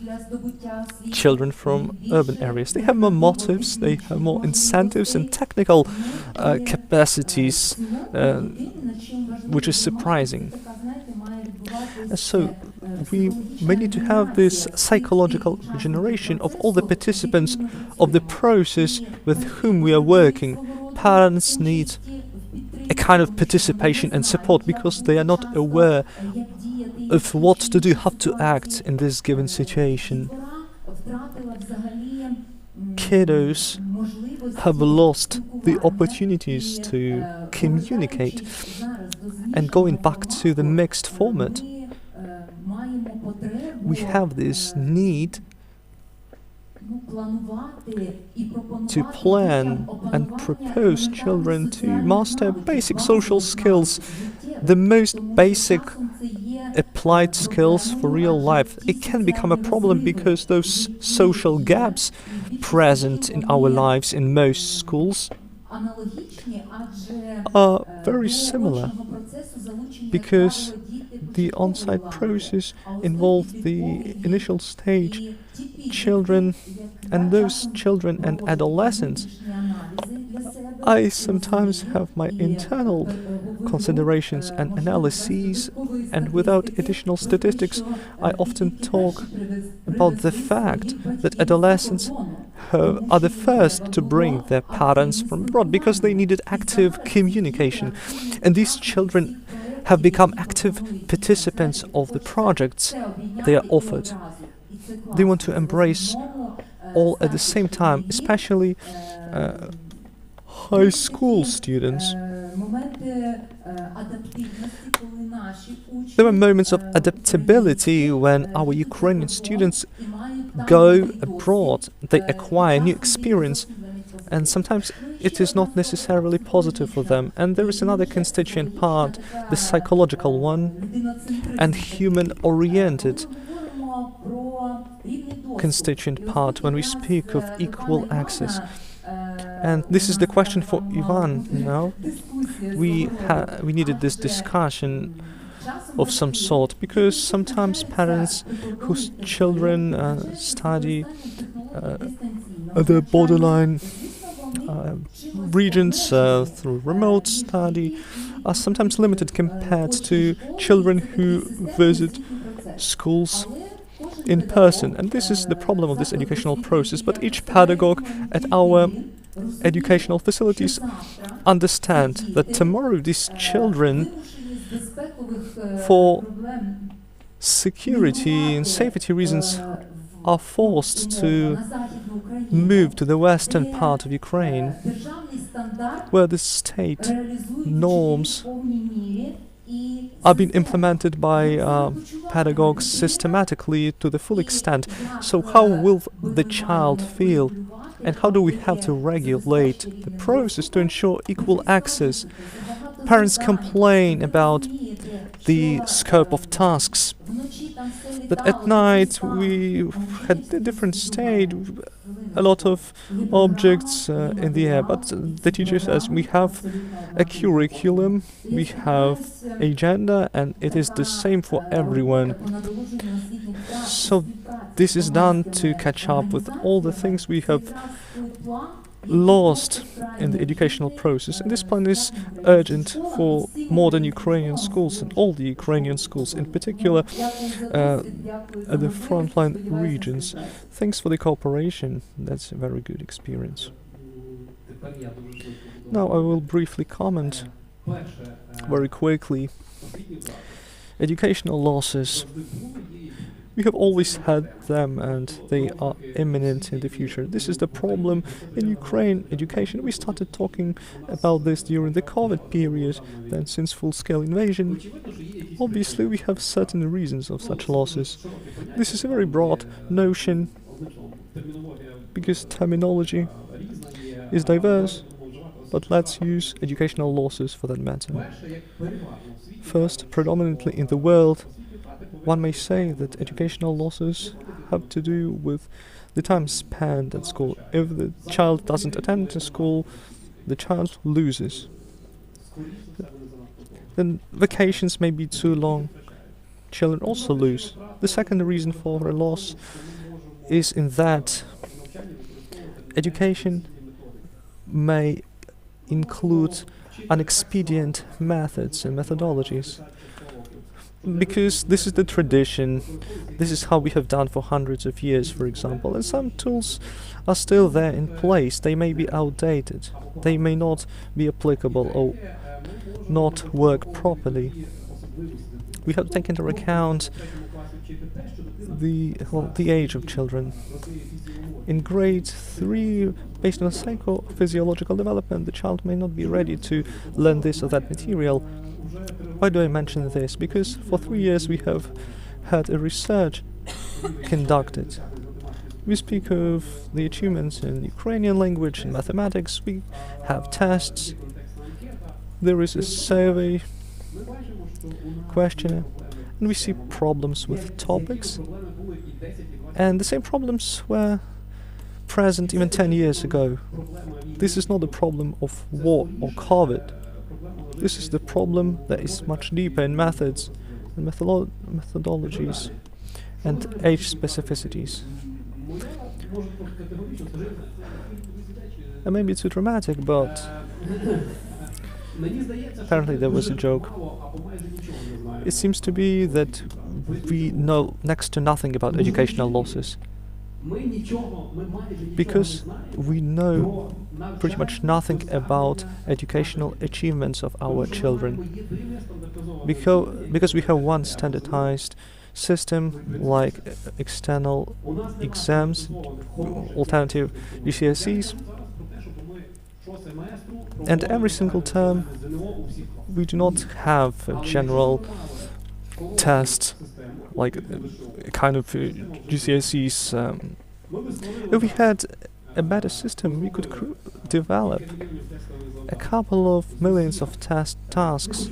[SPEAKER 3] children from urban areas. They have more motives, they have more incentives and technical capacities, which is surprising. So we may need to have this psychological regeneration of all the participants of the process with whom we are working. Parents need a kind of participation and support because they are not aware of what to do, how to act in this given situation. Kiddos have lost the opportunities to communicate, and going back to the mixed format, we have this need to plan and propose children to master basic social skills, the most basic applied skills for real life. It can become a problem because those social gaps present in our lives in most schools are very similar, because the on-site process involved the initial stage, children, and those children and adolescents. I sometimes have my internal considerations and analyses, and without additional statistics, I often talk about the fact that adolescents are the first to bring their parents from abroad because they needed active communication, and these children have become active participants of the projects they are offered. They want to embrace all at the same time, especially high school students. There are moments of adaptability when our Ukrainian students go abroad, they acquire new experience, and sometimes it is not necessarily positive for them. And there is another constituent part, the psychological one, and human-oriented constituent part when we speak of equal access. And this is the question for Ivan now. We needed this discussion of some sort, because sometimes parents whose children study at the borderline regions through remote study are sometimes limited compared to children who visit schools in person. And this is the problem of this educational process. But each pedagogue at our educational facilities understand that tomorrow these children, for security and safety reasons, are forced to move to the western part of Ukraine, where the state norms are being implemented by pedagogues systematically to the full extent. So how will the child feel, and how do we have to regulate the process to ensure equal access? Parents complain about the scope of tasks, that at night we had a different state, a lot of objects in the air, but the teacher says we have a curriculum, we have agenda, and it is the same for everyone. So this is done to catch up with all the things we have lost in the educational process, and this plan is urgent for modern Ukrainian schools and all the Ukrainian schools, in particular at the frontline regions. Thanks for the cooperation. That's a very good experience. Now I will briefly comment very quickly. Educational losses. We have always had them, and they are imminent in the future. This is the problem in Ukraine education. We started talking about this during the COVID period, then since full-scale invasion. Obviously, we have certain reasons of such losses. This is a very broad notion, because terminology is diverse, but let's use educational losses for that matter. First, predominantly in the world, one may say that educational losses have to do with the time spent at school. If the child doesn't attend to school, the child loses. Then vacations may be too long. Children also lose. The second reason for a loss is in that education may include inexpedient methods and methodologies. Because this is the tradition, this is how we have done for hundreds of years, for example, and some tools are still there in place. They may be outdated, they may not be applicable or not work properly. We have to take into account the age of children. In grade 3, based on psychophysiological development, the child may not be ready to learn this or that material. Why do I mention this? Because for 3 years we have had a research conducted. We speak of the achievements in Ukrainian language and mathematics. We have tests. There is a survey, questionnaire, and we see problems with topics. And the same problems were present even 10 years ago. This is not a problem of war or COVID. This is the problem that is much deeper in methods and methodologies and age specificities. It may be too dramatic, but apparently there was a joke. It seems to be that we know next to nothing about educational losses, because we know pretty much nothing about educational achievements of our children. Because we have one standardized system like external exams, alternative GCSEs, and every single term we do not have a general test like a kind of GCSEs. If we had a better system, we could develop a couple of millions of tasks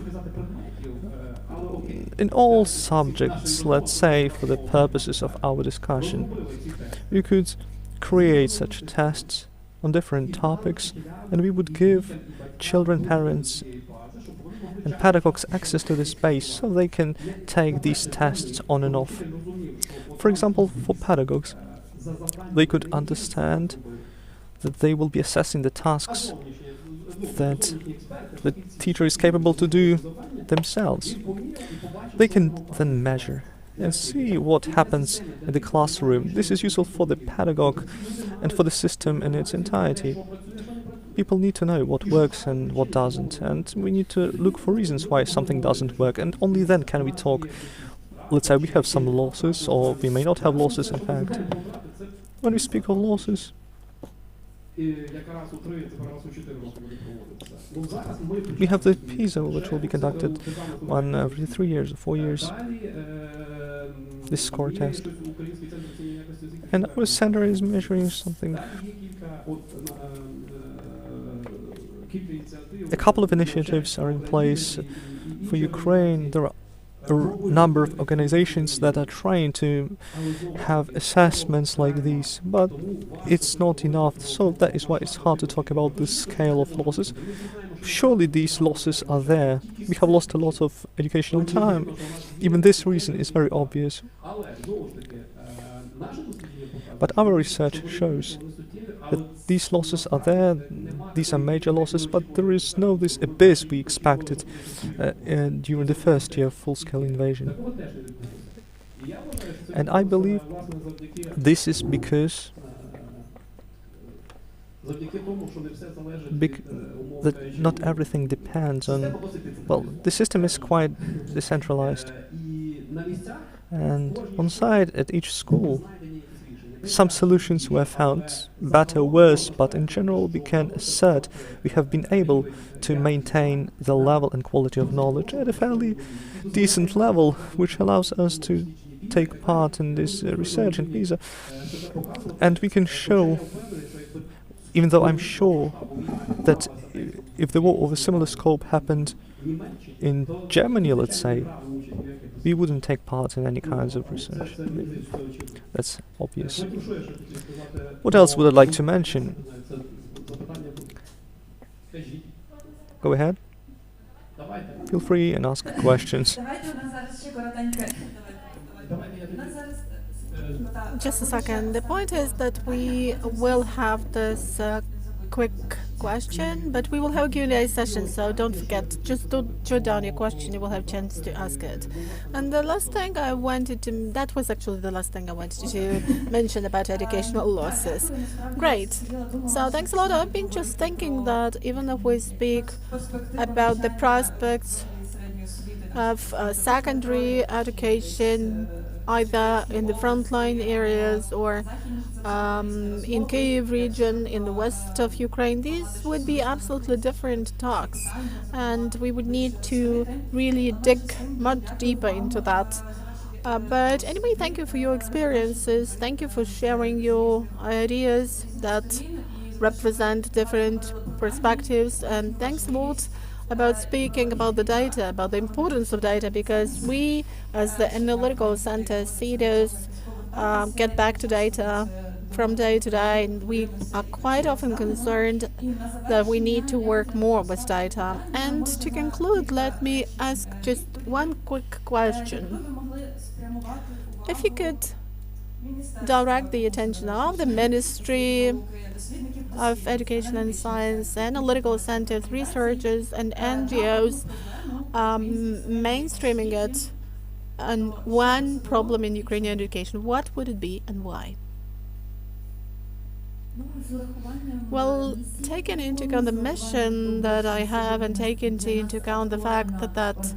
[SPEAKER 3] in all subjects, let's say, for the purposes of our discussion. We could create such tests on different topics, and we would give children, parents, and pedagogues access to this space so they can take these tests on and off. For example, for pedagogues, they could understand that they will be assessing the tasks that the teacher is capable to do themselves. They can then measure and see what happens in the classroom. This is useful for the pedagogue and for the system in its entirety. People need to know what works and what doesn't, and we need to look for reasons why something doesn't work, and only then can we talk. Let's say we have some losses, or we may not have losses in fact. When we speak of losses, we have the PISA, which will be conducted every 3 years or 4 years, this score test. And our center is measuring something. A couple of initiatives are in place for Ukraine. There are a number of organizations that are trying to have assessments like these, but it's not enough. So that is why it's hard to talk about the scale of losses. Surely these losses are there. We have lost a lot of educational time. Even this reason is very obvious. But our research shows that these losses are there, these are major losses, but there is no this abyss we expected during the first year of full-scale invasion. And I believe this is because that not everything depends on, well, the system is quite decentralized. And on site at each school, some solutions were found, better, worse, but in general we can assert we have been able to maintain the level and quality of knowledge at a fairly decent level, which allows us to take part in this research in PISA. And we can show, even though I'm sure that if the war of a similar scope happened in Germany, let's say, we wouldn't take part in any kinds of research. That's obvious. What else would I like to mention? Go ahead. Feel free and ask questions.
[SPEAKER 11] Just a second. The point is that we will have this quick question, but we will have a Q&A session, so don't forget, just don't jot down your question, you will have a chance to ask it. And the last thing I wanted to, that was actually the last thing I wanted to mention about educational losses. Great. So thanks a lot. I've been just thinking that even if we speak about the prospects of secondary education, either in the frontline areas or in Kyiv region, in the west of Ukraine, these would be absolutely different talks, and we would need to really dig much deeper into that. But anyway, thank you for your experiences. Thank you for sharing your ideas that represent different perspectives, and thanks a lot about speaking about the data, about the importance of data, because we, as the analytical center, see those get back to data from day to day, and we are quite often concerned that we need to work more with data. And to conclude, let me ask just one quick question. If you could direct the attention of the Ministry of Education and Science, analytical centers, researchers, and NGOs, mainstreaming it on one problem in Ukrainian education, what would it be and why? Well, taking into account the mission that I have and taking into account the fact that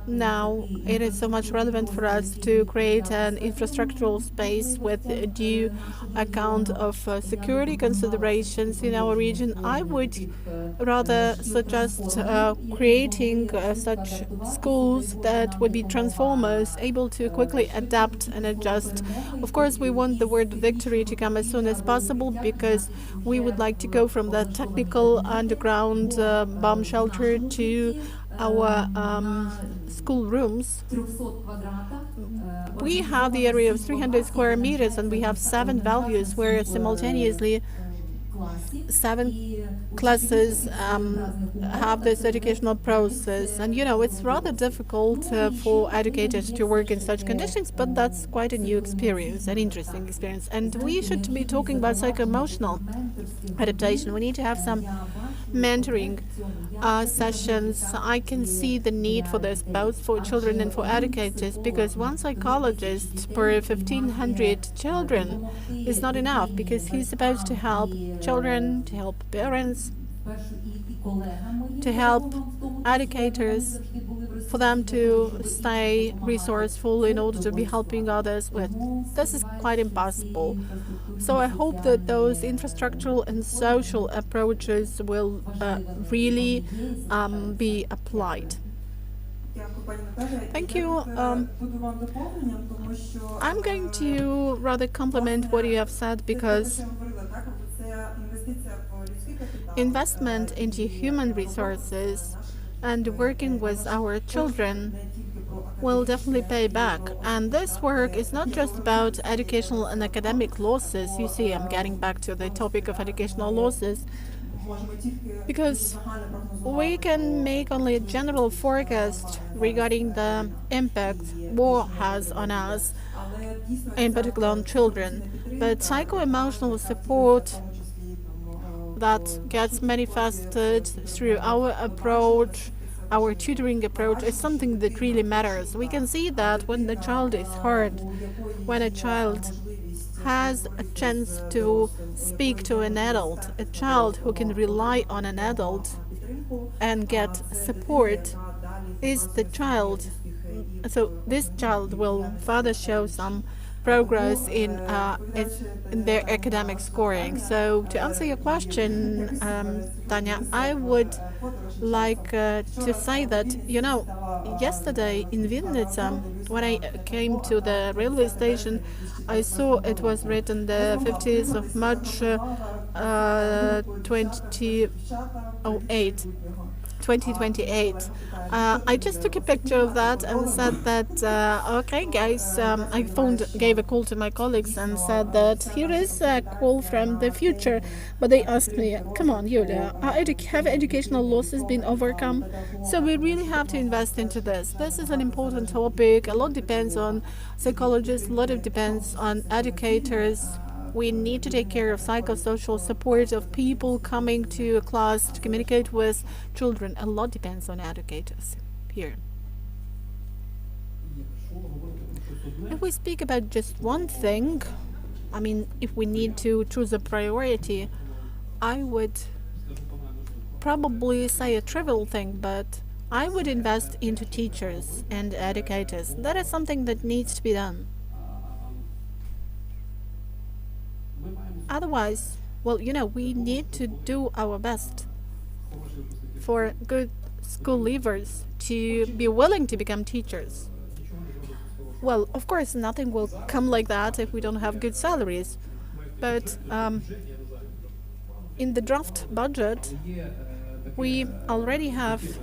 [SPEAKER 11] now it is so much relevant for us to create an infrastructural space with due account of security considerations in our region, I would rather suggest creating such schools that would be transformers, able to quickly adapt and adjust. Of course, we want the word victory to come as soon as possible, because we would like to go from the technical underground bomb shelter to our school rooms. We have the area of 300 square meters, and we have 7 values where simultaneously 7 classes have this educational process, and it's rather difficult for educators to work in such conditions, but that's quite a new experience, an interesting experience. And we should be talking about psycho-emotional adaptation. We need to have some mentoring sessions. I can see the need for this both for children and for educators, because one psychologist per 1,500 children is not enough, because he's supposed to help children, to help parents, to help educators, for them to stay resourceful in order to be helping others. But this is quite impossible. So I hope that those infrastructural and social approaches will really be applied. Thank you. I'm going to rather compliment what you have said, because investment into human resources and working with our children will definitely pay back. And this work is not just about educational and academic losses. You see, I'm getting back to the topic of educational losses, because we can make only a general forecast regarding the impact war has on us, in particular on children. But psycho-emotional support that gets manifested through our approach, our tutoring approach, is something that really matters. We can see that when the child is hurt, when a child has a chance to speak to an adult, a child who can rely on an adult and get support, is the child. So this child will further show some progress in their academic scoring. So to answer your question, Tanya, I would like to say that, yesterday in Vinnytsia, when I came to the railway station, I saw it was written the 50th of March 2028. I just took a picture of that and said that, okay guys, I gave a call to my colleagues and said that here is a call from the future. But they asked me, come on, Yulia, have educational losses been overcome? So we really have to invest into this. This is an important topic. A lot depends on psychologists, a lot depends on educators. We need to take care of psychosocial support of people coming to a class to communicate with children. A lot depends on educators here. If we speak about just one thing, I mean, if we need to choose a priority, I would probably say a trivial thing, but I would invest into teachers and educators. That is something that needs to be done. Otherwise, well, we need to do our best for good school leavers to be willing to become teachers. Well, of course, nothing will come like that if we don't have good salaries. But in the draft budget, we already have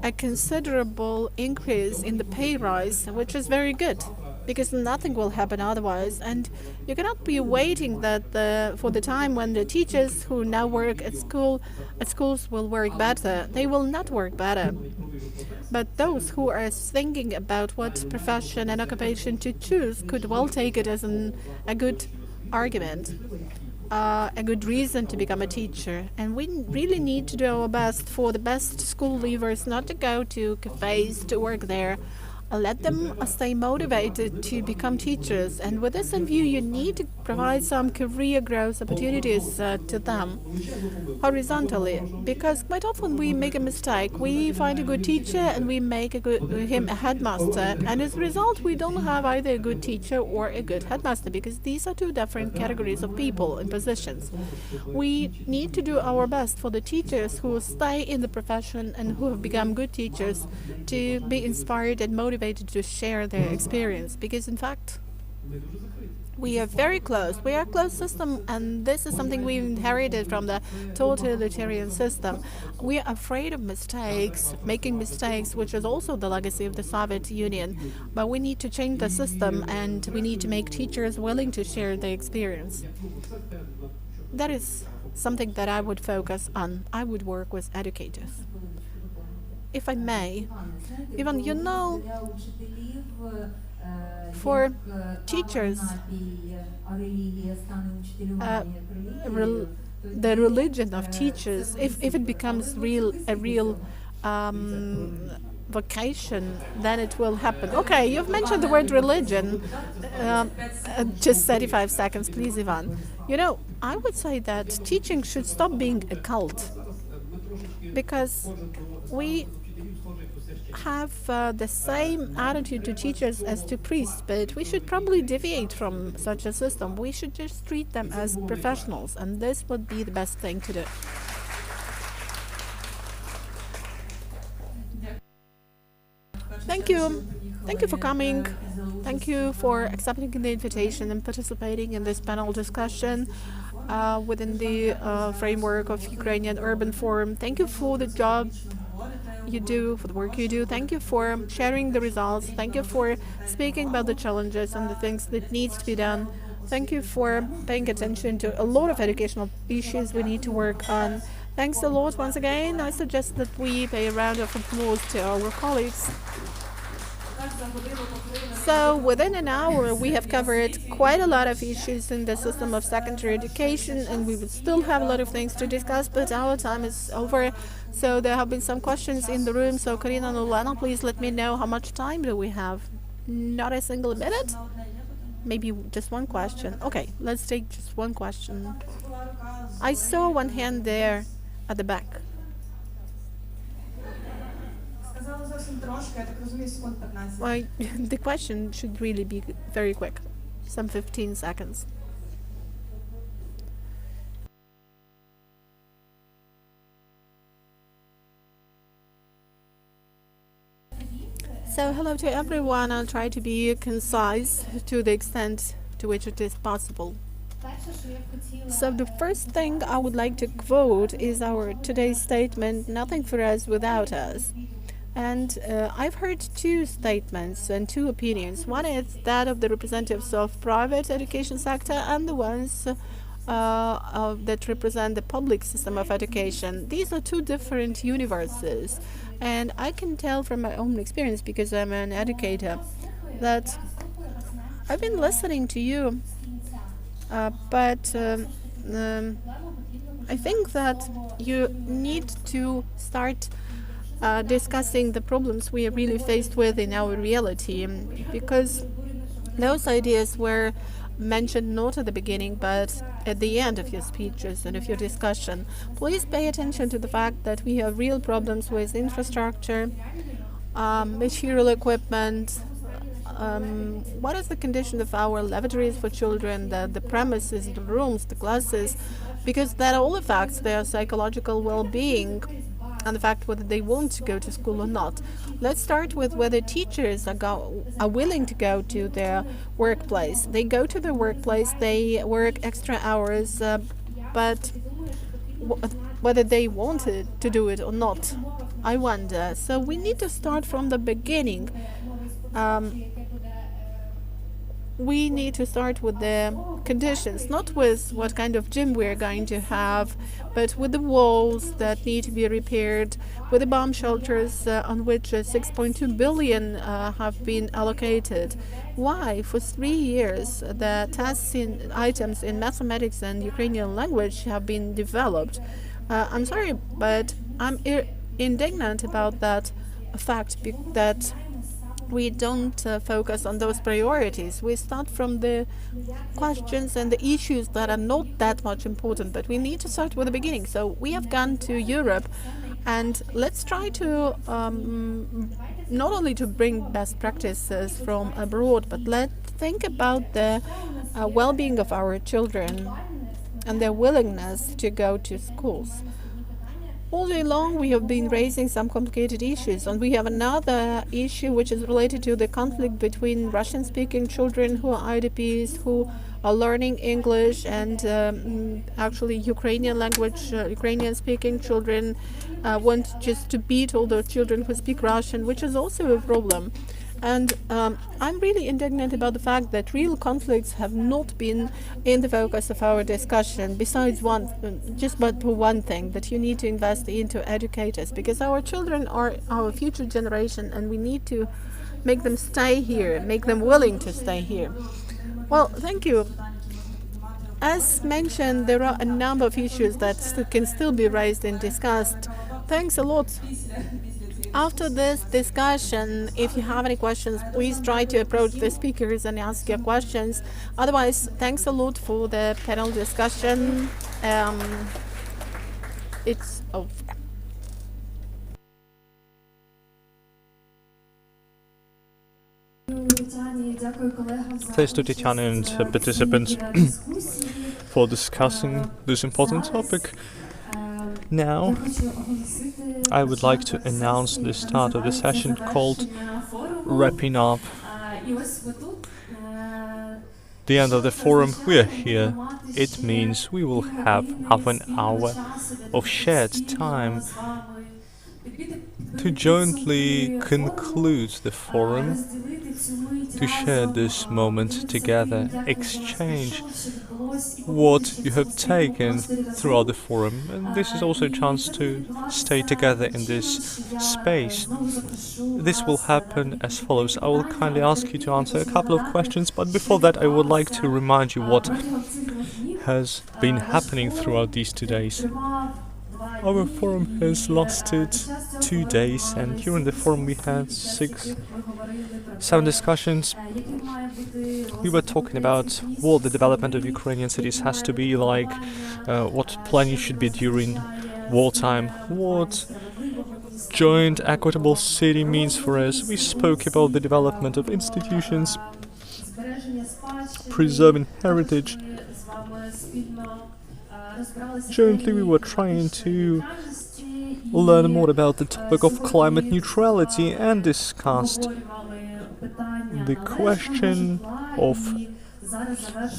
[SPEAKER 11] a considerable increase in the pay rise, which is very good, because nothing will happen otherwise. And you cannot be waiting that for the time when the teachers who now work at schools will work better. They will not work better. But those who are thinking about what profession and occupation to choose could well take it as a good argument, a good reason to become a teacher. And we really need to do our best for the best school leavers not to go to cafes to work there. Let them stay motivated to become teachers. And with this in view, you need to provide some career growth opportunities to them horizontally. Because quite often we make a mistake. We find a good teacher and we make him a headmaster. And as a result, we don't have either a good teacher or a good headmaster, because these are two different categories of people and positions. We need to do our best for the teachers who stay in the profession and who have become good teachers to be inspired and motivated to share their experience, because in fact we are very close. We are a closed system, and this is something we inherited from the totalitarian system. We are afraid of mistakes, making mistakes, which is also the legacy of the Soviet Union. But we need to change the system, and we need to make teachers willing to share their experience. that is something that I would focus on. I would work with educators. If I may, even for teachers, the religion of teachers, if it becomes a real vocation, then it will happen. Okay, you've mentioned the word religion. Just 35 seconds, please, Ivan. I would say that teaching should stop being a cult, because we have the same attitude to teachers as to priests, but we should probably deviate from such a system. We should just treat them as professionals, and this would be the best thing to do. Thank you. Thank you for coming. Thank you for accepting the invitation and participating in this panel discussion within the framework of Ukrainian Urban Forum. Thank you for the job you do, for the work you do. Thank you for sharing the results. Thank you for speaking about the challenges and the things that needs to be done. Thank you for paying attention to a lot of educational issues we need to work on. Thanks a lot once again. I suggest that we pay a round of applause to our colleagues. So within an hour, we have covered quite a lot of issues in the system of secondary education, and we would still have a lot of things to discuss, but our time is over. So there have been some questions in the room. So Karina and Ulana, please let me know how much time do we have? Not a single minute? Maybe just one question. Okay, let's take just one question. I saw one hand there at the back. Well, the question should really be very quick, some 15 seconds. So hello to everyone. I'll try to be concise to the extent to which it is possible. So the first thing I would like to quote is our today's statement, "Nothing for us without us." And I've heard two statements and two opinions. One is that of the representatives of private education sector and the ones that represent the public system of education. These are two different universes. And I can tell from my own experience, because I'm an educator, that I've been listening to you, but I think that you need to start discussing the problems we are really faced with in our reality, because those ideas were mentioned not at the beginning but at the end of your speeches and of your discussion. Please pay attention to the fact that we have real problems with infrastructure, material equipment, what is the condition of our lavatories for children, the premises, the rooms, the classes, because that all affects their psychological well-being and the fact whether they want to go to school or not. Let's start with whether teachers are willing to go to their workplace. They go to their workplace, they work extra hours, but whether they wanted to do it or not, I wonder. So we need to start from the beginning. We need to start with the conditions, not with what kind of gym we're going to have, but with the walls that need to be repaired, with the bomb shelters on which 6.2 billion have been allocated. Why? For 3 years, the tests in items in mathematics and Ukrainian language have been developed. I'm sorry, but I'm indignant about that fact that we don't focus on those priorities. We start from the questions and the issues that are not that much important, but we need to start with the beginning. So we have gone to Europe, and let's try to not only to bring best practices from abroad, but let's think about the well-being of our children and their willingness to go to schools. All day long we have been raising some complicated issues, and we have another issue which is related to the conflict between Russian-speaking children who are IDPs, who are learning English, and actually Ukrainian language, Ukrainian-speaking children want just to beat all those children who speak Russian, which is also a problem. And I'm really indignant about the fact that real conflicts have not been in the focus of our discussion, besides but one thing, that you need to invest into educators, because our children are our future generation and we need to make them stay here, make them willing to stay here. Well, thank you. As mentioned, there are a number of issues that can still be raised and discussed. Thanks a lot. After this discussion, if you have any questions, please try to approach the speakers and ask your questions. Otherwise, thanks a lot for the panel discussion. It's over.
[SPEAKER 3] Thanks to Tatiana and participants for discussing this important topic. Now, I would like to announce the start of the session called Wrapping Up. The end of the forum, we are here. It means we will have half an hour of shared time to jointly conclude the forum, to share this moment together, exchange what you have taken throughout the forum, and this is also a chance to stay together in this space. This will happen as follows. I will kindly ask you to answer a couple of questions, but before that I would like to remind you what has been happening throughout these 2 days. Our forum has lasted 2 days, and during the forum we had 7 discussions. We were talking about what the development of Ukrainian cities has to be like, what planning should be during wartime, what joint equitable city means for us. We spoke about the development of institutions, preserving heritage. Jointly we were trying to learn more about the topic of climate neutrality and discussed the question of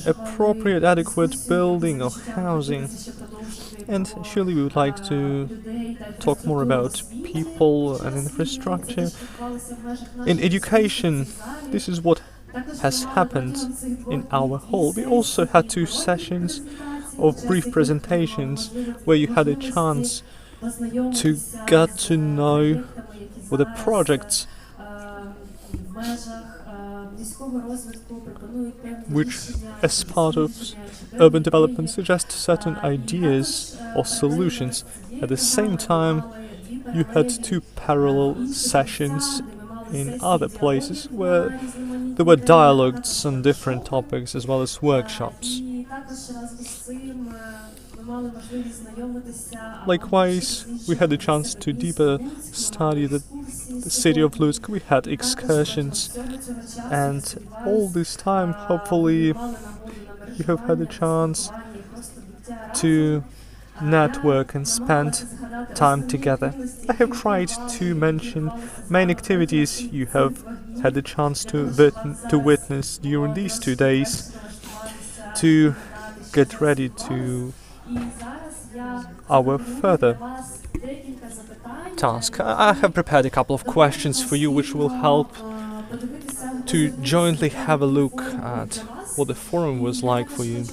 [SPEAKER 3] appropriate, adequate building of housing. And surely we would like to talk more about people and infrastructure. In education, this is what has happened in our hall. We also had 2 sessions of brief presentations where you had a chance to get to know what the projects which, as part of urban development, suggest certain ideas or solutions. At the same time, you had 2 parallel sessions in other places where there were dialogues on different topics as well as workshops. Likewise, we had a chance to deeper study the city of Lutsk. We had excursions, and all this time, hopefully, you have had a chance to network and spend time together. I have tried to mention main activities you have had the chance to witness during these 2 days to get ready to our further task. I have prepared a couple of questions for you which will help to jointly have a look at what the forum was like for you.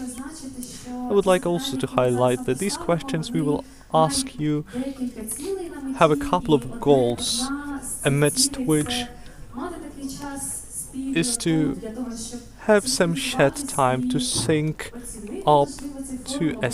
[SPEAKER 3] I would like also to highlight that these questions we will ask you have a couple of goals, amidst which is to have some shared time to sync up to a